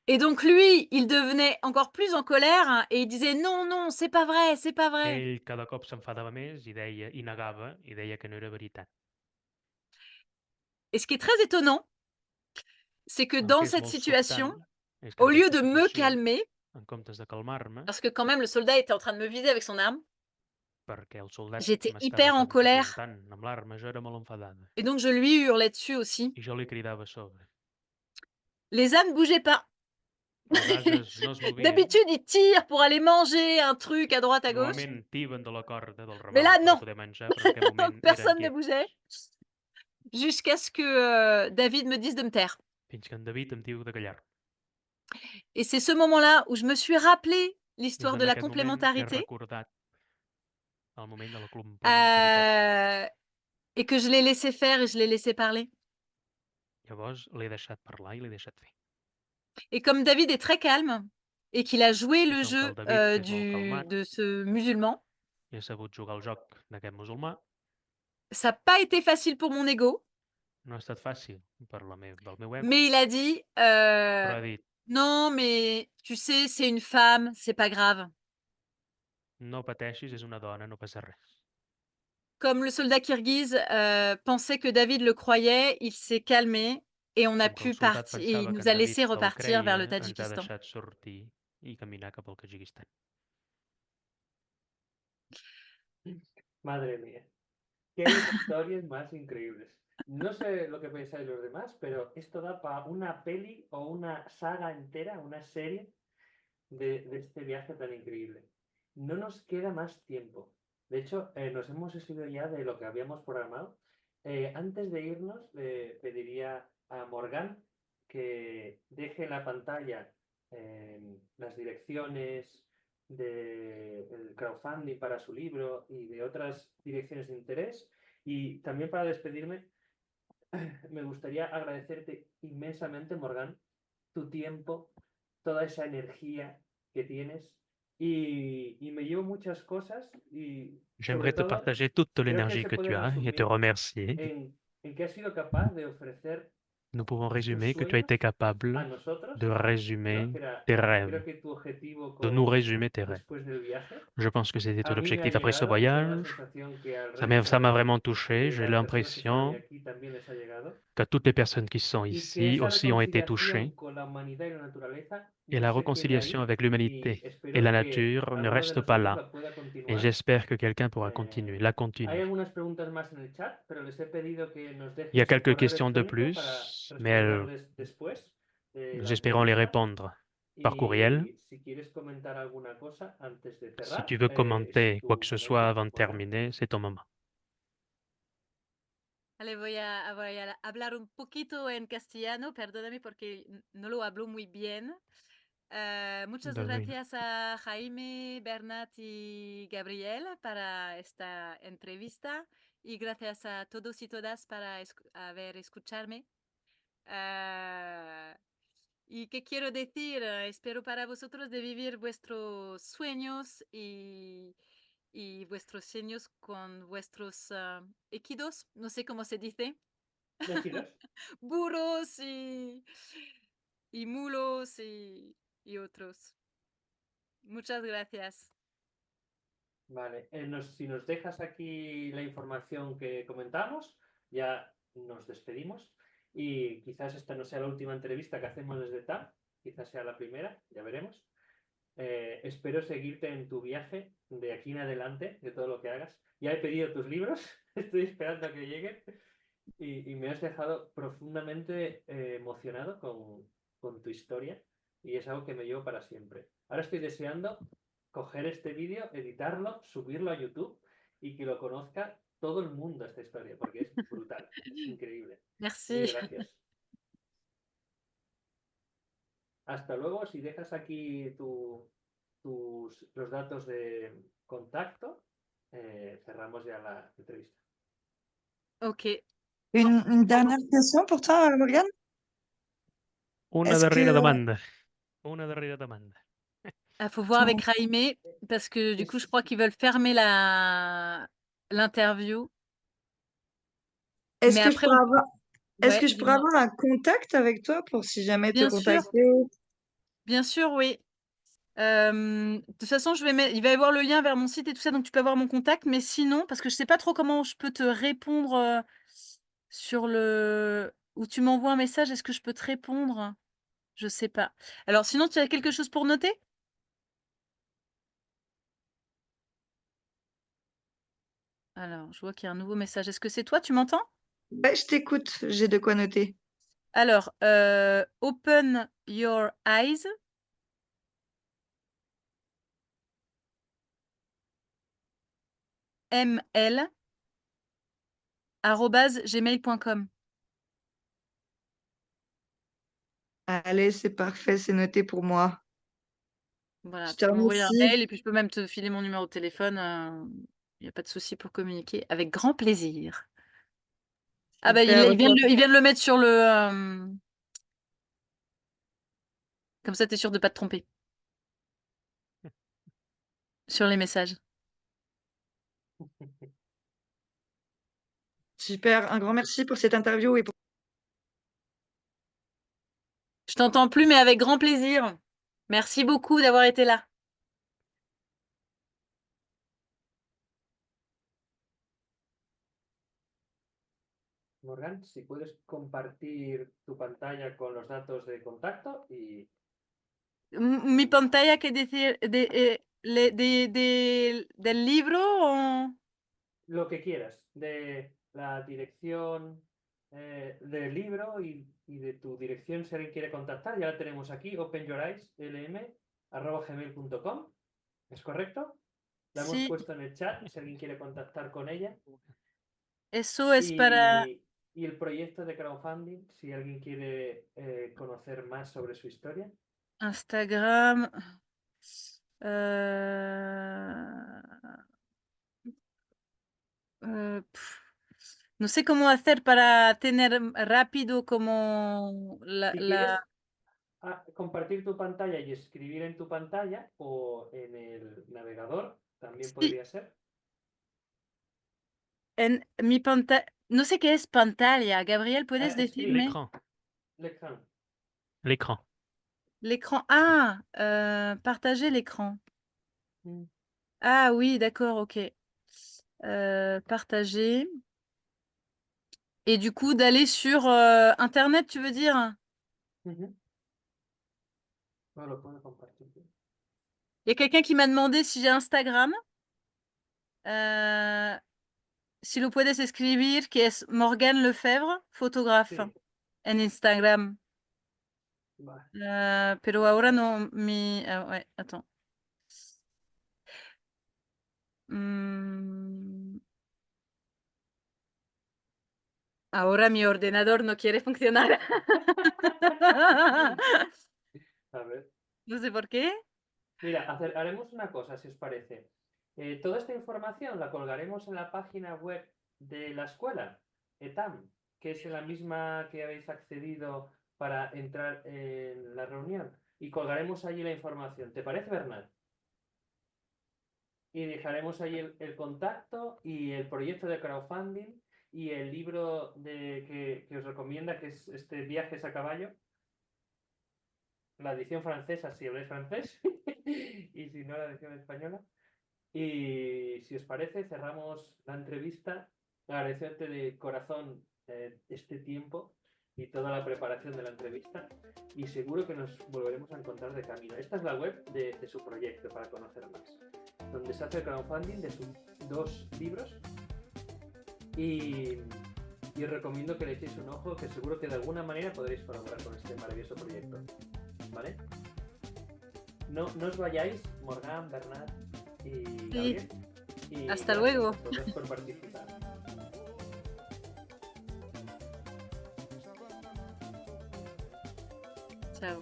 Et donc lui, il devenait encore plus en colère et il disait: «Non, non, c'est pas vrai, c'est pas vrai». Ell cada cop s'enfadava més i deia, i negava, i deia que no era veritat. Et ce qui est très étonnant, c'est que El dans que és cette molt situation, sobtant és que au en lieu aquesta de me situació, calmer, en comptes de calmar-me, parce que quand même le soldat était en train de me viser avec son arme, perquè el soldat j'étais m'estava hyper en colère apuntant amb l'arma, jo era molt enfadada. et donc je lui hurlais dessus aussi. I jo li cridava a sobre. Les ânes bougeaient pas. Els ases no es movien. D'habitude, ils tirent pour aller manger un truc à droite, à gauche. Normalment tiben de la corda del Mais ramal là, per non, poder menjar, però en aquest moment eren personne ne quiets. bougeait jusqu'à ce que David me dise de me taire. Fins que en David em diu de callar. Et c'est ce moment-là où je me suis rappelé I és l'histoire de en la aquest moment que he complémentarité recordat el moment de la complementaritat. et que je l'ai laissé faire et je l'ai laissé parler. Llavors l'he deixat parlar i l'he deixat fer. Et comme David est très calme et qu'il a joué I le com que jeu el David és molt calmat, de ce musulman, I ha sabut jugar al joc d'aquest musulmà. Ça n'a pas été facile pour mon ego, No ha estat fàcil pel meu ego, mais il a dit però ha dit, non, mais tu sais, c'est une femme, c'est pas grave. no pateixis, és una dona, no passa res. Comme le soldat kirghize pensait que David le croyait, il s'est calmé et on a Com que el pu soldat partir. Et il pensava que nous en a David laissé el repartir vers le creia, ens ha Tadjikistan. deixat sortir i caminar cap al Tadjikistan. Madre mía, qué historias más increíbles. No sé lo que pensáis los demás, pero esto da para una peli o una saga entera, una serie de este viaje tan increíble. No nos queda más tiempo. De hecho, nos hemos ido ya de lo que habíamos programado. Antes de irnos, le pediría a Morgan que deje en la pantalla las direcciones del crowdfunding para su libro y de otras direcciones de interés. Y también para despedirme, me gustaría agradecerte inmensamente, Morgan, tu tiempo, toda esa energía que tienes y me llevo muchas cosas y sobre J'aimerais te todo partager toute creo que l'énergie se que puede tu as et te resumir remercier. en que has sido capaz de ofrecer Nous pouvons tus résumer que tu as sueños été a capable nosotros, de ¿no? résumer Que era, tes creo rêves, que tu objetivo de nous résumer tes rêves. después del viaje. Je pense que c'était A ton mí me ha objectif après ce llegado y tengo la voyage. sensación que al Ça resto m'a vraiment de touché. J'ai las personas que estaban l'impression aquí también les ha llegado. que toutes les personnes qui sont Y que ici esa aussi ont été reconciliación touchées. con la humanidad y la naturaleza Et no la se quede réconciliation ahí avec y l'humanité et espero la que nature ne alguno de reste pas nosotros là. la pueda Et continuar. j'espère que quelqu'un pourra continuer, la Hay continuer. algunas preguntas más en el chat, pero les he pedido que nos Il y a dejen su quelques correo questions de electrónico para plus, mais responderles después de nous la espérons les entrevista. répondre par courriel. Y si quieres comentar alguna cosa antes de Si cerrar, tu veux es commenter quoi que tu ce soit momento. avant de Morgan. terminer, c'est ton moment. Allez, voy a hablar un poquito en castellano, perdóname porque no lo hablo muy bien. Muchas Bah oui. gracias a Jaime, Bernat y Gabriel para esta entrevista y gracias a todos y todas para haber escucharme. ¿Y qué quiero decir? Espero para vosotros de vivir vuestros sueños y vuestros sueños con vuestros equidos, no sé cómo se dice, ¿Deciros? burros y mulos y otros. Muchas gracias. Vale, si nos dejas aquí la información que comentamos, ya nos despedimos y quizás esta no sea la última entrevista que hacemos desde TAP, quizás sea la primera, ya veremos. Espero seguirte en tu viaje de aquí en adelante, de todo lo que hagas. Ya he pedido tus libros, estoy esperando a que lleguen y me has dejado profundamente emocionado con tu historia y es algo que me llevo para siempre. Ahora estoy deseando coger este vídeo, editarlo, subirlo a YouTube y que lo conozca todo el mundo esta historia, porque es brutal, es increíble. Merci. Mil gracias. Hasta luego. Si dejas aquí los datos de contacto, cerramos ya la entrevista. Ok. Une dernière question pour toi, Morgane? Una Est-ce darrera que demanda. Una darrera demanda. Il faut voir ton- avec Jaime parce que du coup, je crois qu'ils veulent fermer l'interview. est-ce Mais que je après, pourrais avoir, est-ce ouais, que je pourrais dis-moi. avoir un contact avec toi pour si jamais te Bien sûr. contacter? Bien sûr, oui. De toute façon, il va y avoir le lien vers mon site et tout ça, donc tu peux avoir mon contact. Mais sinon, parce que je sais pas trop comment je peux te répondre sur le... Ou tu m'envoies un message, est-ce que je peux te répondre? Je sais pas. Alors sinon, tu as quelque chose pour noter? Alors, je vois qu'il y a un nouveau message. Est-ce que c'est toi? Tu m'entends? Ouais, je t'écoute, j'ai de quoi noter. Alors, open your eyes. ml@gmail.com. Allez, c'est parfait, c'est noté pour moi. Voilà, Je te tu peux m'envoyer un remercie. mail et puis je peux même te filer mon numéro de téléphone. Il n'y a pas de souci pour communiquer. Avec grand plaisir. Ah bah, Super, il vient de le mettre sur le... Comme ça, tu es sûr de pas te tromper. Sur les messages. Super, un grand merci pour cette interview et pour... Je t'entends plus, mais avec grand plaisir. Merci beaucoup d'avoir été là. Morgan, si puedes compartir tu pantalla con los datos de contacto y Mi pantalla que decir del libro o... lo que quieras, de la dirección del libro y de tu dirección si alguien quiere contactar, ya la tenemos aquí, openyoureyes@gmail.com, ¿es correcto? La hemos Sí, puesto en el chat si alguien quiere contactar con ella. eso es para Y el proyecto de crowdfunding, si alguien quiere conocer más sobre su historia. Instagram. No sé cómo hacer para tener rápido como Si quieres compartir tu pantalla y escribir en tu pantalla o en el navegador, también Sí, podría ser. en mi pantalla. No sé qué es pantalla. Gabriel, ¿puedes Escribe. decirme? L'écran. L'écran. L'écran. L'écran. Ah, partager l'écran. Mm. Ah oui, d'accord, ok. Partager. Et du coup, d'aller sur Internet, tu veux dire? Ujú. No lo puedo compartir. Il y a quelqu'un qui m'a demandé si j'ai Instagram. Si lo puedes escribir, que es Morgan Lefebvre, fotógrafo, Sí, en Instagram. vale. Pero ahora no, ouais, attends. Ahora mi ordenador no quiere funcionar. A ver. No sé por qué. Mira, haremos una cosa, si os parece. Toda esta información la colgaremos en la página web de la escuela, ETAM, que es la misma que habéis accedido para entrar en la reunión. Y colgaremos allí la información. ¿Te parece, Bernat? Y dejaremos ahí el contacto y el proyecto de crowdfunding y el libro que os recomienda, que es este Viajes a caballo. La edición francesa, si habláis francés, y si no, la edición española. Y si os parece, cerramos la entrevista. Agradecerte de corazón este tiempo y toda la preparación de la entrevista. Y seguro que nos volveremos a encontrar de camino. Esta es la web de su proyecto para conocer más, donde se hace el crowdfunding de sus 2 libros. Y os recomiendo que le echéis un ojo, que seguro que de alguna manera podréis colaborar con este maravilloso proyecto. ¿Vale? No os vayáis, Morgan, Bernat y Gabriel. Y Hasta gracias luego. a todos por participar. Chao.